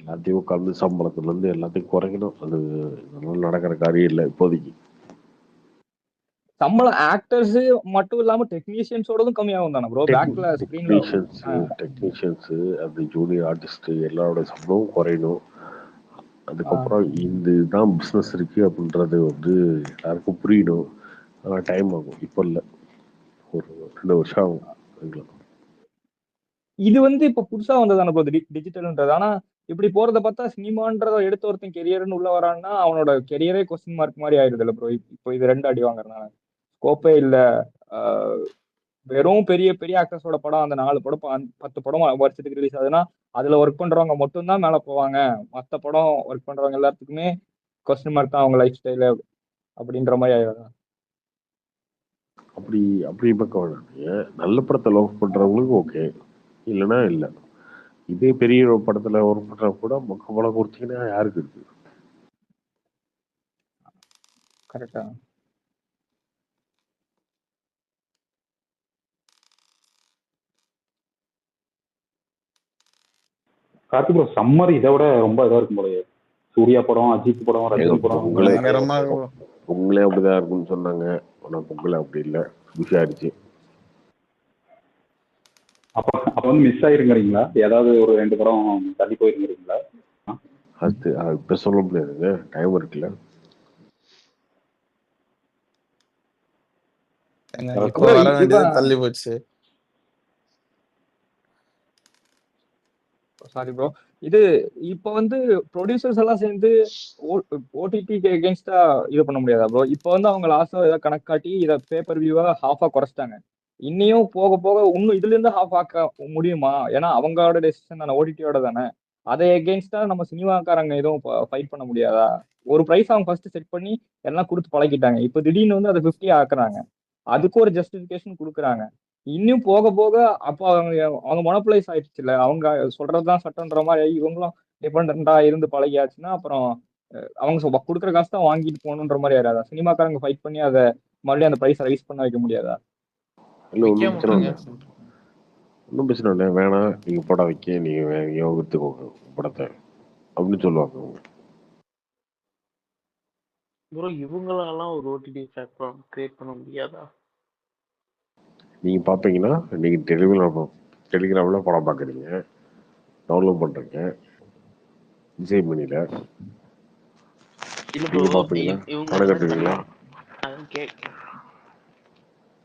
Speaker 1: எல்லாத்தையும் உட்காந்து சம்பளத்துல இருந்து எல்லாத்தையும் குறைக்கணும். அது இதெல்லாம் நடக்கிற காரியம் இல்லை இப்போதைக்கு.
Speaker 9: சம்பளம் ஆக்டர்ஸ் மட்டும் இல்லாம டெக்னீஷியன்ஸோடதும் கம்மியாகும் தானே ப்ரோ? பேக்ல ஸ்கிரீன்ல
Speaker 1: டெக்னீஷியன்ஸ் அப்படி ஜூனியர் ஆர்டிஸ்ட் எல்லாரோட சம்பளமும் குறையணும். அதுக்கப்புறம் இதுதான் பிஸ்னஸ் இருக்கு அப்படின்றது வந்து எல்லாருக்கும் புரியணும். ஆனால் டைம் ஆகும். இப்போ இல்லை, ஒரு 2 வருஷம் ஆகும்.
Speaker 9: இது வந்து இப்ப புதுசா வந்ததான ப்ரோ டிஜிட்டல்ன்றது. ஆனா இப்படி போறத பார்த்தா சினிமான்றத எடுத்த ஒருத்தன் கெரியர்னு உள்ள வரான்னா அவனோட கெரியரே கொஸ்டின் மார்க் மாதிரி ஆயிருது இல்ல ப்ரோ? இப்போ இது 2 அடி வாங்குறதுனால ஸ்கோப்பே இல்ல. வெறும் பெரிய பெரிய ஆக்டர்ஸோட படம் அந்த 4 படம் 10 படம் வருஷத்துக்கு ரிலீஸ் ஆகுதுன்னா அதுல ஒர்க் பண்றவங்க மட்டும்தான் மேல போவாங்க. மத்த படம் ஒர்க் பண்றவங்க எல்லாத்துக்குமே கொஸ்டின் மார்க் தான் அவங்க லைஃப் ஸ்டைல அப்படின்ற மாதிரி ஆயிடுது.
Speaker 1: அப்படி பார்க்க வேணாம். நல்ல படத்தை லவ் பண்றவங்களுக்கு ஓகே, இல்லைன்னா இல்லை. இதே பெரிய படத்துல ஒர்க் பண்ற கூட மொக்க படம் கொடுத்தீங்கன்னா யாருக்கு இருக்கு?
Speaker 9: கரெக்டா?
Speaker 19: கார்த்திக் ப்ரோ சம்மர் இதை விட ரொம்ப இதா இருக்கும் போலயே. சூர்யா படம், அஜித் படம், ரஜினி படம்.
Speaker 1: பொங்கலே அப்படிதான் இருக்குன்னு சொன்னாங்க. ஆனா பொங்கல் அப்படி இல்லை, புஷாரிச்சு.
Speaker 19: அப்ப வந்து மிஸ் ஆயிருங்கிறீங்களா? ஏதாவது ஒரு 2 படம் தள்ளி போயிருங்கிறீங்களா?
Speaker 1: அது இப்ப சொல்ல முடியாதுங்க, டைம் இருக்குல்ல.
Speaker 6: இப்போ வர வேண்டியது தள்ளி போச்சு.
Speaker 9: Sorry bro. இது இப்ப வந்து ப்ரொடியூசர்ஸ் எல்லாம் சேர்ந்து ஓடிடிக்கு எகென்ஸ்டா இது பண்ண முடியாதா ப்ரோ? இப்போ வந்து அவங்க லாஸ்டா ஏதாவது கணக்கு காட்டி இதை பேப்பர் வியூவா ஹாஃபா குறைச்சிட்டாங்க. இன்னையும் போக போக இன்னும் இதுல இருந்து ஹாஃப் ஆக்க முடியுமா? ஏன்னா அவங்களோட டெசிஷன் தானே, ஓடிடியோட தானே. அதை எகென்ஸ்டா நம்ம சினிமாக்காரங்க எதுவும் ஃபைட் பண்ண முடியாதா? ஒரு பிரைஸ் அவங்க ஃபர்ஸ்ட் செட் பண்ணி எல்லாம் கொடுத்து பழகிட்டாங்க. இப்போ திடீர்னு வந்து அதை 50 ஆக்குறாங்க. அதுக்கு ஒரு ஜஸ்டிபிகேஷன் கொடுக்குறாங்க. இன்னும் போக போக அப்போ அவங்க மொனோபலைஸ் ஆயிடுச்சுல்ல. அவங்க சொல்றதுதான் சட்டம்ன்ற மாதிரி இவங்களும் டிபெண்டா இருந்து பழகியாச்சுன்னா அப்புறம் அவங்க கொடுக்குற காசு தான் வாங்கிட்டு போகணுன்ற மாதிரி ஆயிடாதா? சினிமாக்காரங்க ஃபைட் பண்ணி அதை மறுபடியும் அந்த பிரைஸ் ரைஸ் பண்ண வைக்க முடியாதா?
Speaker 1: இல்லை, ஒன்றும் பிரச்சனை இல்லை. வேணாம், நீங்க படம் வைக்க, நீங்க யோகத்துக்கு படத்தை அப்படின்னு சொல்லுவாங்க.
Speaker 7: ப்ரோ இவங்களெல்லாம் ஒரு ஓடிடி பிளாட்ஃபார்ம் கிரியேட் பண்ண முடியாதா?
Speaker 1: நீங்க பாப்பீங்கன்னா நீங்க டெலிகிராம்ல படம் பார்க்குறீங்க, டவுன்லோட் பண்றீங்க இசை மணியில. நீங்க பாப்பீங்களா? படம் கட்டுவீங்களா?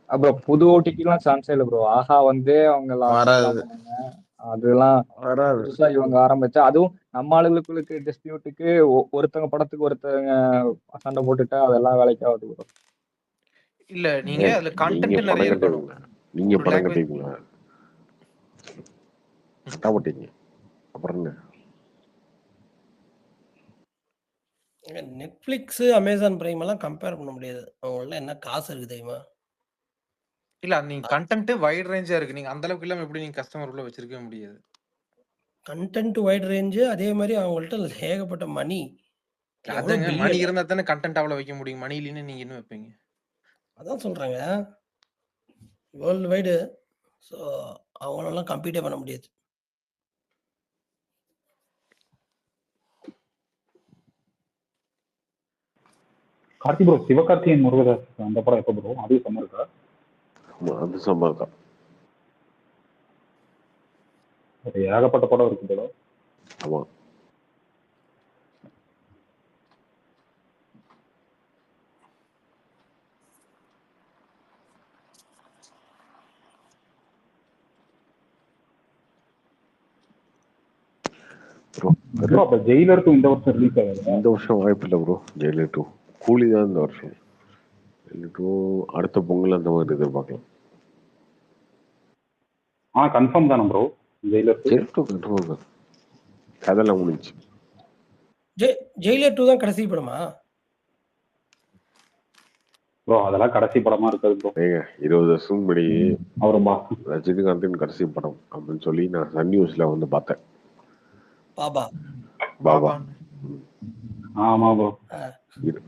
Speaker 9: அப்புறம் புது ஓடிடிலாம் சான்ஸே இல்லை ப்ரோ. ஆஹா வந்து அவங்க பண்ணாங்க, அதெல்லாம் புதுசா இவங்க ஆரம்பிச்சா, அதுவும் நம்ம ஆளுகளுக்கு டிஸ்பியூட்டுக்கு ஒருத்தங்க படத்துக்கு ஒருத்தங்க சண்டை போட்டுட்டா அதெல்லாம் வேலைக்கு ஆகுது ப்ரோ.
Speaker 16: இல்ல நீங்க அதுல கண்டென்ட் நிறைய இருக்கணும்.
Speaker 1: நீங்க படம் கட்டுவீங்களா? கட்ட மாட்டீங்க. அப்புறம் என்ன,
Speaker 17: நெட்ஃபிளிக்ஸ், அமேசான் பிரைம் எல்லாம் கம்பேர் பண்ண முடியாது. அவங்கள என்ன காசு இருக்கு தெரியுமா?
Speaker 16: இல்ல நீங்க கண்டென்ட் வைட் ரேஞ்சா இருக்கு. நீங்க அந்த அளவுக்கு இல்லாம எப்படி நீங்க கஸ்டமர் உள்ள வச்சிருக்க முடியாது?
Speaker 17: கண்டென்ட் வைட் ரேஞ்சு, அதே மாதிரி அவங்கள்ட்ட ஏகப்பட்ட மணி.
Speaker 16: அதாங்க, மணி இருந்தா தானே கண்டென்ட் அவ்வளவு வைக்க முடியும். மணி இல்லைன்னா நீங்க என்ன வைப்பீங்க?
Speaker 17: அதான் சொல்றாங்க, வேர்ல்டு வைடு. ஸோ அவங்களெல்லாம் கம்ப்ளீட்டே பண்ண முடியாது.
Speaker 19: கார்த்திக் ப்ரோ, சிவகார்த்திகேயன் முருகதாஸ் அந்த படம் எப்போ ப்ரோ? அது சம்மர் இருக்கா?
Speaker 1: அது சம்மர் தான்.
Speaker 19: ஏகப்பட்ட படம் இருக்கு ப்ரோ.
Speaker 1: ஆமா.
Speaker 19: ப்ரோ அப்ப ஜெயிலர் 2 இந்த வருஷம் ரிலீஸ் ஆகுது?
Speaker 1: இந்த வருஷம் வாய்ப்பு இல்லை ப்ரோ. ஜெயிலர் 2 கூலி தான் இந்த வருஷம். ஜெயிலர் 2 அடுத்த பொங்கல் அந்த மாதிரி எதிர்பார்க்கலாம்.
Speaker 19: கன்ஃபார்ம் தானே ப்ரோ? ஜெயிலர் 2
Speaker 1: கன்ஃபார்ம் தான். கதையெல்லாம் முடிஞ்சு.
Speaker 17: ஜெயிலர் 2 தான் கடைசி படமா
Speaker 19: ப்ரோ? அதெல்லாம் கடைசி படமா இருக்காது ப்ரோ.
Speaker 1: 20 வருஷம் முன்னாடி
Speaker 19: அவருமா
Speaker 1: ரஜினிகாந்தின் கடைசி படம் அப்படின்னு சொல்லி நான் சன் நியூஸ்ல வந்து பார்த்தேன்.
Speaker 17: பாபா.
Speaker 19: ஆமா ப்ரோ,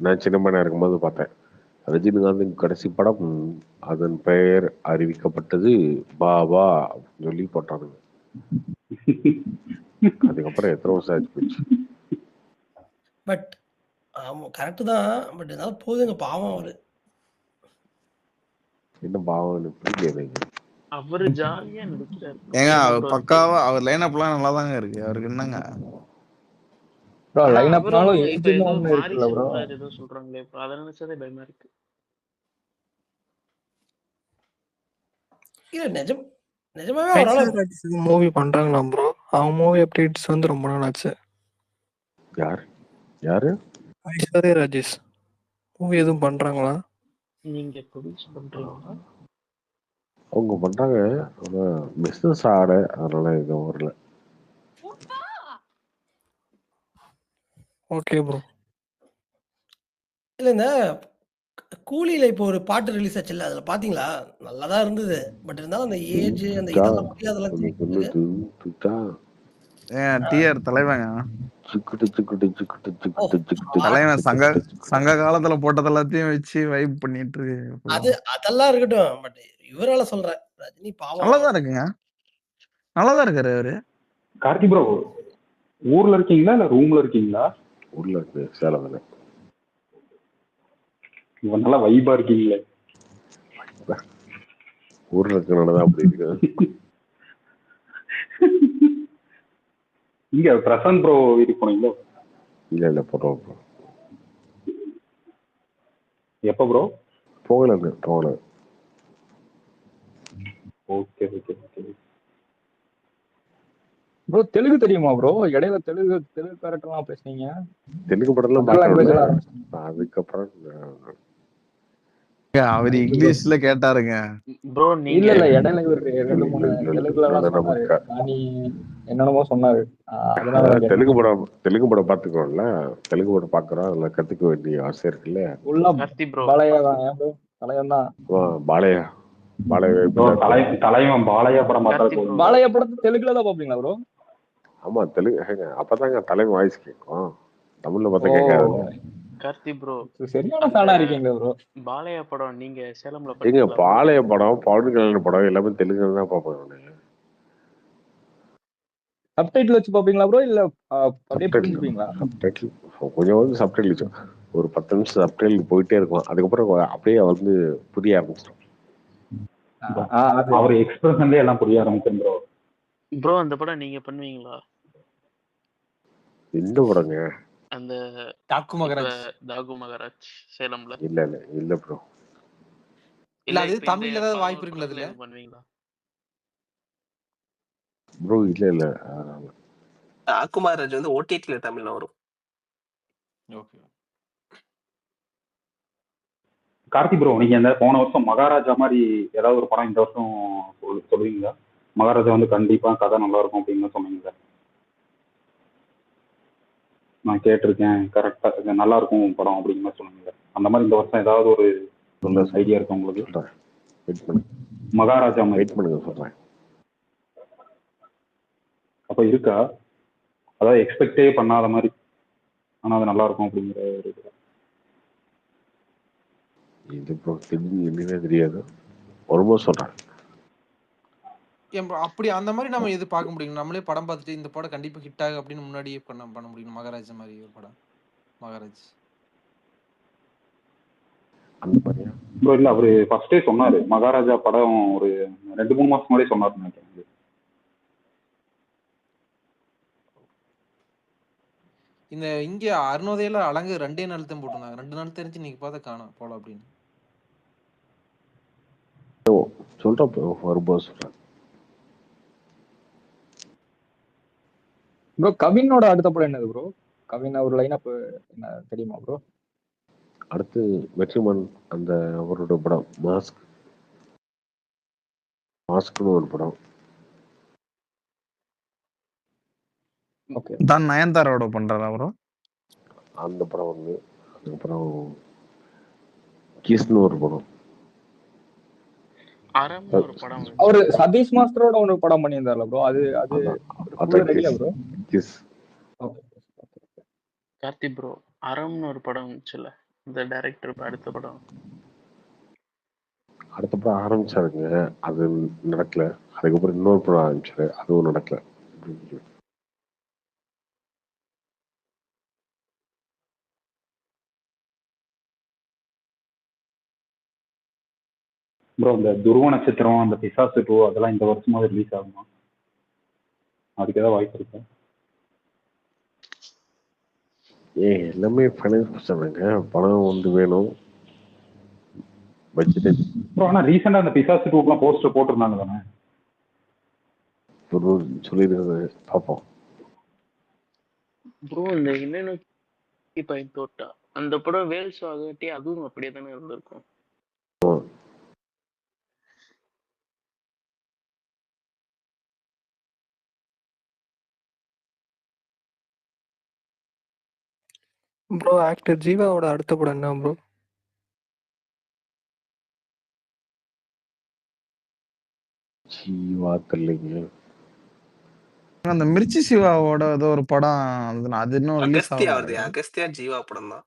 Speaker 1: நான் சின்ன பையனா இருக்கும்போது பார்த்தேன். ரஜினிகாந்தின் கடைசி படம், அதன் பெயர் அறிவிக்கப்பட்டது பாபா அப்படின்னு சொல்லி போட்டானுங்க. அதுக்கப்புறம் எத்தனை வருஷம் ஆச்சு போச்சு.
Speaker 17: பட் ஆமா கரெக்ட் தான். பட் இருந்தாலும் போதுங்க, பாவம் அவரு.
Speaker 1: என்ன பாவம் புரியல எனக்கு.
Speaker 7: அவரு ஜாலியா நடிக்கிறாரு.
Speaker 6: ஏங்க
Speaker 7: என்ன
Speaker 6: அவர்
Speaker 7: ப்ரோ
Speaker 6: பக்காவா அவர் லைனப்லாம் நல்லா தாங்க இருக்கு. அவருக்கு என்னங்க
Speaker 9: ப்ரோ
Speaker 7: ஆனா
Speaker 9: லைனப்னாலும்
Speaker 7: அவரும் இப்ப
Speaker 9: ஏஜ்னு
Speaker 7: ஏதோ
Speaker 9: ஒண்ணு
Speaker 7: மாறி
Speaker 9: இருக்குல்ல ப்ரோ.
Speaker 7: செல்வராஜ் ஏதோ சொல்றாங்களே, இப்ப அதை நினைச்சதே பயமா இருக்கு.
Speaker 17: இல்ல நிஜமாவே அவரால
Speaker 11: மூவி பண்றாங்களா ப்ரோ? அவங்க மூவி அப்டேட்ஸ் வந்து ரொம்ப நாள் ஆச்சு.
Speaker 1: யார் யாரு
Speaker 11: ஐஸ்வர்யா ராஜேஷ் மூவி எதுவும் பண்றாங்களா?
Speaker 7: நீங்க ப்ரொடியூஸ் பண்றீங்களா?
Speaker 1: அவங்க பண்றாங்க. ஆனா பிசினஸ் ஆட அதனால எதுவும் வரல.
Speaker 11: Okay bro.
Speaker 17: இல்ல இந்த கூலியில இப்போ ஒரு பாட்டு ரிலீஸ் ஆச்சுல்ல, அதுல பாத்தீங்களா? நல்லாதான் இருந்தது. பட் இருந்தாலும் அந்த ஏஜ் அந்த இதெல்லாம் முடியாதெல்லாம்
Speaker 1: அந்த
Speaker 17: தெரியும்
Speaker 1: பொண்ணு துட்டா
Speaker 6: ஏன் டிஆர் தலைவங்க
Speaker 1: சிக்குட்டு சிக்குட்டு சிக்குட்டு சிக்குட்டு சிக்குட்டு
Speaker 6: தலைவன் சங்க
Speaker 1: சிக்குட்டு.
Speaker 6: சங்க காலத்துல போட்டது எல்லாத்தையும் வச்சு வைப் பண்ணிட்டு
Speaker 17: அது அதெல்லாம் இருக்கட்டும். பட் இவரால சொல்றேன், ரஜினி பாவம்.
Speaker 6: நல்லாதான் இருக்குங்க. நல்லாதான் இருக்காரு அவரு.
Speaker 19: கார்த்தி ப்ரோ ஊர்ல இருக்கீங்களா இல்ல ரூம்ல இருக்கீங்களா?
Speaker 1: ஊர்ல இருக்கு சேலத்துல.
Speaker 19: இவன் நல்லா வைபா இருக்கீங்களே.
Speaker 1: ஊர்ல இருக்கனாலதான் அப்படி இருக்கு.
Speaker 19: இங்க பிரசாந்த் ப்ரோ வீட்டுக்கு போனீங்களோ?
Speaker 1: இல்ல போறோம் ப்ரோ.
Speaker 19: எப்ப ப்ரோ?
Speaker 1: போகல.
Speaker 19: Okay okay okay.
Speaker 9: Bro Telugu தெரியுமா ப்ரோ? இடையில தெலுங்கு கேரக்டர்லாம் பேசுனீங்க.
Speaker 1: தெலுங்கு படம்லாம்
Speaker 9: அதர் லாங்குவேஜ் எல்லாம்
Speaker 1: பார்க்கணும்ல.
Speaker 9: ஆரம்பிச்சீங்க.
Speaker 1: அதுக்கப்புறம்
Speaker 6: அவர் இங்கிலீஷ்ல கேட்டாருங்க.
Speaker 7: ப்ரோ
Speaker 9: இல்ல
Speaker 7: நீங்க
Speaker 9: இல்ல இடையில இவர் 2-3 தெலுங்குல எல்லாம் சொன்னாரு. நானி என்னென்னமோ சொன்னாரு. அதனால தான் கேட்டேன்.
Speaker 1: தெலுங்கு படம் பாத்துக்கோம்ல. தெலுங்கு படம் பாக்குறோம். அதுல கத்துக்க வேண்டிய ஆசை இருக்குல்ல.
Speaker 9: ஃபுல்லா
Speaker 7: கார்த்தி ப்ரோ
Speaker 9: பழைய தான் ப்ரோ. பழையம் தான்.
Speaker 1: பாலையா
Speaker 19: தலைவன் பாலையா படம் பார்த்தா
Speaker 7: கார்த்தி ப்ரோ
Speaker 19: போதும்.
Speaker 9: பாளைய படத்தை தெலுங்குல தான் பாப்பீங்களா ப்ரோ?
Speaker 1: ஆமா தெலுங்கு. அப்பதாங்க தலைமை வாய்ஸ் கேட்கும். தமிழ்ல பார்த்தா கேட்காதுல்ல.
Speaker 7: கார்த்தி ப்ரோ
Speaker 9: சரியான ஃபேனா இருக்கீங்க ப்ரோ.
Speaker 7: பாலையா படம் நீங்க சேலம்ல
Speaker 1: எங்க
Speaker 7: பாத்தீங்களா?
Speaker 1: பாளைய படம், பவன் கல்யாண படம் எல்லாமே தெலுங்குல தான் பார்ப்பேன்.
Speaker 9: சப்டைட்டில் வச்சு பாப்பீங்களா ப்ரோ? இல்ல அப்படியே புரிஞ்சுப்பீங்களா?
Speaker 1: சப்டைட்டில் கொஞ்சம் சப்டைட்டில் ஒரு 10 நிமிஷம் சப்டைட்டில் போயிட்டே இருக்கும். அதுக்கப்புறம் அப்படியே வந்து புரிய ஆரம்பிச்சிடும்.
Speaker 19: அவர் எக்ஸ்பிரஷன்லயே எல்லாம் புரிய ஆரம்பிச்சிடும் ப்ரோ.
Speaker 7: ப்ரோ அந்த படம் நீங்க பண்ணுவீங்களா?
Speaker 1: எந்த படங்க?
Speaker 7: அந்த
Speaker 16: தாக்கு மகராஜ்.
Speaker 7: தாகு மகராஜ் சேலம்ல.
Speaker 1: இல்ல ப்ரோ.
Speaker 16: இல்ல அது தமிழ்ல ஏதாவது வாய்ப்பு இருக்குல்ல அதுல?
Speaker 7: பண்ணுவீங்களா
Speaker 1: ப்ரோ? இல்ல
Speaker 4: தாக்கு மகராஜ் வந்து ஓடிடில தமிழ்ல வரும்.
Speaker 16: ஓகே.
Speaker 19: கார்த்தி ப்ரோ நீங்க இந்த போன வருஷம் மகாராஜா மாதிரி ஏதாவது ஒரு படம் இந்த வருஷம் சொல்லுவீங்களா? மகாராஜா வந்து கண்டிப்பா கதை நல்லா இருக்கும் அப்படின்னு சொன்னீங்க. நான் கேட்டிருக்கேன். கரெக்டா நல்லா இருக்கும் படம் அப்படிங்கிற மாதிரி சொன்னீங்க. அந்த மாதிரி இந்த வருஷம் ஏதாவது ஒரு ஐடியா இருக்கு உங்களுக்கு? மகாராஜா வெயிட்
Speaker 1: பண்ணுங்க சொல்றேன்.
Speaker 19: அப்ப இருக்கா? அதாவது எக்ஸ்பெக்டே பண்ணாத மாதிரி ஆனா அது நல்லா இருக்கும் அப்படிங்கிற ஒரு
Speaker 1: இது ப்ரோ என்னன்னே தெரியாது. வரும்போது சொல்றேன்.
Speaker 16: அப்படி அந்த மாதிரி நம்ம எது பார்க்க முடியும்? நம்மளே படம் பார்த்துட்டு இந்த படம் கண்டிப்பா ஹிட் ஆகும் அப்படின்னு முன்னாடியே பண்ண முடியும். மகாராஜா மாதிரி ஒரு படம். மகாராஜ்
Speaker 1: அந்த மாதிரியா
Speaker 19: ப்ரோ? இல்ல அவரு ஃபர்ஸ்டே சொன்னாரு மகாராஜா படம் ஒரு 2-3 மாசம் முன்னாடியே சொன்னாரு நினைக்கிறேன்.
Speaker 16: இந்த இங்க அருணோதயில அலங்கு 2 நாள் தான் போட்டுருந்தாங்க. 2 நாள் தெரிஞ்சு நீங்க பார்த்தா காணோம் போல அப்படின்னு
Speaker 1: சொல்றேன் ப்ரோ. வரும்போது சொல்றேன்.
Speaker 9: ப்ரோ கவினோட அடுத்த படம் என்னது ப்ரோ? கவின் அவர் லைனப் என்ன தெரியுமா ப்ரோ?
Speaker 1: அடுத்து வெற்றிமான் அந்த அவரோட படம் மாஸ்க்னு ஒரு படம்.
Speaker 6: தான் நயன்தாரோட பண்றாரா ப்ரோ?
Speaker 1: அந்த படம் வந்து அதுக்கப்புறம் கிஸ்னு ஒரு படம்.
Speaker 7: ஒரு படம்
Speaker 9: அவரு சதீஷ் மாஸ்டரோட ஒரு படம் பண்ணியிருந்தார்ல ப்ரோ? அது ரெடியா ப்ரோ?
Speaker 1: கிஸ்.
Speaker 7: கார்த்தி ப்ரோ அறம்னு ஒரு படம் வந்துச்சுல, இந்த டைரக்டர் அடுத்த படம்
Speaker 1: ஆரம்பிச்சாருங்க. அது நடக்கல. அதுக்கப்புறம் இன்னொரு படம் ஆரம்பிச்சாரு. அதுவும் நடக்கல.
Speaker 19: ப்ரோ இந்த துருவ நட்சத்திரம், அந்த பிசாசு 2 அதெல்லாம் இந்த வருஷமாவது ரிலீஸ் ஆகுமா? அதுக்கு ஏதாவது வாய்ப்பு இருக்கா?
Speaker 1: எல்லாமே ஃபைனான்ஸ் பிரச்சனைங்க. பணம் வந்து வேணும், பட்ஜெட்.
Speaker 19: ப்ரோ ஆனால் ரீசெண்டாக அந்த பிசாசு 2க்குலாம் போஸ்டர் போட்டிருந்தாங்க தானே?
Speaker 1: சொல்லியிருக்காங்க, பார்ப்போம்.
Speaker 7: ப்ரோ இந்த இன்னொன்று பையன் தோட்டா அந்த படம் வேல்ஸ் ஆகட்டி அதுவும் அப்படியே தானே இருந்திருக்கும்.
Speaker 11: ப்ரோ ஆக்டர் ஜீவாவோட அடுத்த படம் என்ன ப்ரோ?
Speaker 1: ஜீவா தெரியலைங்க.
Speaker 6: அந்த மிர்ச்சி சிவாவோட ஏதோ ஒரு படம் அது இன்னும் ரிலீஸ்
Speaker 4: அகஸ்தியா
Speaker 6: ஆகல.
Speaker 4: வருது. அகஸ்தியா ஜீவா படம் தான்.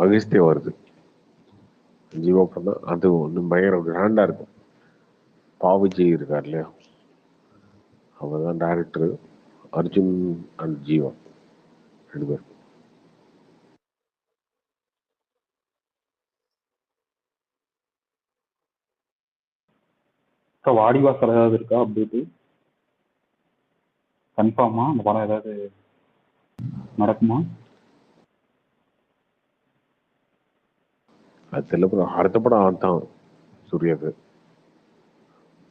Speaker 1: அகஸ்தியா வருது, ஜீவா படம் தான். அது ஒன்றும் பயங்கர கிராண்டா இருக்கும். பாவிஜி இருக்கார் இல்லையா, அவர் தான் டைரக்டர். அர்ஜுன் அண்ட் ஜீவா 2 பேர்.
Speaker 19: ஸோ வாடிவாசல் ஏதாவது இருக்கா அப்டேட்டு? கன்ஃபார்மா அந்த படம் ஏதாவது நடக்குமா?
Speaker 1: அது தெரியல ப்ரோ. அடுத்த படம் அதுதான் சூர்யாது.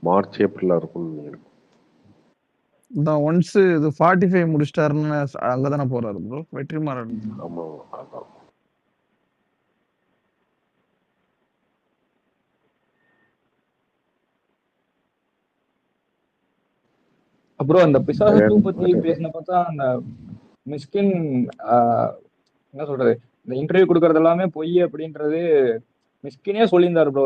Speaker 1: மார்ச் ஏப்ரலில் இருக்கும்னு நினைக்கிறேன்.
Speaker 6: இந்த ஒன்ஸ் இது 45 முடிச்சிட்டாருன்னு அங்கதானே போறாரு ப்ரோ வெற்றிமாறன்.
Speaker 1: ஆமாம், அதான்.
Speaker 9: அப்புறம் அந்த பிசாசு 2 பத்தி பேசின பார்த்தா அந்த மிஸ்கின் என்ன சொல்றது, இந்த இன்டர்வியூ கொடுக்கறது எல்லாமே பொய் அப்படின்றது மிஸ்கினே சொல்லியிருந்தாரு ப்ரோ.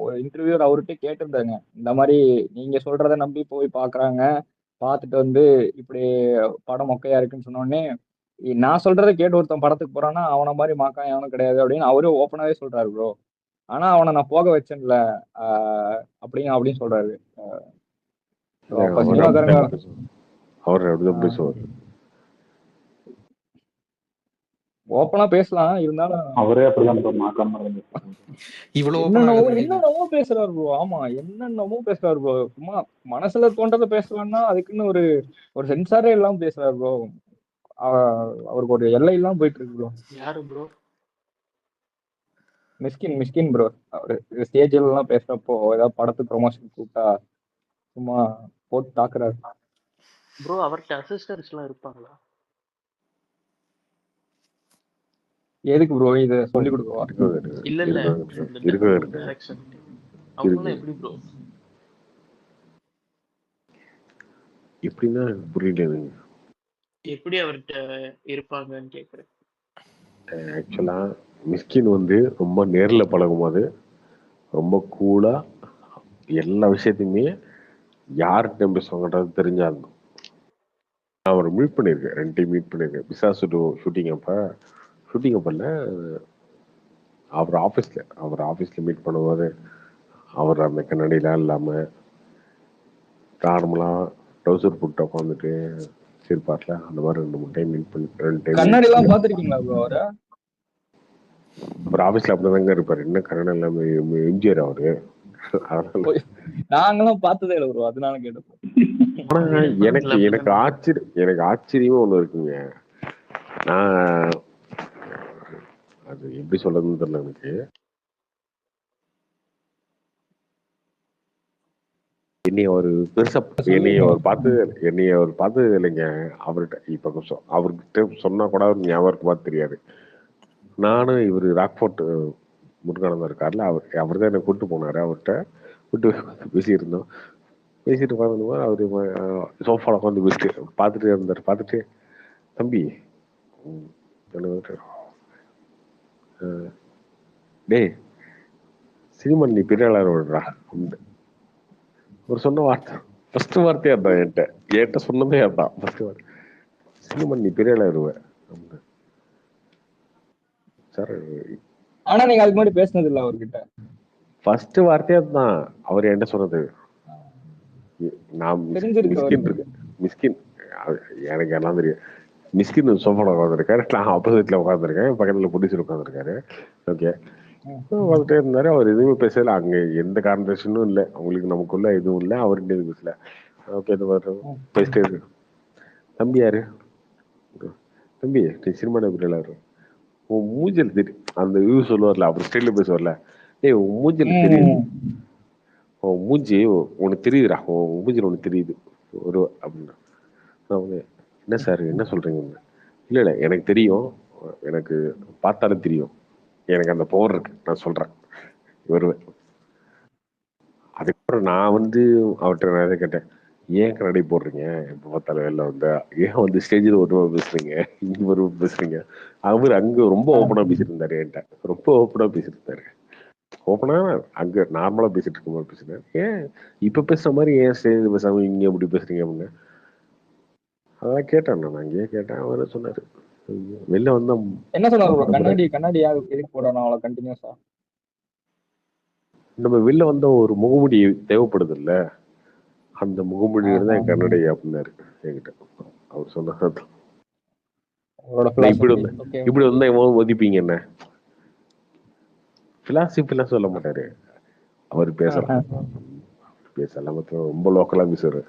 Speaker 9: ஒரு இன்டர்வியூர் அவர்கிட்ட கேட்டிருந்தாங்க, இந்த மாதிரி நீங்க சொல்றத நம்பி போய் பாக்குறாங்க, பார்த்துட்டு வந்து இப்படி படம் மொக்கையா இருக்குன்னு சொன்னோடனே, நான் சொல்றதை கேட்டு ஒருத்தன் படத்துக்கு போறான்னா அவனை மாதிரி மாக்கான் எவனும் கிடையாது அப்படின்னு அவரே ஓப்பனாவே சொல்றாரு ப்ரோ. ஆனா அவனை நான் போக வச்சேன்ல அப்படின்னு சொல்றாரு. அப்ப சினிமாக்காரங்க
Speaker 1: அவர் அப்படிதான் பேசுவார்.
Speaker 9: ஓப்பனா பேசலாம், இருந்தாலும்
Speaker 19: அவரே அப்படிதான் மாக்காம
Speaker 9: என்னென்னவோ பேசுறாரு ப்ரோ. ஆமா, என்னென்னமோ பேசுறாரு ப்ரோ. சும்மா மனசுல தோன்றதை பேசலாம்னா அதுக்குன்னு ஒரு சென்சாரே எல்லாம் பேசுறாரு ப்ரோ. அவருக்கு ஒரு எல்லை எல்லாம் போயிட்டு இருக்கு ப்ரோ.
Speaker 7: யாரு ப்ரோ?
Speaker 9: மிஸ்கின் ப்ரோ. அவரு ஸ்டேஜ்ல எல்லாம் பேசுறப்போ ஏதாவது படத்துக்கு ப்ரொமோஷன் கூப்பிட்டா சும்மா போட்டு தாக்குறாரு
Speaker 7: ப்ரோ. அவர்கிட்ட அசிஸ்டன்ட்ஸ் எல்லாம் இருப்பாங்களா?
Speaker 9: எதுக்கு ப்ரோ இத சொல்லி கொடுக்கவா?
Speaker 7: இல்ல இல்ல டைரக்ஷன் அவங்க எப்படி ப்ரோ?
Speaker 1: எப்படின்னா புரியல.
Speaker 7: எப்படி அவர்கிட்ட இருப்பாங்கன்னு கேக்குறேன்.
Speaker 1: ஆக்சுவலா மிஸ்கின் வந்து ரொம்ப நேர்ல பழகும் போது ரொம்ப கூலா எல்லா விஷயத்தையுமே யார்கிட்ட பேசுவாங்கன்றது தெரிஞ்சாருந்தோம். நான் அவரை மீட் பண்ணியிருக்கேன், 2 டைம் மீட் பண்ணியிருக்கேன். பிசாசு 2 ஷூட்டிங் அப்பல்ல அவர் ஆஃபீஸில் மீட் பண்ணும்போது அவர் அந்த கண்ணாடிலாம் இல்லாமல் நார்மலாக ட்ரௌசர் போட்டு உட்காந்துட்டு சிரிப்பார்ல, அந்த மாதிரி 2-3 டைம் மீட் பண்ணி 2 டைம்
Speaker 9: கண்ணாடிலாம் பார்த்துருக்கீங்களா ப்ரோ?
Speaker 1: அவர் ஆஃபீஸில் அப்படிதாங்க இருப்பார். என்ன கண்ணாடி இல்லாமல் எம்ஜிஆர் அவரு.
Speaker 9: நாங்களும் பார்த்ததே இல்லை ப்ரோ, அதனால கேட்டோம்.
Speaker 1: ஆனா எனக்கு ஆச்சரியமா ஒண்ணு இருக்குங்க. நான் அது எப்படி சொல்றதுன்னு தெரியல எனக்கு. என்னைய அவர் பெருசா என்னைய அவர் பார்த்தது இல்லைங்க. அவர்கிட்ட இப்ப அவர்கிட்ட சொன்னா கூட அவர் ஞாபகம் பார்த்து தெரியாது. நானும் இவர் ராக்ஃபோர்ட் முருகானந்தம் இருக்காருல, அவர் தான் என்னை கூப்பிட்டு போனாரு. அவர்கிட்ட கூப்பிட்டு பேசிட்டு உட்காந்து அவரு சோஃபால உட்காந்து பார்த்துட்டு இருந்தார். பார்த்துட்டு தம்பி டே சினிமா நீ பெரிய ஆளார் விடுறா ஒரு சொன்ன வார்த்தை. ஃபர்ஸ்ட் வார்த்தையா இருந்தான் என்கிட்ட சொன்னதே அதான். ஃபர்ஸ்ட் வார்த்தை சினிமா நீ பெரிய ஆளா வருவேன் சார்.
Speaker 9: ஆனா நீங்க அதுக்கு முன்னாடி பேசினது இல்லை அவர்கிட்ட?
Speaker 1: ஃபர்ஸ்ட் வார்த்தையா தான் அவர் என்கிட்ட சொன்னது. நான் மிஸ்கின் எனக்கு எல்லாம் தெரியும். மிஸ்கின் சோஃபால உட்காந்துருக்காரு, நான் ஆப்போசிட்ல உட்காந்துருக்கேன், பக்கத்துல ப்ரொடியூசர் உட்காந்துருக்காரு. ஓகே, வந்துட்டே இருந்தாரு. அவர் எதுவுமே பேசல. அங்க எந்த கான்வர்சேஷனும் இல்லை, அவங்களுக்கு நமக்குள்ள எதுவும் இல்லை, அவர்கிட்ட எதுவும் பேசல. ஓகே, இது பேசிட்டே இருக்கு. தம்பி யாரு? தம்பி நீ சினிமா நம்பிக்கையில உன் மூஞ்சல் தெரியும், அந்த வியூ சொல்லுவார்ல, அவர் ஸ்டைல பேசுவார்ல, ஏய் உன் மூஞ்சல் தெரியுது, உன் மூஞ்சி உனக்கு தெரியுதுடா, உன் மூஞ்சில் உனக்கு தெரியுது ஒரு அப்படின்னா. என்ன சார் என்ன சொல்றீங்க? இல்லை இல்லை எனக்கு தெரியும், எனக்கு பார்த்தாலும் தெரியும், எனக்கு அந்த பவர் இருக்கு, நான் சொல்றேன் வருவேன். அதுக்கப்புறம் நான் அவர்கிட்ட நிறைய கேட்டேன், ஏன் கண்ணாடி போடுறீங்க எப்போ பார்த்தாலும் வெளில வந்தா, ஏன் ஸ்டேஜில் ஒரு பேசுறீங்க, இங்க ஒரு பேசுறீங்க. அவர் அங்க ரொம்ப ஓப்பனா பேசிட்டு இருந்தாரு, என்கிட்ட ரொம்ப ஓப்பனா பேசிட்டு இருந்தாரு. ஓப்பனா அங்க நார்மலா பேசிட்டு இருக்க மாதிரி பேசுறேன். ஏன் இப்ப பேசுற மாதிரி ஏன் ஸ்டேஜ் பேசாம இங்க எப்படி பேசுறீங்க அப்படின்னு அதான் கேட்டேன். நான் அங்கேயே கேட்டேன். அவர் சொன்னாரு வெளில வந்தா
Speaker 9: என்ன சொன்னாரு? கண்ணாடி எதுக்கு போடணும் அவ்வளவு கண்டினியூஸா?
Speaker 1: நம்ம வெளில வந்த ஒரு முகமுடி தேவைப்படுது இல்ல, அந்த முகமுடி தான் கண்ணாடி அப்படின்னாரு என்கிட்ட. அவர் சொன்னார் இப்படி வந்தா எவ்வளவு மதிப்பீங்க என்ன, பிலாசபிலாம் சொல்ல மாட்டாரு அவர். பேசலாம் ரொம்ப லோக்கலா பேசுறாரு.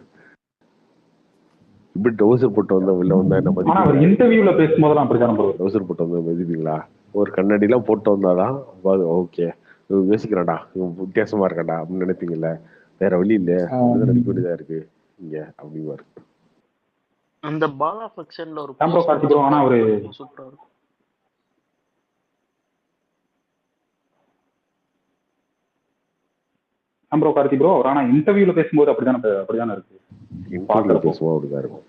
Speaker 1: இப்படி டவுசர் போட்டு வந்தா வெளில வந்தா என்ன மதிப்பீங்களா?
Speaker 19: இன்டர்வியூல பேசும்போதெல்லாம் அப்படிதான்
Speaker 1: டவுசர் போட்டு வந்தா மதிப்பீங்களா? ஒரு கண்ணாடி எல்லாம் போட்டு வந்தாதான் ஓகே யோசிக்கிறான்டா, இவன் வித்தியாசமா இருக்கான்டா அப்படின்னு நினைப்பீங்கல்ல. வேற வழி இல்ல, நடிக்க வேண்டியதா இருக்கு இங்க அப்படிவாரு.
Speaker 7: அந்த பாலா ஃபங்க்ஷன்ல ஒரு சூப்பரா இருக்கும்.
Speaker 19: ப்ரோ கார்த்தி ப்ரோ, ஆனா இன்டர்வியூல பேசும்போது அப்படிதானே இருக்கு.
Speaker 1: இன்டர்வியூல பேசும்போது அப்படிதான் இருக்கும்.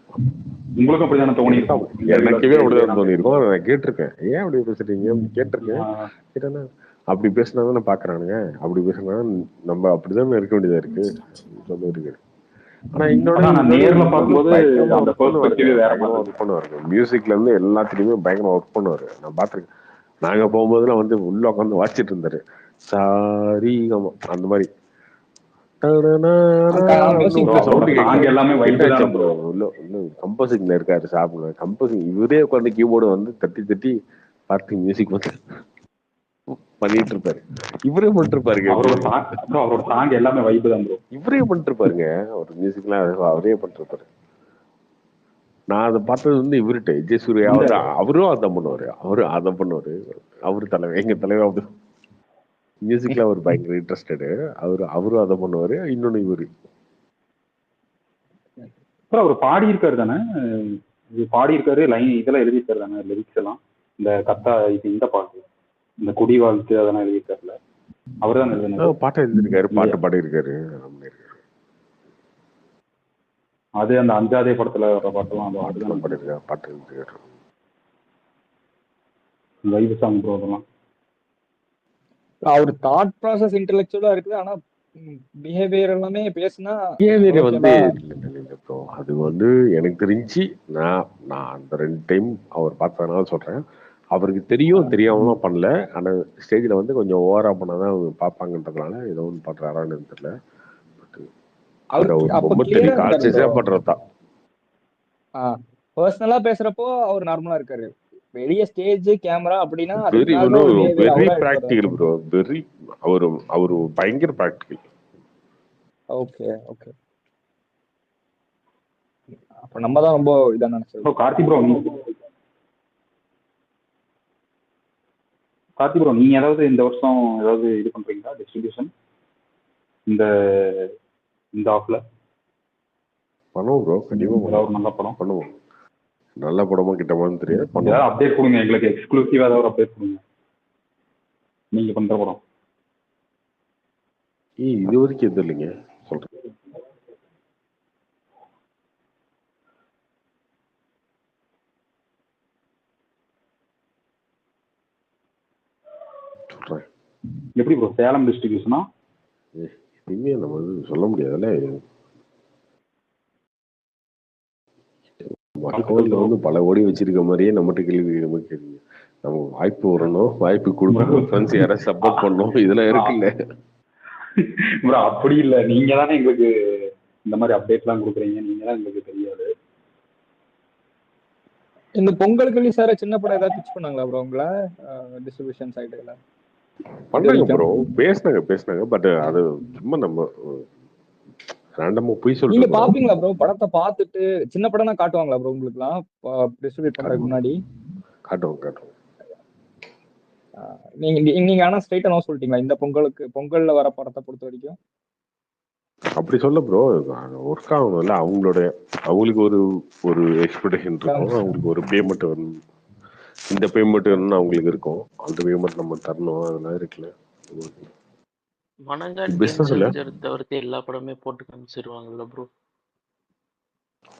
Speaker 19: உங்களுக்கும் அப்படிதானே தோணி இருக்கும்?
Speaker 1: எனக்கே அப்படிதான் தோணி இருக்கும். நான் கேட்டிருக்கேன், ஏன் அப்படி பேசுறீங்க கேட்டிருக்கேன். கேட்டேன்னா அப்படி பேசினாதானே பாக்குறானுங்க, அப்படி பேசினா நம்ம அப்படிதான் இருக்க வேண்டியதா இருக்கு இருக்கு. ஆனா
Speaker 19: நேர்ல பார்க்கும்போது அந்த பெர்ஸ்பெக்டிவ் வேற மாதிரி
Speaker 1: ஒர்க் பண்ணுவாரு. மியூசிக்ல இருந்து எல்லாத்துலயுமே பயங்கரமா ஒர்க் பண்ணுவாரு. நான் பாத்திருக்கேன். நாங்க போகும்போதுலாம் உள்ள உட்காந்து வாசிச்சுட்டு இருந்தாரு. சாரி அந்த மாதிரி கம்போசிங்ல இருக்காரு. சாப்பிடுவேன் கம்போசிங் இவரே உட்காந்து கீபோர்டு தட்டி தட்டி பார்த்து மியூசிக் பண்ணிட்டு இருப்பாரு. இவரே பண்ணிட்டு இருப்பாருங்க. இவரே பண்ணிட்டு இருப்பாருங்க. அவர் மியூசிக் எல்லாம் அவரே பண்ணிட்டு இருப்பாரு. நான் அதை பார்த்தது இவர்கிட்ட விஜய் சூர்யா அவரும் அதான் பண்ணுவாரு. அதான் பண்ணுவாரு. அவரு தலைவர், எங்க தலைவர் அப்படி மியூசிக்ல அவர் பயங்கர இன்ட்ரெஸ்டடு. அவரும் அதை பண்ணுவாரு. இன்னொன்னு இவரு
Speaker 19: அவர் பாடி இருக்காரு தானே, பாடி இருக்காரு. லைன் இதெல்லாம் எழுதியிருக்காரு தானே, லிரிக்ஸ் எல்லாம். இந்த கத்தா இந்த பாட்டு, இந்த குடி வாழ்த்து அதெல்லாம் எழுதியிருக்காருல, அவரு தான் எழுதினாரு.
Speaker 1: பாட்டு எழுதியிருக்காரு, பாட்டு பாடி இருக்காரு.
Speaker 19: அது அந்த அஞ்சாதே படத்துல வர பாட்டெல்லாம் அந்த பாட்டு
Speaker 1: பாடிருக்காரு. பாட்டு எழுதியிருக்காரு.
Speaker 19: வைப் சாங் ப்ரோ அதெல்லாம்.
Speaker 9: அவர் தாட் ப்ராசஸ் இன்டெலெக்சுவலா இருக்குது. ஆனா பிஹேவியர் எல்லாமே பேசினா
Speaker 1: அது எனக்கு தெரிஞ்சு நான் அந்த 2 டைம் அவர் பார்த்ததுனால சொல்றேன். அவருக்கு தெரியும், தெரியாம பண்ணல. ஆனா ஸ்டேஜ்ல கொஞ்சம் ஓவரா பண்ணாதான் பார்ப்பாங்கன்றதுனால ஏதோ ஒன்று பண்றாரான்னு தெரியல. அவர் ரொம்ப தெரியும், கான்சியஸா பண்றதுதான்.
Speaker 9: பர்சனலா பேசுறப்போ அவர் நார்மலா இருக்காரு. வெளிய ஸ்டேஜ் கேமரா அப்படின்னா
Speaker 1: வெரி பிராக்டிகல் ப்ரோ. வெரி அவரு பயங்கர பிராக்டிகல்.
Speaker 9: ஓகே ஓகே, அப்ப நம்ம தான் ரொம்ப இதா நினைச்சோம்.
Speaker 19: கார்த்தி ப்ரோ நீங்க ஏதாவது இந்த வருஷம் ஏதாவது இது பண்றீங்களா டிஸ்ட்ரிபியூஷன் இந்த ஆஃப்ல?
Speaker 1: பண்ணுவோம் ப்ரோ, கண்டிப்பா
Speaker 19: நல்ல படம்
Speaker 1: பண்ணுவோம். நல்ல படமா கிட்டமான்னு தெரியாது.
Speaker 19: ஏதாவது அப்டேட் கொடுங்க எங்களுக்கு, எக்ஸ்க்ளூசிவா ஏதாவது ஒரு அப்டேட் கொடுங்க நீங்க பண்ற படம்.
Speaker 1: இது வரைக்கும் எதுவும் இல்லைங்க, சொல்றேன்.
Speaker 19: எப்படி ப்ரோ சேலம் டிஸ்ட்ரிபியூஷனா?
Speaker 1: எதுவுமே நம்ம சொல்ல முடியாதுல்ல. மக்கள் பல கோடி வச்சிருக்க மாதிரியே நம்மகிட்ட கேள்வி கேட்குறீங்க. நம்ம வாய்ப்பு வரணும், வாய்ப்பு கொடுக்கணும், ஃப்ரெண்ட்ஸ் யாராவது சப்போர்ட் பண்ணணும், இதெல்லாம் இருக்குல்ல
Speaker 19: ப்ரோ. அப்படி இல்லை, நீங்க தானே எங்களுக்கு இந்த மாதிரி அப்டேட்லாம் கொடுக்குறீங்க, நீங்க தான் எங்களுக்கு தெரியாது.
Speaker 9: இந்த பொங்கலுக்கு ரிலீஸ் ஆகிற சின்ன படம் ஏதாவது பிச் பண்ணாங்களா ப்ரோ உங்களை டிஸ்ட்ரிபியூஷன் சைடுல இது
Speaker 1: பண்ணாங்க
Speaker 9: வரைக்கும்?
Speaker 1: ப்ரோ, பேசினாங்க. பட் அது சும்மா நம்ம ரேண்டமா போய்
Speaker 9: நீங்க
Speaker 1: சொல்லிட்டு ப்ரோ.
Speaker 9: பாப்பீங்களா ப்ரோ? படத்தை பார்த்துட்டு சின்ன படம் தான் காட்டுவாங்களா ப்ரோ உங்களுக்குலாம் டிஸ்ட்ரிபியூட் பண்றதுக்கு முன்னாடி?
Speaker 1: காட்டுவோம்.
Speaker 9: நீங்க ஆனா ஸ்ட்ரைட்டா நோ சொல்லிட்டீங்களா இந்த பொங்கல்ல வர படத்தை பொறுத்த வரைக்கும்?
Speaker 1: அப்படி சொல்ல ப்ரோ, ஒர்க் ஆகணும்ல. அவங்களுக்கு ஒரு எக்ஸ்பெக்டேஷன் இருக்கும், அவங்களுக்கு ஒரு பேமெண்ட் வரணும். இந்த பேமெண்ட் வேணும்னு அவங்களுக்கு இருக்கும், அந்த பேமெண்ட் நம்ம தரணும், அதெல்லாம் இருக்குல்ல.
Speaker 7: வணங்கான் கேம்
Speaker 1: பிசினஸ் இல்ல,
Speaker 7: சேஞ்சர் தவிர்த்து எல்லா படமே போட்டு காமிச்சிருவாங்கல்ல ப்ரோ.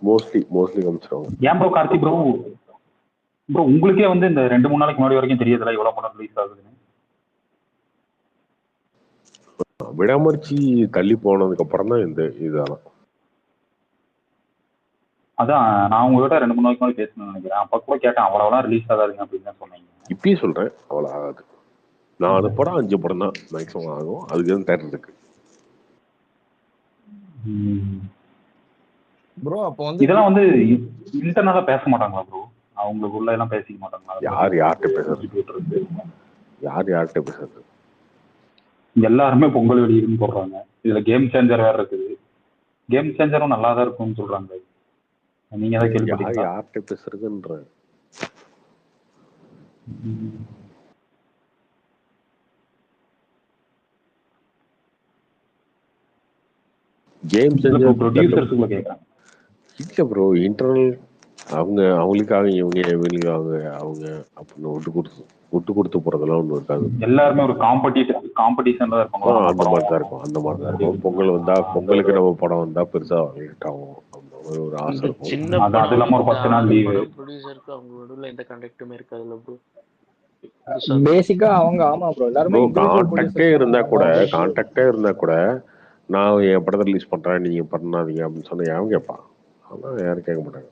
Speaker 1: மோஸ்ட்லி காமிச்சிருவாங்க.
Speaker 19: ஏன் ப்ரோ கார்த்திக் ப்ரோ உங்களுக்கே வந்து இந்த 2-3 நாளைக்கு முன்னாடி வரைக்கும் தெரியாதுல எவ்வளவு படம் ரிலீஸ் ஆகுதுன்னு?
Speaker 1: விடாமர்ச்சி தள்ளி போனதுக்கு அப்புறம் தான் இதெல்லாம்.
Speaker 19: அதான் நான் உங்ககிட்ட 2-3 நாளைக்கு முன்னாடி பேசணும்னு நினைக்கிறேன். அப்ப கூட கேட்டேன் அவ்வளவுதான் ரிலீஸ் ஆகாதுங்க அப்படின்னு தான் சொன்னீங்க.
Speaker 1: இப்பயும் சொல்றேன், அவ்வளவு ஆகாது. 4 படம் 5 படம் தான் மேக்ஸிமம் ஆகும், அதுக்கு தான் தேட்டர் இருக்கு.
Speaker 6: ப்ரோ அப்போ வந்து
Speaker 19: இதெல்லாம் வந்து இன்டர்னலா பேச மாட்டாங்களா ப்ரோ? அவங்களுக்குள்ள எல்லாம் பேசிக்க மாட்டாங்களா?
Speaker 1: யார்கிட்ட பேசுறது?
Speaker 19: எல்லாருமே பொங்கல் வெளியிடுன்னு சொல்றாங்க. இதுல கேம் சேஞ்சர் வேற இருக்குது. கேம் சேஞ்சரும் நல்லா தான் இருக்கும்னு சொல்றாங்க. நீங்க ஏதாவது கேள்விப்பட்டீங்களா?
Speaker 1: யார்கிட்ட பேசுறதுன்ற கேம் சேஞ்சர்
Speaker 19: ப்ரொடியூசர்ஸ்க்குள்ள கேக்குறாங்க.
Speaker 1: இல்ல ப்ரோ, இன்டர்னல் அவங்களுக்காக இவங்களுக்காக அவங்க அப்படின்னு விட்டு கொடுத்து போறதெல்லாம் ஒண்ணு இருக்காது.
Speaker 19: எல்லாருமே ஒரு காம்படிஷன்ல தான் இருப்பாங்க.
Speaker 1: அந்த மாதிரி தான் இருக்கும். பொங்கலுக்கு நம்ம படம் வந்தா பெருசா லேட் ஆகும், ஒரு ஆசை இருக்கும்.
Speaker 7: சின்ன
Speaker 19: அது இல்லாம ஒரு 10 நாள் லீவு.
Speaker 7: ப்ரொடியூசருக்கு அவங்க நடுவுல எந்த கனெக்ட்டுமே இருக்காதுல்ல ப்ரோ.
Speaker 9: பேசிக்கா அவங்க ஆமா ப்ரோ எல்லாரும்
Speaker 1: கான்டாக்டே இருந்தா கூட நான் என் படத்தை ரிலீஸ் பண்றேன் நீங்க பண்ணாதீங்க அப்படின்னு சொன்னா யாரும் கேட்பான்? ஆனா யாரும் கேட்க மாட்டாங்க.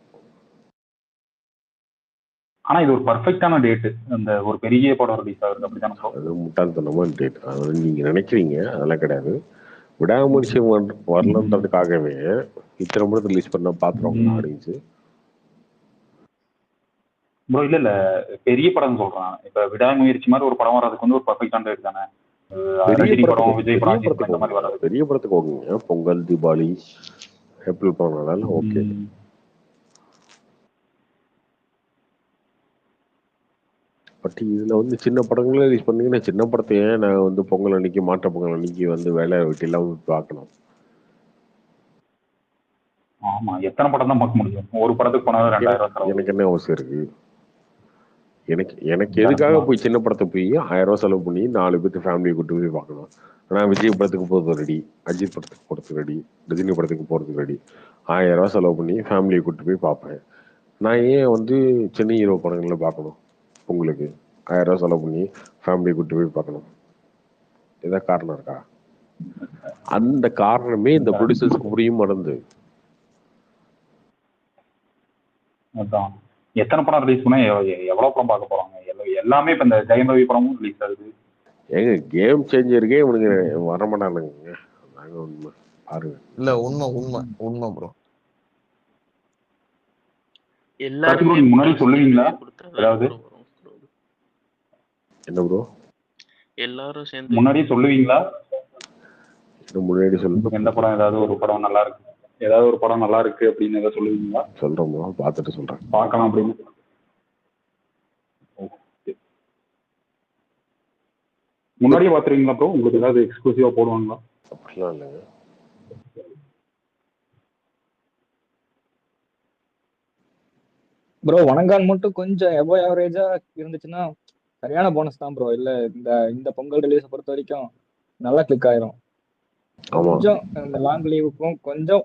Speaker 19: ஆனா இது ஒரு பர்ஃபெக்டான டேட், அந்த ஒரு பெரிய படம் ரிலீஸ் ஆகுது அப்படிதான்.
Speaker 1: அது முட்டாள்தனமான டேட், அது நீங்க நினைக்கிறீங்க, அதெல்லாம் கிடையாது. விடாமுயற்சி வரலன்றதுக்காகவே இத்தனை படத்தை ரிலீஸ் பண்ண பாத்துருவாங்க ஆடியன்ஸ்.
Speaker 19: ப்ரோ இல்ல பெரிய படம் சொல்றான். இப்ப விடாமுயற்சி மாதிரி ஒரு படம் வர்றதுக்கு வந்து ஒரு பர்ஃபெக்டான டேட் தானே. ரஜினி படம், விஜய் படம் இந்த மாதிரி வராது.
Speaker 1: பெரிய படத்துக்கு ஓகேங்க, பொங்கல், தீபாவளி, ஏப்ரல் படம் ஓகே. பட் இதுல வந்து சின்ன படங்களே ரிலீஸ் பண்ணீங்கன்னா சின்ன படத்தையே நான் வந்து பொங்கல் அன்னைக்கு மாற்ற பொங்கல் அன்னைக்கு வந்து வேலையை விட்டு எல்லாம் பார்க்கணும்.
Speaker 19: ஆமா, எத்தனை படம் தான் பார்க்க முடியும்? ஒரு படத்துக்கு போனாலும் 2000
Speaker 1: எனக்கு என்ன அவசியம் இருக்கு? எனக்கு எதுக்காக போய் சின்ன படத்தை போய் 1000 ரூபாய் செலவு பண்ணி 4 பேருக்கு ஃபேமிலியை கூட்டு போய் பார்க்கணும்? நான் விஜய் படத்துக்கு போகிறது ரெடி, அஜித் படத்துக்கு போகிறதுக்கு ரெடி, ரஜினி படத்துக்கு போகிறதுக்கு ரெடி. 1000 ரூபாய் செலவு பண்ணி ஃபேமிலியை கூட்டு போய் பார்ப்பேன். நான் ஏன் வந்து சின்ன ஹீரோ படங்களில் பார்க்கணும்? உங்களுக்கு 1000 ரூபாய் செலவு பண்ணி ஃபேமிலியை கூட்டு போய் பார்க்கணும், ஏதாவது காரணம் இருக்கா? அந்த காரணமே இந்த ப்ரொடியூசர்ஸ்க்கு புரியும் மறந்து.
Speaker 19: அதான் எத்தனை படம் ரிலீஸ் பண்ணா எவ்வளவு படம் பார்க்க போறாங்க? எல்லாமே இப்ப இந்த ஜெயம் ரவி படமும் ரிலீஸ் ஆகுது.
Speaker 1: ஏங்க கேம் சேஞ்சருக்கே இவனுங்க வரமாட்டானுங்க. நாங்க உண்மை பாருங்க.
Speaker 6: இல்ல உண்மை ப்ரோ.
Speaker 7: எல்லாரும்
Speaker 19: முன்னாடி சொல்லுவீங்களா ஏதாவது?
Speaker 1: என்ன ப்ரோ
Speaker 7: எல்லாரும் சேர்ந்து
Speaker 19: முன்னாடியே சொல்லுவீங்களா?
Speaker 1: முன்னாடி சொல்லுங்க.
Speaker 19: எந்த படம் ஏதாவது ஒரு படம் நல்லா இருக்கு, ஏதாவது ஒரு படம் நல்லா இருக்கு அப்படின்னு ஏதாவது சொல்லுவீங்களா?
Speaker 1: சொல்றோம், பார்த்துட்டு சொல்றேன்,
Speaker 19: பார்க்கலாம் அப்படின்னு. முன்னாடியே பாத்துருவீங்களா ப்ரோ? உங்களுக்கு ஏதாவது எக்ஸ்க்ளூசிவா போடுவாங்களா?
Speaker 1: அப்படிலாம் இல்லைங்க.
Speaker 9: ப்ரோ வணங்கான் மட்டும் கொஞ்சம் எபோ ஆவரேஜா இருந்துச்சுன்னா சரியான போனஸ் தான் ப்ரோ. இல்ல இந்த பொங்கல் ரிலீஸ் பொறுத்த வரைக்கும் நல்லா கிளிக் ஆயிரும். கொஞ்சம் இந்த லாங் லீவுக்கும் கொஞ்சம்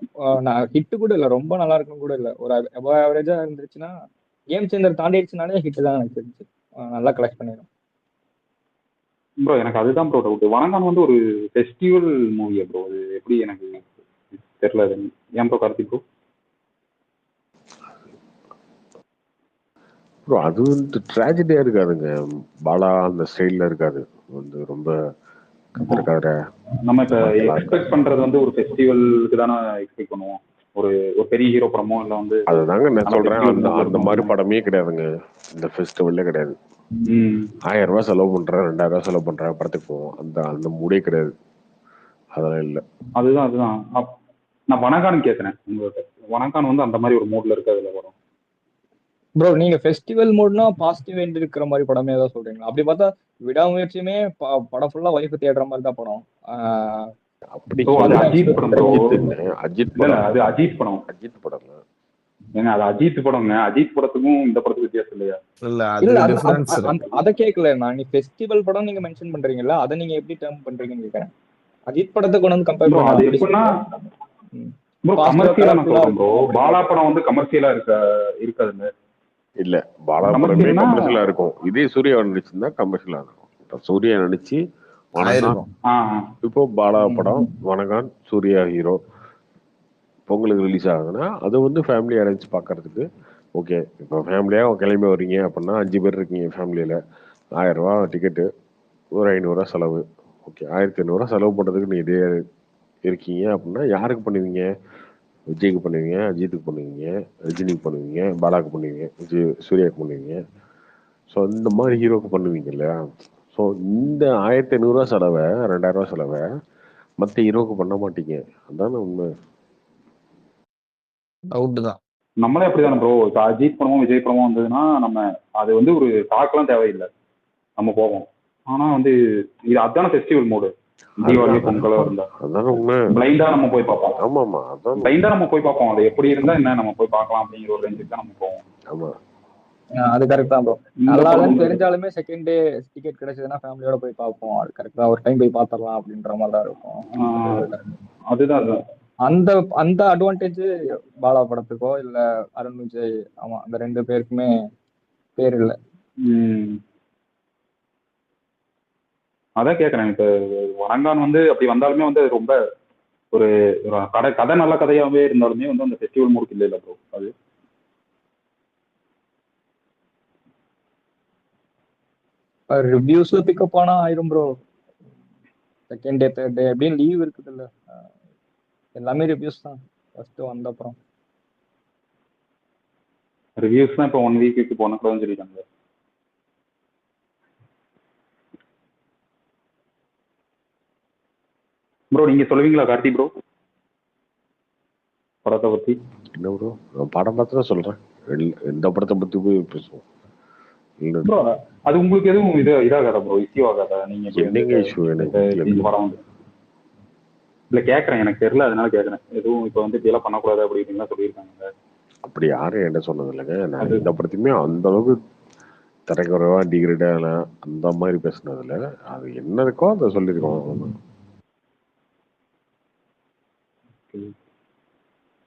Speaker 9: ஹிட்டு கூட இல்லை, ரொம்ப நல்லா இருக்கும் கூட இல்லை, ஒரு எபோ ஆவரேஜா இருந்துச்சுன்னா கேம் சேஞ்சர் தாண்டிடுச்சுனாலே ஹிட் தான் எனக்கு தெரிஞ்சு. நல்லா கலெக்ட் பண்ணிடும்
Speaker 19: ப்ரோ. எனக்கு அதுதான் ப்ரோ டவுட். வணங்கான் வந்து ஒரு ஃபெஸ்டிவல் மூவியா ப்ரோ? அது எப்படி எனக்கு தெரியல. ஏன் ப்ரோ கார்த்திக் ப்ரோ?
Speaker 1: ப்ரோ அது வந்து ட்ராஜடியா இருக்காதுங்க, பாலா அந்த ஸ்டைல்ல இருக்காது, வந்து ரொம்ப
Speaker 19: நம்ம இப்ப எக்ஸ்பெக்ட் பண்றது வந்து ஒரு ஃபெஸ்டிவலுக்கு தானே எக்ஸ்பெக்ட் பண்ணுவோம். ஒரு ஒரு பெரிய ஹீரோ படமோ இல்லை வந்து
Speaker 1: அதுதாங்க நான்
Speaker 19: நல்ல
Speaker 1: சொல்றேன்.
Speaker 19: ஃபெஸ்டிவல்
Speaker 1: அந்த
Speaker 19: மூட்
Speaker 1: அந்த
Speaker 19: இருக்கும்
Speaker 1: மாதிரி
Speaker 19: அப்படின்னா.
Speaker 1: படமே கிடையாதுங்க இந்த ஃபெஸ்டிவல்லே கிடையாது. 1000 ரூபாய் செலவு பண்றேன், 2000 ரூபாய் செலவு பண்றேன் படத்துக்கு போவோம். அந்த அந்த மூடே கிடையாது. அதெல்லாம் இல்லை.
Speaker 19: அதுதான் நான் வனகான் கேட்கறேன் உங்களுக்கு. வனகான் வந்து அந்த மாதிரி ஒரு மூட்ல இருக்காதுல்ல படம்.
Speaker 9: ப்ரோ நீங்க ஃபெஸ்டிவல் மூட்னா பாசிட்டிவ் எண்ட் இருக்கிற மாதிரி படமே ஏதாவது சொல்றீங்களா? அப்படி பார்த்தா விடாமுயற்சியுமே படம் ஃபுல்லா வைஃப் தேடுற மாதிரி தான் படம்.
Speaker 1: அப்படி
Speaker 19: அது அஜித் படம் ப்ரோ.
Speaker 1: அஜித்
Speaker 19: இல்ல
Speaker 1: படம்.
Speaker 19: அது அஜித் படம்.
Speaker 1: அஜித் படம்
Speaker 19: ஏங்க அது அஜித் படம்ங்க. அஜித் படத்துக்கும் இந்த படத்துக்கு வித்தியாசம் இல்லையா?
Speaker 9: அத கேட்கல நான். நீ ஃபெஸ்டிவல் படம் நீங்க மென்ஷன் பண்றீங்கல்ல, அதை நீங்க எப்படி டேர்ம் பண்றீங்கன்னு கேட்கறேன். அஜித் படத்தை கொண்டு வந்து கம்பேர் பண்ண
Speaker 19: அது எப்படின்னா ப்ரோ கமர்ஷியலா நான் சொல்றேன் ப்ரோ. பாலா படம் வந்து கமர்ஷியலா இருக்காதுல்ல.
Speaker 1: இல்ல பாலா படமே கமர்ஷியலா இருக்கும். இதே சூர்யா நடிச்சிருந்தா கமர்ஷியலா இருக்கும். சூர்யா நடிச்சு வணங்கான், இப்போ பாலா படம் வணங்கான், சூர்யா ஹீரோ பொங்கலுக்கு ரிலீஸ் ஆகுதுன்னா அது வந்து ஃபேமிலி அரேஞ்ச் பார்க்கறதுக்கு ஓகே. இப்போ ஃபேமிலியாக கிளம்பி வரீங்க அப்படின்னா 5 பேர் இருக்கீங்க ஃபேமிலியில், 1000 ரூபா டிக்கெட்டு, ஒரு 500 ரூபா செலவு. ஓகே 1500 ரூபா செலவு பண்ணுறதுக்கு நீ இதே இருக்கீங்க அப்படின்னா யாருக்கு பண்ணுவீங்க? விஜய்க்கு பண்ணுவீங்க, அஜித்துக்கு பண்ணுவீங்க, ரஜினிக்கு பண்ணுவீங்க, பாலாவுக்கு பண்ணுவீங்க, சூர்யாவுக்கு பண்ணுவீங்க. ஸோ இந்த மாதிரி ஹீரோக்கு பண்ணுவீங்க இல்லையா? ஸோ இந்த 1500 ரூபா செலவை 2000 ரூபா செலவை மற்ற ஹீரோக்கு பண்ண மாட்டீங்க. அதான உண்மை.
Speaker 6: அவுட் தான்.
Speaker 19: நம்மளே அப்படிதானே ப்ரோ. இப்போ அஜித் படமும் விஜய் படமும் வந்ததுன்னா நம்ம அது வந்து ஒரு டாக்லாம் தேவையில்லை, நம்ம போவோம். ஆனா வந்து இது அதான ஃபெஸ்டிவல் மூடு. தீபாவளி பொங்கலோ இருந்தா
Speaker 1: அதான உண்மை.
Speaker 19: பிளைண்டா நம்ம போய் பார்ப்போம்.
Speaker 1: ஆமாமா அதான்
Speaker 19: பிளைண்டா நம்ம போய் பார்ப்போம். அது எப்படி இருந்தா என்ன நம்ம போய் பார்க்கலாம் அப்படிங்கிற ஒரு ரேஞ்சுக்கு தான் நம்ம போவோம்.
Speaker 1: ஆமா
Speaker 9: அது கரெக்ட் தான் ப்ரோ. நல்லாதான் தெரிஞ்சாலுமே செகண்ட் டே டிக்கெட் கிடைச்சதுன்னா ஃபேமிலியோட போய் பார்ப்போம். அது கரெக்டா ஒரு டைம் போய் பார்த்துடலாம் அப்படின்ற மாதிரி தான் இருக்கும்.
Speaker 19: அதுதான்
Speaker 9: அந்த அந்த அட்வான்டேஜ் பாலா படத்துக்கோ இல்ல அருண் விஜய், ஆமா அந்த 2 பேருக்குமே பேர் இல்லை.
Speaker 19: அதான் கேட்கறேன். இப்ப வணங்கான் வந்து அப்படி வந்தாலுமே வந்து ரொம்ப ஒரு கதை நல்ல கதையாவே இருந்தாலுமே வந்து அந்த ஃபெஸ்டிவல் மூடுக்கு இல்லை ப்ரோ. அது
Speaker 9: ரிவ்யூஸ் பிக்கப் ஆனா ஆயிரும் bro. Second day third day அப்படின்னு லீவ் இருக்குது இல்ல, எல்லாமே ரிவ்யூஸ் தான் ஃபர்ஸ்ட் வந்த அப்புறம்.
Speaker 19: ரிவ்யூஸ் தான் இப்போ 1 வீக்கு போன கூட சொல்லிட்டாங்க. ப்ரோ நீங்க சொல்லுவீங்களா கார்த்தி ப்ரோ படத்தை பத்தி?
Speaker 1: என்ன ப்ரோ படம் பார்த்து தான் சொல்றேன். எந்த படத்தை பத்தி போய் பேசுவோம்
Speaker 19: ப்ரோ. அது உங்களுக்கு எதுவும் இதாகாதா ப்ரோ? இஷ்யூ ஆகாதா? நீங்க
Speaker 1: என்னங்க இஷ்யூ? எனக்கு
Speaker 19: படம் வந்து இல்ல கேட்கறேன், எனக்கு தெரியல அதனால கேட்கறேன். எதுவும் இப்போ வந்து இதெல்லாம் பண்ணக்கூடாது அப்படின்னு சொல்லியிருக்காங்க.
Speaker 1: அப்படி யாரும் என்ன சொன்னது இல்லைங்க. நான் இந்த படத்தையுமே அந்த அளவுக்கு தரைக்குறைவா டிகிரேடா அந்த மாதிரி பேசினதுல அது என்ன இருக்கோ அதை சொல்லியிருக்கோம்.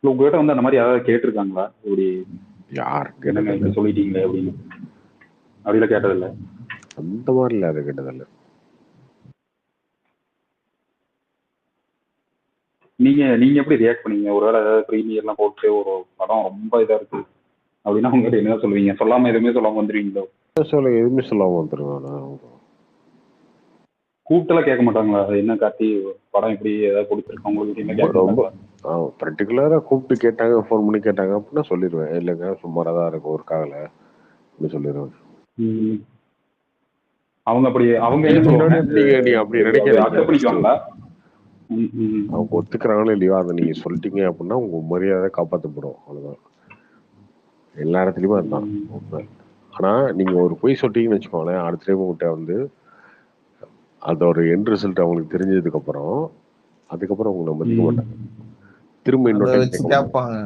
Speaker 19: உங்ககிட்ட வந்து அந்த மாதிரி யாராவது கேட்டிருக்காங்களா? இப்படி
Speaker 1: யார்
Speaker 19: என்னங்க சொல்லிட்டீங்களே அப்படின்னு அப்படிலாம் கேட்டதில்லை.
Speaker 1: அந்த மாதிரி இல்லை, அதை கேட்டதில்லை.
Speaker 19: நீங்க எப்படி ரியாக்ட் பண்ணீங்க? ஒருவேளை ஏதாவது ப்ரீமியர்லாம் போட்டு ஒரு படம் ரொம்ப இதா இருக்கு அப்படின்னா உங்ககிட்ட என்ன சொல்லுவீங்க? சொல்லாம எதுவுமே சொல்லாம வந்துருவீங்களோ?
Speaker 1: எதுவுமே சொல்லாம வந்துருவேன்.
Speaker 19: கூப்பிட்டெல்லாம் கேட்க மாட்டாங்களா? என்ன கார்த்தி படம் இப்படி ஏதாவது கொடுத்துருக்கோம் உங்களுக்கு என்ன கேட்க?
Speaker 1: ரொம்ப பர்டிகுலரா கூப்பிட்டு கேட்டாங்க, ஃபோன் பண்ணி கேட்டாங்க அப்படின்னா சொல்லிடுவேன். இல்லைங்க சுமாராக தான் இருக்கும், ஒர்க் ஆகலை அப்படின்னு சொல்லிடுவேன்.
Speaker 19: அவங்க என்ன சொல்லுவாங்க?
Speaker 1: நீ அப்படி நினைக்கிறீங்க
Speaker 19: அக்செப்ட் பண்ணிக்குவாங்களா?
Speaker 1: அவங்க ஒத்துக்கிறாங்களோ இல்லையோ அதை நீங்க சொல்லிட்டீங்க அப்படின்னா உங்க மரியாதை காப்பாற்றப்படும். அவ்வளவுதான். எல்லா இடத்துலயுமே அதுதான் உண்மை. ஆனா நீங்க ஒரு பொய் சொல்லிட்டீங்கன்னு வச்சுக்கோங்களேன், அடுத்த டைம் உங்கள்கிட்ட வந்து அதோட எண்ட் ரிசல்ட் அவங்களுக்கு தெரிஞ்சதுக்கு அப்புறம் அதுக்கப்புறம் உங்களை மதிக்க மாட்டாங்க. திரும்ப இன்னொரு
Speaker 6: கேட்பாங்க.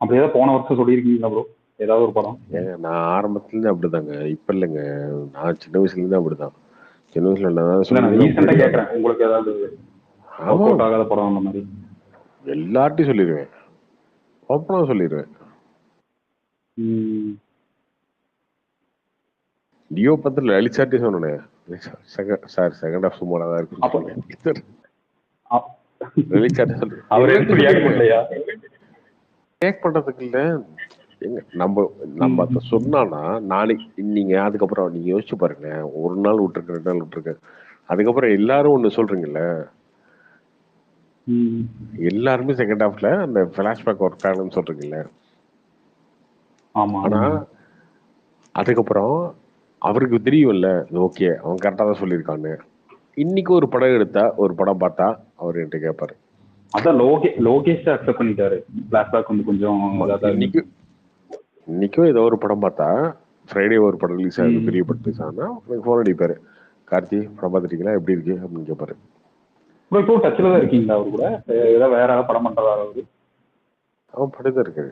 Speaker 19: அப்படி ஏதாவது போன வருஷம் சொல்லியிருக்கீங்களா ப்ரோ ஏதாவது ஒரு படம்?
Speaker 1: நான் ஆரம்பத்துல இருந்து அப்படிதாங்க, இப்ப இல்லைங்க. நான் சின்ன வயசுல இருந்து அப்படிதான். சின்ன வயசுல
Speaker 19: நான் கேட்கறேன் உங்களுக்கு ஏதாவது ஆகாத படம் அந்த மாதிரி
Speaker 1: எல்லார்ட்டையும் சொல்லிடுவேன், ஓப்பனா சொல்லிடுவேன். டியோ பத்திர லலிசாட்டி சொன்னேன் சார் செகண்ட் ஹாஃப் சுமாரா தான் இருக்கு. ரியாக்ட் பண்றதுக்கு இல்ல, நம்ம அதை சொன்னானா நாளைக்கு நீங்க அதுக்கப்புறம் நீங்க யோசிச்சு பாருங்க, ஒரு நாள் விட்டுருக்க 2 நாள் விட்டுருக்க, அதுக்கப்புறம் எல்லாரும் ஒண்ணு சொல்றீங்கல்ல,
Speaker 19: ம்.
Speaker 1: எல்லாருமே செகண்ட் ஹாஃப்ல அந்த ஃபிளாஷ்பேக் ஒர்க் ஆகணும்னு சொல்றீங்கல்ல.
Speaker 19: ஆமா.
Speaker 1: ஆனா அதுக்கப்புறம் அவருக்கு தெரியும்ல, ஓகே அவன் கரெக்டா தான் சொல்லியிருக்கான்னு. இன்னைக்கு ஒரு படம் எடுத்தா, ஒரு படம் பார்த்தா அவர் என்கிட்ட கேட்பாரு.
Speaker 19: அதான் லோகேஷ் அக்செப்ட் பண்ணிட்டாரு. ஃபிளாஷ்பேக் வந்து கொஞ்சம் இதா தான் இருந்துச்சு.
Speaker 1: இன்னைக்கும் ஏதோ ஒரு படம் பார்த்தா, ஃப்ரைடே ஒரு படம் ரிலீஸ் ஆகுது, பெரிய படம் ரிலீஸ் ஆகுதுன்னா எனக்கு ஃபோன் அடிப்பாரு. கார்த்தி படம் பார்த்துட்டீங்களா, எப்படி இருக்கு அப்படின்னு கேட்பாரு.
Speaker 19: ப்ரோ இப்போ டச்ல தான் இருக்கீங்களா அவரு கூட? ஏதாவது வேற ஏதாவது படம் பண்றதா அவரு?
Speaker 1: அவன் படம் தான் இருக்காரு.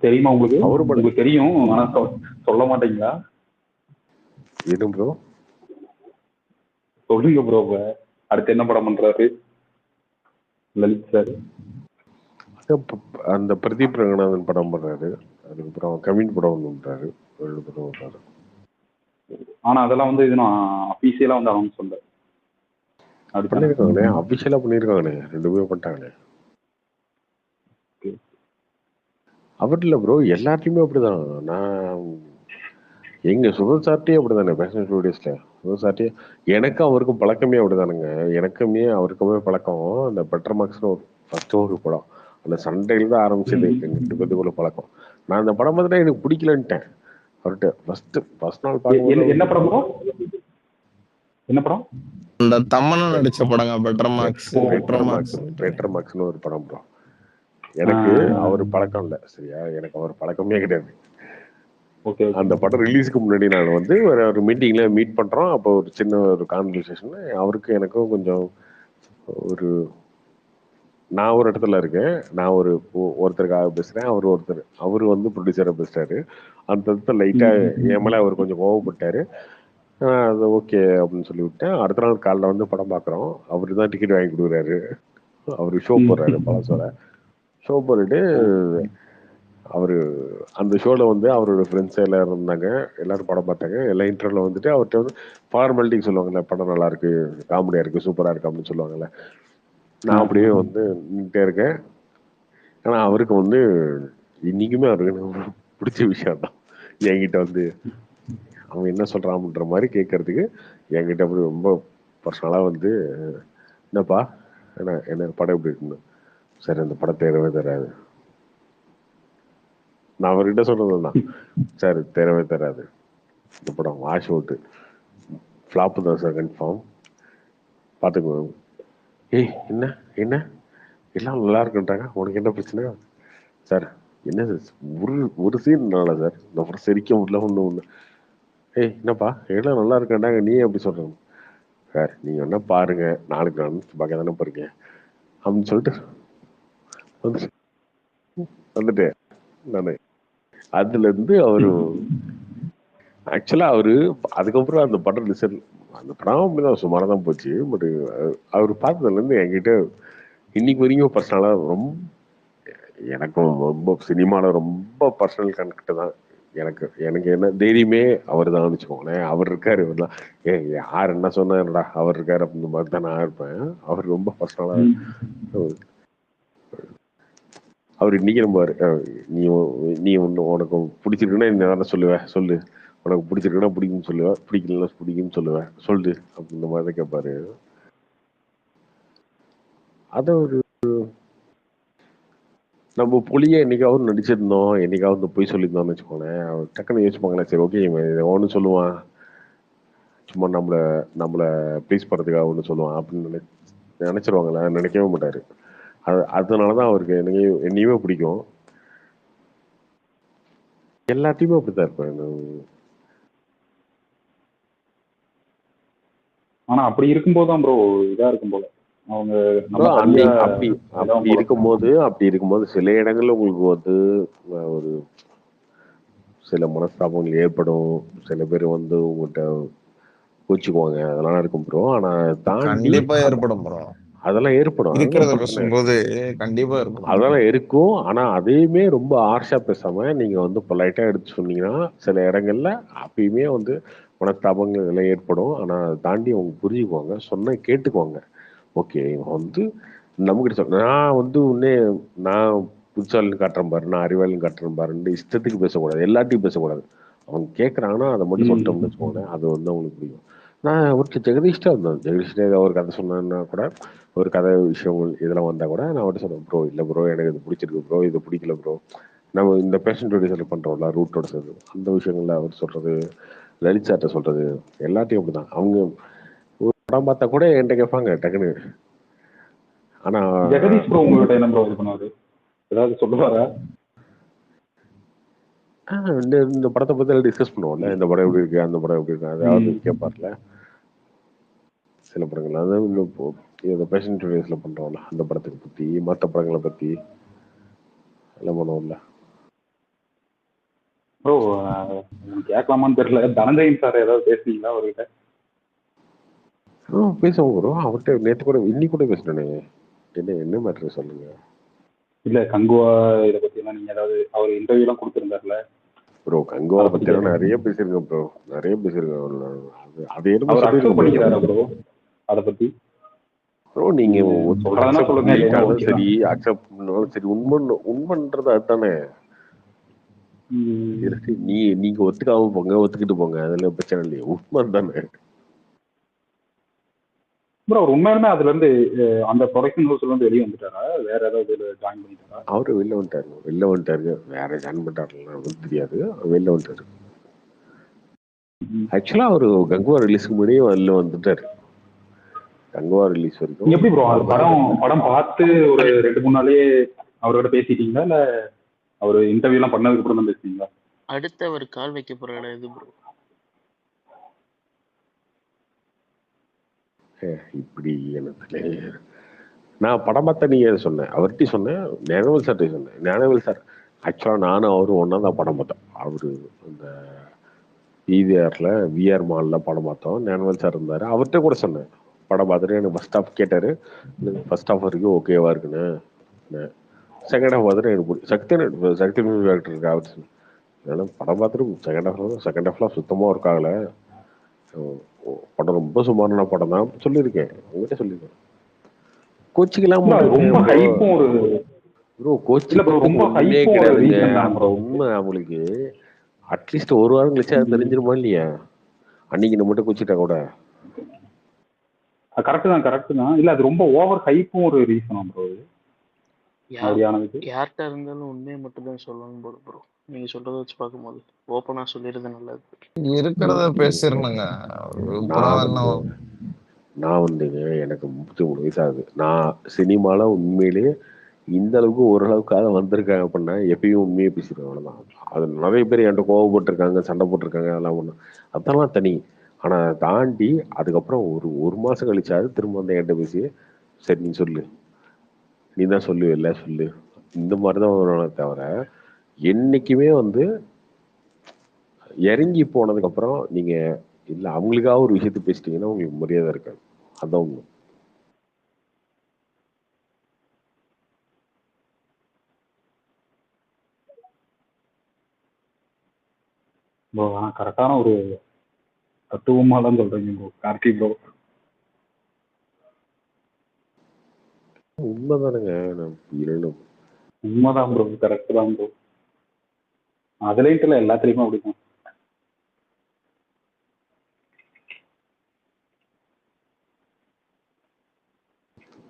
Speaker 19: தெரியுமா உங்களுக்கு?
Speaker 1: அவரு படம்
Speaker 19: உங்களுக்கு தெரியும், ஆனா சொல்ல மாட்டீங்களா?
Speaker 1: எதுவும் ப்ரோ
Speaker 19: சொல்லுங்க ப்ரோ. அடுத்து என்ன படம் பண்றாரு லலித் சார்?
Speaker 1: அந்த பிரதீப் ரங்கநாதன் படம் பண்றாரு. அதுக்கப்புறம் கவின் படம் ஒன்று பண்றாரு. 2 படம் பண்றாரு.
Speaker 19: ஆனா அதெல்லாம் வந்து இது அபிஷியலா வந்து அவங்க சொல்ல
Speaker 1: பண்ணிருக்காங்களே, அபிஷியலா பண்ணிருக்காங்களே, 2 பேரும் பண்ணிட்டாங்களே. அவர் இல்ல ப்ரோ, எல்லாத்தையுமே அப்படிதான். நான் எங்க சுதர் சார்ட்டே அப்படிதானே, பேஷன் ஸ்டூடியோஸ்ல சுதர் சார்ட்டே எனக்கும் அவருக்கும் பழக்கமே அப்படிதானுங்க. எனக்குமே அவருக்குமே பழக்கம். அந்த பெட்டர் மார்க்ஸ்னு ஃபர்ஸ்ட் ஒரு படம், அந்த சண்டையில தான் ஆரம்பிச்சது எங்க 2 பேத்துக்குள்ள பழக்கம். நான் அந்த படம் பார்த்துட்டா எனக்கு பிடிக்கலன்ட்டேன் அவர்கிட்ட. ஃபர்ஸ்ட் நாள் பார்க்கும்போது
Speaker 19: என்ன படம் ப்ரோ? என்ன படம்?
Speaker 4: இந்த தம்மனும் நடிச்ச படங்க பெட்டர்
Speaker 1: மார்க்ஸ்னு ஒரு படம் ப்ரோ. எனக்கு அவர் பழக்கம் இல்லை சரியா, எனக்கு அவர் பழக்கமே கிடையாது. அந்த படம் ரிலீஸுக்கு முன்னாடி நான் வந்து ஒரு மீட்டிங்ல மீட் பண்றோம். அப்போ ஒரு சின்ன ஒரு கான்வர்சேஷன், அவருக்கு எனக்கும் கொஞ்சம் ஒரு, நான் ஒரு இடத்துல இருக்கேன், நான் ஒருத்தருக்காக பேசுறேன், அவரு வந்து ப்ரொடியூசரா பேசுறாரு. அந்த இடத்துல லைட்டா என் மேல அவர் கொஞ்சம் கோவப்பட்டாரு. அது ஓகே அப்படின்னு சொல்லி விட்டேன். அடுத்த நாள் காலைல வந்து படம் பார்க்குறோம். அவரு தான் டிக்கெட் வாங்கி கொடுக்குறாரு. அவரு ஷோ போடுறாரு, பழசோட ஷோ போட்டுட்டு அவரு அந்த ஷோல வந்து அவரோட ஃப்ரெண்ட்ஸ் எல்லாரும் இருந்தாங்க. எல்லாரும் படம் பார்த்தாங்க. எல்லா இன்டர்வியூல வந்துட்டு அவர்கிட்ட வந்து ஃபார்மாலிட்டி சொல்லுவாங்கல்ல, படம் நல்லா இருக்கு, காமெடியா இருக்கு, சூப்பரா இருக்கு அப்படின்னு சொல்லுவாங்கல்ல. நான் அப்படியே வந்து நின்றுட்டே இருக்கேன். ஆனா அவருக்கு வந்து இன்னைக்குமே அவருக்கு பிடிச்ச விஷயம் தான் என்கிட்ட வந்து அவன் என்ன சொல்றான்ற மாதிரி கேட்கறதுக்கு என்கிட்ட அப்படி ரொம்ப பர்சனலா வந்து, என்னப்பா என்ன படம் எப்படி இருக்குன்னு. சரி அந்த படம் தேரவே தராது. நான் அவர்கிட்ட சொல்றதுதான், சார் தேரவே தராது, இந்த படம் வாஷ் அவுட்டு, ஃப்ளாப்பு தான் சார் கன்ஃபார்ம், பார்த்துக்கோ. ஏய் என்ன என்ன எல்லாம் நல்லா இருக்குன்றாங்க, உனக்கு என்ன பிரச்சனை சார்? என்ன சார் ஒரு சீன் நல்லா சார், இந்த படம் சிரிக்க முடியல ஒன்று. ஏய் என்னப்பா எல்லாம் நல்லா இருக்காண்டாங்க, நீ எப்படி சொல்றேன் சார்? நீங்க என்ன பாருங்க, நாளைக்கு நான் பார்க்க தானே போறீங்க அப்படின்னு சொல்லிட்டு வந்துட்டேன் நானு. அதுல இருந்து அவரு ஆக்சுவலா அதுக்கப்புறம் அந்த படம் அந்த படம் அப்படிதான் சுமாரா தான் போச்சு. பட் அவர் பார்த்ததுல இருந்து என்கிட்ட இன்னைக்கு வரைக்கும் பர்சனலா ரொம்ப, எனக்கும் ரொம்ப சினிமால ரொம்ப பர்சனல் கனெக்ட் தான். எனக்கு என்ன தைரியமே அவர் தான் வச்சுக்கோங்களேன். அவர் இருக்காரு, இவர்லாம் யார் என்ன சொன்னாருடா அவர் இருக்காரு அப்படின்ற மாதிரி தான் நான் இருப்பேன். அவர் ரொம்ப பர்சனலா அவர் இன்னைக்கு நம்புவாரு. நீ உனக்கு பிடிச்சிருக்குன்னா என்ன சொல்லுவேன், சொல்லு, உனக்கு பிடிச்சிருக்குன்னா பிடிக்கும்னு சொல்லுவேன், பிடிக்கலன்னா பிடிக்கும்னு சொல்லுவேன், சொல்லு அப்படின்ற மாதிரி தான் கேட்பாரு. அத ஒரு நம்ம புளிய என்னைக்காவது நடிச்சிருந்தோம், என்னைக்காவது போய் சொல்லியிருந்தோம்னு வச்சுக்கோங்களேன், அவர் டக்குன்னு யோசிப்பாங்களே, சரி ஓகே ஒன்று சொல்லுவான், சும்மா நம்மள ப்ளீஸ் பண்ணுறதுக்காக ஒன்று சொல்லுவான் அப்படின்னு நினைச்சிருவாங்களே, நினைக்கவே மாட்டாரு. அதனாலதான் அவருக்கு என்னையுமே பிடிக்கும். எல்லாத்தையுமே அப்படித்தான் இருப்பேன்.
Speaker 19: ஆனா அப்படி இருக்கும்போதுதான் ப்ரோ இதா இருக்கும் போல அவங்க
Speaker 1: அப்படி இருக்கும்போது சில இடங்கள்ல உங்களுக்கு வந்து ஒரு சில மனஸ்தாபங்கள் ஏற்படும். சில பேர் வந்து உங்கள்கிட்ட கோச்சுக்குவாங்க, அதெல்லாம் இருக்கும் ப்ரோ. ஆனா தாண்டி
Speaker 4: ஏற்படும் ப்ரோ,
Speaker 1: அதெல்லாம் ஏற்படும், அதெல்லாம் இருக்கும். ஆனா அதையுமே ரொம்ப ஹார்ஷா பேசாம நீங்க வந்து பொலைட்டா எடுத்து சொன்னீங்கன்னா சில இடங்கள்ல அப்பயுமே வந்து மனஸ்தாபங்கள் எல்லாம் ஏற்படும். ஆனா அதை தாண்டி அவங்க புரிஞ்சுக்குவாங்க, சொன்ன கேட்டுக்குவாங்க. ஓகே இவன் வந்து நம்மகிட்ட சொல்ல, நான் வந்து நான் புதுசாலின்னு காட்டுறேன் பாரு, நான் அறிவாளின்னு காட்டுறேன் பாருன்னு இஷ்டத்துக்கு பேசக்கூடாது, எல்லாத்தையும் பேசக்கூடாது. அவங்க கேட்குறாங்கன்னா அதை மட்டும் சொல்லிட்டோம்னு வச்சுக்கோங்களேன், அது வந்து அவங்களுக்கு பிடிக்கும். நான் அவர்கிட்ட ஜெகதீஷ்டா இருந்தேன். ஜெகதீஷ்டே ஏதாவது ஒரு கதை சொன்னேன்னா கூட, ஒரு கதை விஷயங்கள் இதெல்லாம் வந்தால் கூட நான் அவர்கிட்ட சொன்னேன், ப்ரோ இல்லை ப்ரோ எனக்கு இது பிடிச்சிருக்கு ப்ரோ, இது பிடிக்கல ப்ரோ. நம்ம இந்த பேஷண்ட் ப்ரொடியூசர் பண்ணுறோம்ல ரூட்டோட சேர்ந்து, அந்த விஷயங்கள்ல அவர் சொல்கிறது, லலித் சார்ட்ட சொல்கிறது, எல்லாத்தையும் அப்படி தான். அவங்க ஒரு படம் பார்த்தா கூட என்கிட்ட கேட்பாங்க டக்குன்னு. ஆனால்
Speaker 19: ஜெகதீஷ் ப்ரோ உங்கள்கிட்ட என்ன ப்ரோ இது பண்ணுவாரு, ஏதாவது சொல்லுவாரா?
Speaker 1: இந்த இந்த படத்தை பற்றி டிஸ்கஸ் பண்ணுவோம்ல, இந்த படம் எப்படி இருக்கு, அந்த படம் எப்படி இருக்கு, அதாவது கேட்பார்ல சில படங்கள். அதாவது இந்த பேஷண்ட் ப்ரொடியூஸ்ல பண்ணுறோம்ல அந்த படத்துக்கு பற்றி, மற்ற படங்களை பற்றி எல்லாம் பண்ணுவோம்ல.
Speaker 19: ப்ரோ கேட்கலாமான்னு தெரியல, தனஞ்சயன் சார் ஏதாவது பேசுனீங்களா அவர்கிட்ட?
Speaker 1: பேசுவோம் ப்ரோ, அவர்கிட்ட நேற்று கூட இன்னைக்கு கூட பேசினேனே. என்ன மேட்ரு சொல்லுங்க.
Speaker 19: இல்ல கங்குவா இதை பத்தி எல்லாம் நீங்க ஏதாவது அவர் இன்டர்வியூ எல்லாம் கொடுத்துருந்தாருல
Speaker 1: ப்ரோ? கங்குவா பத்தி நிறைய பேசியிருக்கேன் ப்ரோ, நிறைய பேசியிருக்கேன். அது
Speaker 19: அவர் அக்செப்ட் பண்ணிக்கிறாரா ப்ரோ அதை பத்தி?
Speaker 1: ப்ரோ நீங்க
Speaker 19: சொல்லுங்க
Speaker 1: சரி, அக்செப்ட் பண்ணாலும் சரி, உண்மைன்றது அதுதானே. நீங்க ஒத்துக்காம போங்க, ஒத்துக்கிட்டு போங்க, அதுல பிரச்சனை இல்லையா? உண்மை தானே
Speaker 19: ப்ரோ. அவர் உண்மையாலுமே அதுல இருந்து அந்த ப்ரொடக்ஷன் ஹவுஸ்ல இருந்து வெளியே வந்துட்டாரா, வேற ஏதாவது ஜாயின் பண்ணிட்டாரா?
Speaker 1: அவரு வெளில வந்துட்டாரு. வேற ஜாயின் பண்ணிட்டாருன்னு தெரியாது, வெளில வந்துட்டாரு. ஆக்சுவலா அவரு கங்குவா ரிலீஸ்க்கு முன்னாடியே வெளில வந்துட்டாரு. கங்குவா ரிலீஸ் வரைக்கும்
Speaker 19: எப்படி ப்ரோ படம் பார்த்து ஒரு 2-3 நாளே அவரோட பேசிட்டீங்களா, இல்ல அவர் இன்டர்வியூ எல்லாம் பண்ணதுக்கு அப்புறம் தான் பேசுனீங்களா?
Speaker 7: அடுத்து அவர் கால் வைக்க போற இடம் எது ப்ரோ?
Speaker 1: இப்படி எனக்கு நான் படம் பார்த்த நீங்க சொன்னேன், அவர்கிட்ட சொன்னேன், ஞானவேல் சார்ட்ட சொன்னேன். ஞானவேல் சார் ஆக்சுவலா நானும் அவரும் ஒன்னா தான் படம் பார்த்தோம். அவரு அந்த விஆர் மால்ல படம் பார்த்தோம். ஞானவேல் சார் இருந்தாரு, அவர்கிட்ட கூட சொன்னேன். படம் பார்த்துட்டு எனக்கு ஃபர்ஸ்ட் ஹாஃப் கேட்டாரு, ஃபர்ஸ்ட் ஹாஃப் வரைக்கும் ஓகேவா இருக்குன்னு. செகண்ட் ஹாஃப் பார்த்துட்டு எனக்கு சக்தி ஆக்டர் இருக்கு அவர் ஏன்னா படம் பார்த்துட்டு செகண்ட் ஹாஃப்லாம் சுத்தமாக ஒர்க் ஆகலை, படம் ரொம்ப சுமாரான படம் தான் சொல்லியிருக்கேன், உங்ககிட்ட சொல்லியிருக்கேன். கோச்சிக்கெல்லாம் ப்ரோ, கோச்சிக்கே கிடையாதுங்க. உண்மை அவங்களுக்கு அட்லீஸ்ட் ஒரு வாரம் கழிச்சு அது தெரிஞ்சிருமா இல்லையா? அன்னைக்கு நம்ம மட்டும் கோச்சிட்டா கூட
Speaker 19: கரெக்ட் தான். இல்ல அது ரொம்ப ஓவர் ஹைப்பும் ஒரு ரீசனா ப்ரோ?
Speaker 7: யார்கிட்ட இருந்தாலும் உண்மையை மட்டும் தான் சொல்லணும் போல ப்ரோ. நீங்க சொல்றத வச்சு பார்க்கும்போது ஓப்பனா சொல்லிடுறது நல்லது.
Speaker 6: இருக்கிறத பேசிருந்தேங்க.
Speaker 1: நான் வந்துங்க எனக்கு 33 வயசு ஆகுது. நான் சினிமால உண்மையிலேயே இந்த அளவுக்கு ஓரளவுக்காக வந்திருக்காங்க அப்படின்னா எப்பயும் உண்மையை பேசிடுவேன், அவ்வளவுதான். அது நிறைய பேர் என்கிட்ட கோவப்பட்டிருக்காங்க, சண்டை போட்டிருக்காங்க, அதெல்லாம் ஒண்ணு அதெல்லாம் தனி. ஆனா தாண்டி அதுக்கப்புறம் ஒரு மாசம் கழிச்சாது திரும்ப வந்து என்கிட்ட பேசி சரி நீ சொல்லு, நீ தான் சொல்லுவில்ல சொல்லு, இந்த மாதிரிதான் வருவானே தவிர என்னைக்குமே வந்து இறங்கி போனதுக்கு அப்புறம் நீங்க இல்ல அவங்களுக்காக ஒரு விஷயத்த பேசிட்டீங்கன்னா உங்களுக்கு மரியாதை இருக்காது. அதான் உண்மை.
Speaker 19: கரெக்டான ஒரு தத்துவமா தான் சொல்றீங்க ப்ரோ, கார்த்தி ப்ரோ.
Speaker 1: உண்மைதானுங்க,
Speaker 19: உண்மைதான் ப்ரோ, கரெக்ட் தான் ப்ரோ. அதுல எல்லாத்துலயுமே அப்படிதான்.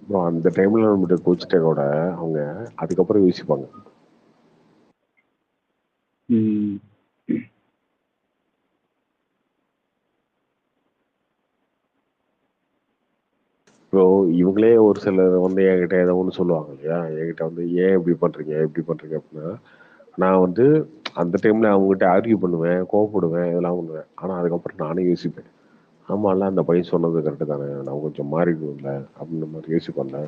Speaker 1: ப்ரோ அந்த டைம்ல நம்மகிட்ட கோச்சிட்ட கூட அவங்க அதுக்கப்புறம் யோசிப்பாங்க. ப்ரோ இவங்களே ஒரு சிலர் வந்து என்கிட்ட ஏதோ ஒன்று சொல்லுவாங்க இல்லையா, என்கிட்ட வந்து ஏன் இப்படி பண்றீங்க அப்படின்னா நான் வந்து அந்த டைம்ல அவங்ககிட்ட ஆர்கியூ பண்ணுவேன், கோவப்படுவேன், இதெல்லாம் பண்ணுவேன். ஆனா அதுக்கப்புறம் நானே யோசிப்பேன், ஆமாம்ல அந்த பையன் சொன்னது கரெக்டு தானே, நான் கொஞ்சம் மாறிடுவேன்ல அப்படின்ற மாதிரி யோசிப்பேன்ல.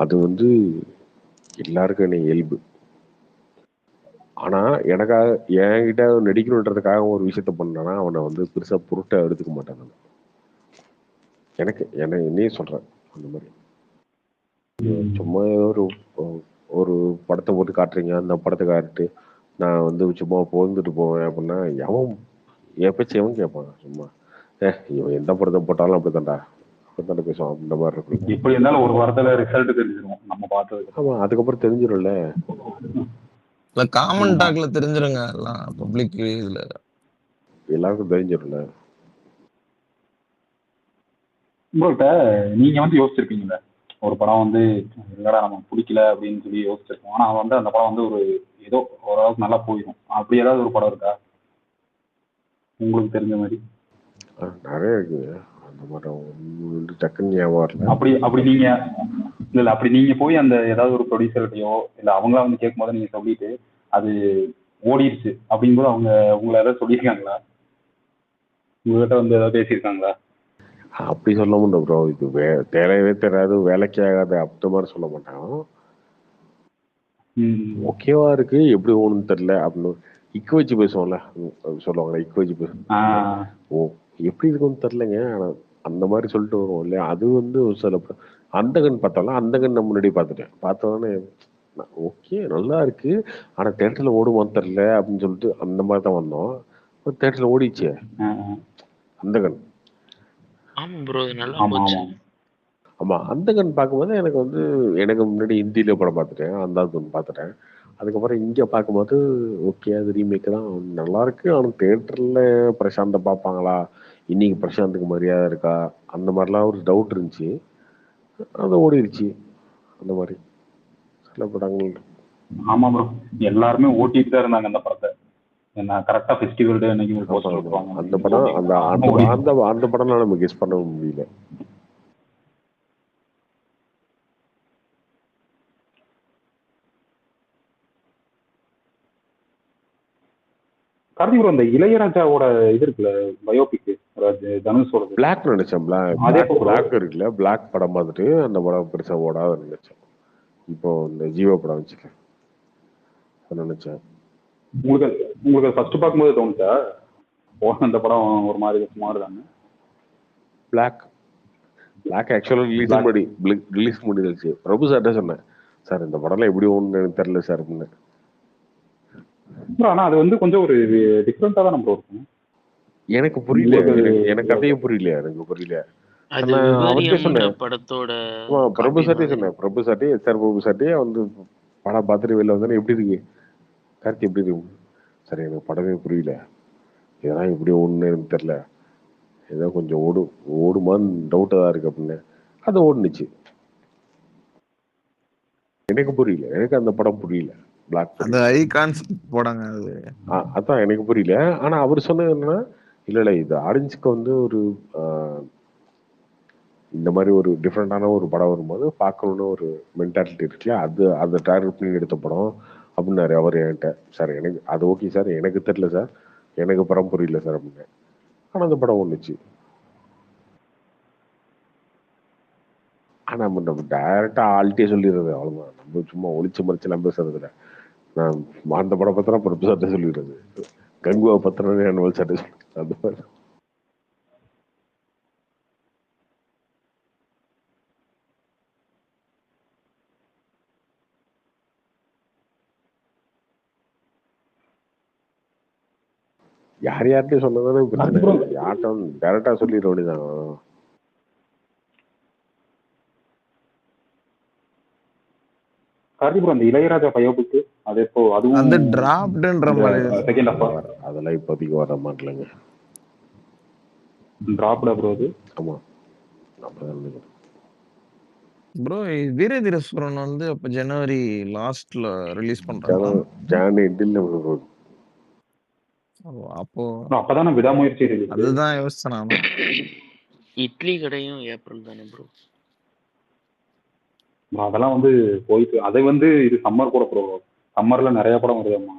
Speaker 1: அது வந்து எல்லாருக்கும் என்ன இயல்பு. ஆனா எனக்காக என்கிட்ட நடிக்கணுன்றதுக்காக ஒரு விஷயத்த பண்ணானா அவனை வந்து பெருசா பொருட்டை எடுத்துக்க மாட்டேன் நான். என்னையே சொல்றேன் அந்த மாதிரி. சும்மா ஒரு படத்தை போட்டு காட்டுறீங்க, அந்த படத்தை காட்டு நான் வந்து சும்மா போந்துட்டு போவேன் அப்படின்னா எவன் எப்பச்சு எவன் கேட்பான்? சும்மா இவன் எந்த படத்தை போட்டாலும் அப்படித்தான்டா அப்படித்தாண்டா பேசுவான். அந்த மாதிரி இருக்கும்.
Speaker 19: இப்படி இருந்தாலும் ஒரு வாரத்துல ரிசல்ட் தெரிஞ்சிடும் நம்ம பார்த்தது.
Speaker 1: ஆமா அதுக்கப்புறம் தெரிஞ்சிடும்ல.
Speaker 6: காமன் டாக்ல தெரிஞ்சிருங்க எல்லாம் பப்ளிக் இதுல.
Speaker 1: எல்லாருக்கும் தெரிஞ்சிடும்ல.
Speaker 19: ப்ரோ இப்ப நீங்க வந்து யோசிச்சிருப்பீங்கல்ல, ஒரு படம் வந்து இல்லடா நமக்கு பிடிக்கல அப்படின்னு சொல்லி யோசிச்சிருக்கோம். ஆனா வந்து அந்த படம் வந்து ஒரு ஏதோ ஓரளவுக்கு நல்லா போயிடும். அப்படி ஏதாவது ஒரு படம் இருக்கா உங்களுக்கு தெரிஞ்ச மாதிரி?
Speaker 1: நிறைய இருக்குங்க அந்த மாதிரி. ஒண்ணு டக்குன்னு ஞாபகம் வரல.
Speaker 19: அப்படி அப்படி நீங்க இல்ல அப்படி நீங்க போய் அந்த ஏதாவது ஒரு ப்ரொடியூசர்கிட்டயோ இல்ல அவங்களா வந்து கேட்கும் போது நீங்க சொல்லிட்டு அது ஓடிடுச்சு அப்படிங்கும்போது அவங்க உங்களை ஏதாவது சொல்லியிருக்காங்களா? உங்ககிட்ட வந்து ஏதாவது பேசியிருக்காங்களா?
Speaker 1: அப்படி சொல்ல முடியும் ப்ரோ. இது தேவையே தெரியாது, வேலைக்கு ஆகாது அந்த மாதிரி சொல்ல மாட்டாங்க. ஓகேவா இருக்கு, எப்படி ஓணுன்னு தெரியல அப்படின்னு இக்கு வச்சு பேசுவோம்ல, சொல்லுவாங்களே இக்கு வச்சு பேசுவோம். ஓ எப்படி இருக்குன்னு தெரிலங்க, ஆனா அந்த மாதிரி சொல்லிட்டு வருவோம் இல்லையா. அது வந்து சில அந்த கண் பார்த்தாலும் அந்த கண் நான் முன்னாடி பார்த்துட்டேன். பார்த்தோன்னே ஓகே நல்லா இருக்கு, ஆனா தேட்டர்ல ஓடுமான்னு தெரியல அப்படின்னு சொல்லிட்டு அந்த மாதிரி தான் வந்தோம். தேட்டர்ல ஓடிச்சு அந்த கண்.
Speaker 7: ஆமா ப்ரோ, இது நல்லா போச்சு.
Speaker 1: ஆமா அந்த கண் பார்க்கும்போது எனக்கு வந்து எனக்கு முன்னாடி ஹிந்தியில படம் பார்த்துட்டேன், அந்த ஒன்று பார்த்துட்டேன். அதுக்கப்புறம் இங்கே பார்க்கும்போது ஓகே அது ரீமேக் தான் நல்லா இருக்கு. ஆனால் தேட்டரில் பிரசாந்தை பார்ப்பாங்களா, இன்னைக்கு பிரசாந்துக்கு மரியாதை இருக்கா, அந்த மாதிரிலாம் ஒரு டவுட் இருந்துச்சு. அது ஓடிடுச்சு அந்த மாதிரி சில படங்கள்.
Speaker 19: ஆமா ப்ரோ, எல்லாருமே ஓட்டிட்டு தான் இருந்தாங்க அந்த படத்தை. நான் கரெக்டா ஃபெஸ்டிவல் டே அன்னைக்கு ஒரு போஸ்டர் விட்டுருவாங்க.
Speaker 1: அந்த படம் அந்த அந்த அந்த படம்லாம் நம்ம கெஸ் பண்ண முடியல.
Speaker 19: கார்த்திக் ப்ரோ, இந்த இளையராஜாவோட இது இருக்குல்ல பயோபிக் தனுஷோட
Speaker 1: பிளாக் நினைச்சேன். பிளாக் இருக்குல்ல, பிளாக் படம் பார்த்துட்டு அந்த படம் பெருசா ஓடாத நினைச்சேன். இப்போ இந்த ஜீவா படம் வச்சுக்கேன் நினைச்சேன்.
Speaker 19: உங்களுக்கு ஃபர்ஸ்ட் பார்க்கும்போது தோணுச்சா அந்த படம் ஒரு மாதிரி சுமார் தானே?
Speaker 1: பிளாக் ஆக்சுவலாக ரிலீஸ் முடிஞ்சிருச்சு. பிரபு சார்ட்ட சொன்னேன், சார் இந்த படம்லாம் எப்படி ஒன்று எனக்கு தெரியல சார் அப்படின்னு.
Speaker 19: ஆனா அது வந்து கொஞ்சம் ஒரு டிஃப்ரெண்டா தான் நம்ம இருக்கும்.
Speaker 1: எனக்கு புரியல, எனக்கு கதையே புரியல, எனக்கு புரியல. அவர்கிட்ட சொன்னேன்
Speaker 7: படத்தோட
Speaker 1: பிரபு சார்ட்டே சொன்னேன், பிரபு சார்ட்டே சார் பிரபு சார்ட்டே வந்து படம் பார்த்துட்டு வெளில வந்தானே எப்படி இருக்கு கார்த்தி எப்படி இருக்கு சார், எனக்கு படமே புரியல, இதெல்லாம் எப்படி ஒன்று எனக்கு தெரில, ஏதோ கொஞ்சம் ஓடுமான்னு டவுட்டாக தான் இருக்கு அப்படின்னு. அது ஓடுனுச்சு. எனக்கு புரியல, எனக்கு அந்த படம் புரியல. பிளாக்
Speaker 6: அந்த ஐகான்ஸ் போடாங்க அது.
Speaker 1: அதான் எனக்கு புரியல. ஆனா அவர் சொன்னது என்னன்னா, இல்ல இது ஆடியன்ஸ்க்கு வந்து ஒரு இந்த மாதிரி ஒரு டிஃப்ரெண்டான ஒரு படம் வரும்போது பார்க்கணுன்னு ஒரு மென்டாலிட்டி இருக்குல்ல, அது அதை டார்கெட் பண்ணி எடுத்த படம் அப்படின்னாரு அவர் என்கிட்ட. சார் எனக்கு அது ஓகே சார், எனக்கு தெரியல சார், எனக்கு படம் புரியல சார் அப்படின்னு. ஆனா அந்த படம் ஒண்ணுச்சு. ஆனா நம்ம டைரக்டா ஆள்கிட்டே சொல்லிடுறது அவ்வளவுதான். நம்ம சும்மா ஒளிச்சு மறைச்செல்லாம் பேசுறது இல்லை. நான் அந்த படம் பத்திரம் பிரபு சார்ட்ட சொல்லிடுறது, கங்குவா பத்திரம் அனுவல் சார்ட்ட சொல்லிடுறது, அந்த மாதிரி. யார்கிட்டயும் சொன்னதானே பிரச்சனை, யார்ட்டும் டைரக்டா சொல்லிட வேண்டியதான்.
Speaker 19: கார்த்திக் ப்ரோ, அந்த இளையராஜா பயோபிக் அது எப்போ? அதுவும்
Speaker 6: அந்த டிராப்ட்ன்ற மாதிரி
Speaker 19: செகண்ட் ஹாஃப்
Speaker 1: அதெல்லாம் இப்போதைக்கு வர மாட்டலங்க.
Speaker 19: டிராப்டா ப்ரோ அது?
Speaker 1: ஆமா
Speaker 6: ப்ரோ. வீரதீர சூரன் வந்து அப்ப ஜனவரி லாஸ்ட்ல ரிலீஸ் பண்றாங்க.
Speaker 1: ஜான் எண்டில்
Speaker 6: அப்போ
Speaker 19: அப்பதானே விடாமுயற்சி இருக்கு.
Speaker 6: அதுதான் யோசிச்சேன் நானும்.
Speaker 7: இட்லி கடையும் ஏப்ரல் தானே ப்ரோ.
Speaker 19: அதெல்லாம் வந்து போயிட்டு அதை வந்து இது சம்மர் கூட ப்ரோ. சம்மர்ல நிறைய படம் வருதாமா.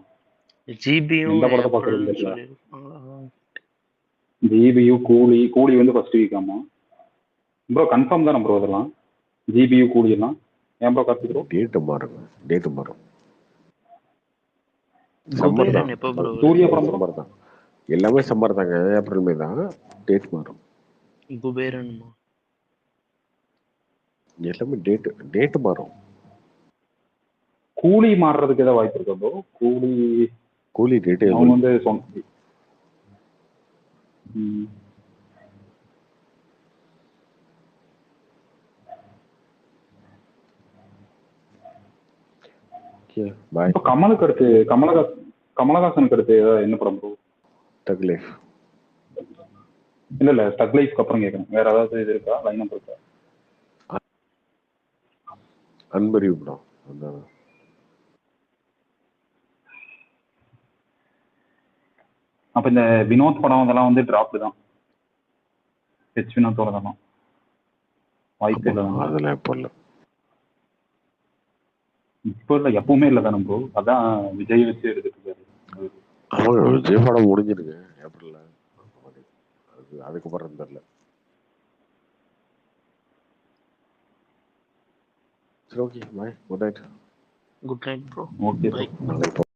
Speaker 7: ஜிபியும்
Speaker 19: எந்த படத்தை பார்க்கறது தெரியல. ஜிபியு கூலி வந்து ஃபர்ஸ்ட் வீக். ஆமா ப்ரோ, கன்ஃபார்ம் தானே ப்ரோ அதெல்லாம்? ஜிபியு கூலி எல்லாம் ஏன் ப்ரோ கார்த்திக் ப்ரோ?
Speaker 1: டேட் மாறும். சம்மர் தான்,
Speaker 19: சூரிய படம்
Speaker 1: சம்மர் தான், எல்லாமே சம்மர் தாங்க, ஏப்ரல் மே தான். டேட் மாறும்.
Speaker 7: குபேரன்
Speaker 1: எல்லாமே டேட் மாறும்.
Speaker 19: கூலி மாறுறதுக்கு ஏதாவது வாய்ப்பு இருக்கா ப்ரோ? கூலி
Speaker 1: டேட்
Speaker 19: அவங்க வந்து கமலுக்கு அடுத்து கமலஹாசனுக்கு அடுத்து என்ன படம் ப்ரோ?
Speaker 1: தக் லைஃப்.
Speaker 19: இல்ல ஸ்டக் லைஃப்க்கு அப்புறம் கேட்குறேன். வேற ஏதாவது இது இருக்கா? லைன் அப் இருக்கா?
Speaker 1: அன்பறிவு படம் அந்த
Speaker 19: அப்ப இந்த வினோத் படம் அதெல்லாம் வந்து டிராப்டு தான். வினோத்தோட தான் வாய்ப்பு இல்லை தானே?
Speaker 1: அதெல்லாம் இப்போ இல்லை.
Speaker 19: இப்போ இல்லை, எப்பவுமே இல்லை தானே ப்ரோ? அதான் விஜய் வச்சு எடுத்துட்டு இருக்காரு.
Speaker 1: ஆமாங்க, விஜய் படம் முடிஞ்சிருக்கு ஏப்ரல்ல. அதுக்கப்புறம் தெரியல. சரி, okay bye, good night.
Speaker 7: Good night bro.
Speaker 19: Okay
Speaker 7: bye.
Speaker 19: Bro.
Speaker 1: நாளைக்கு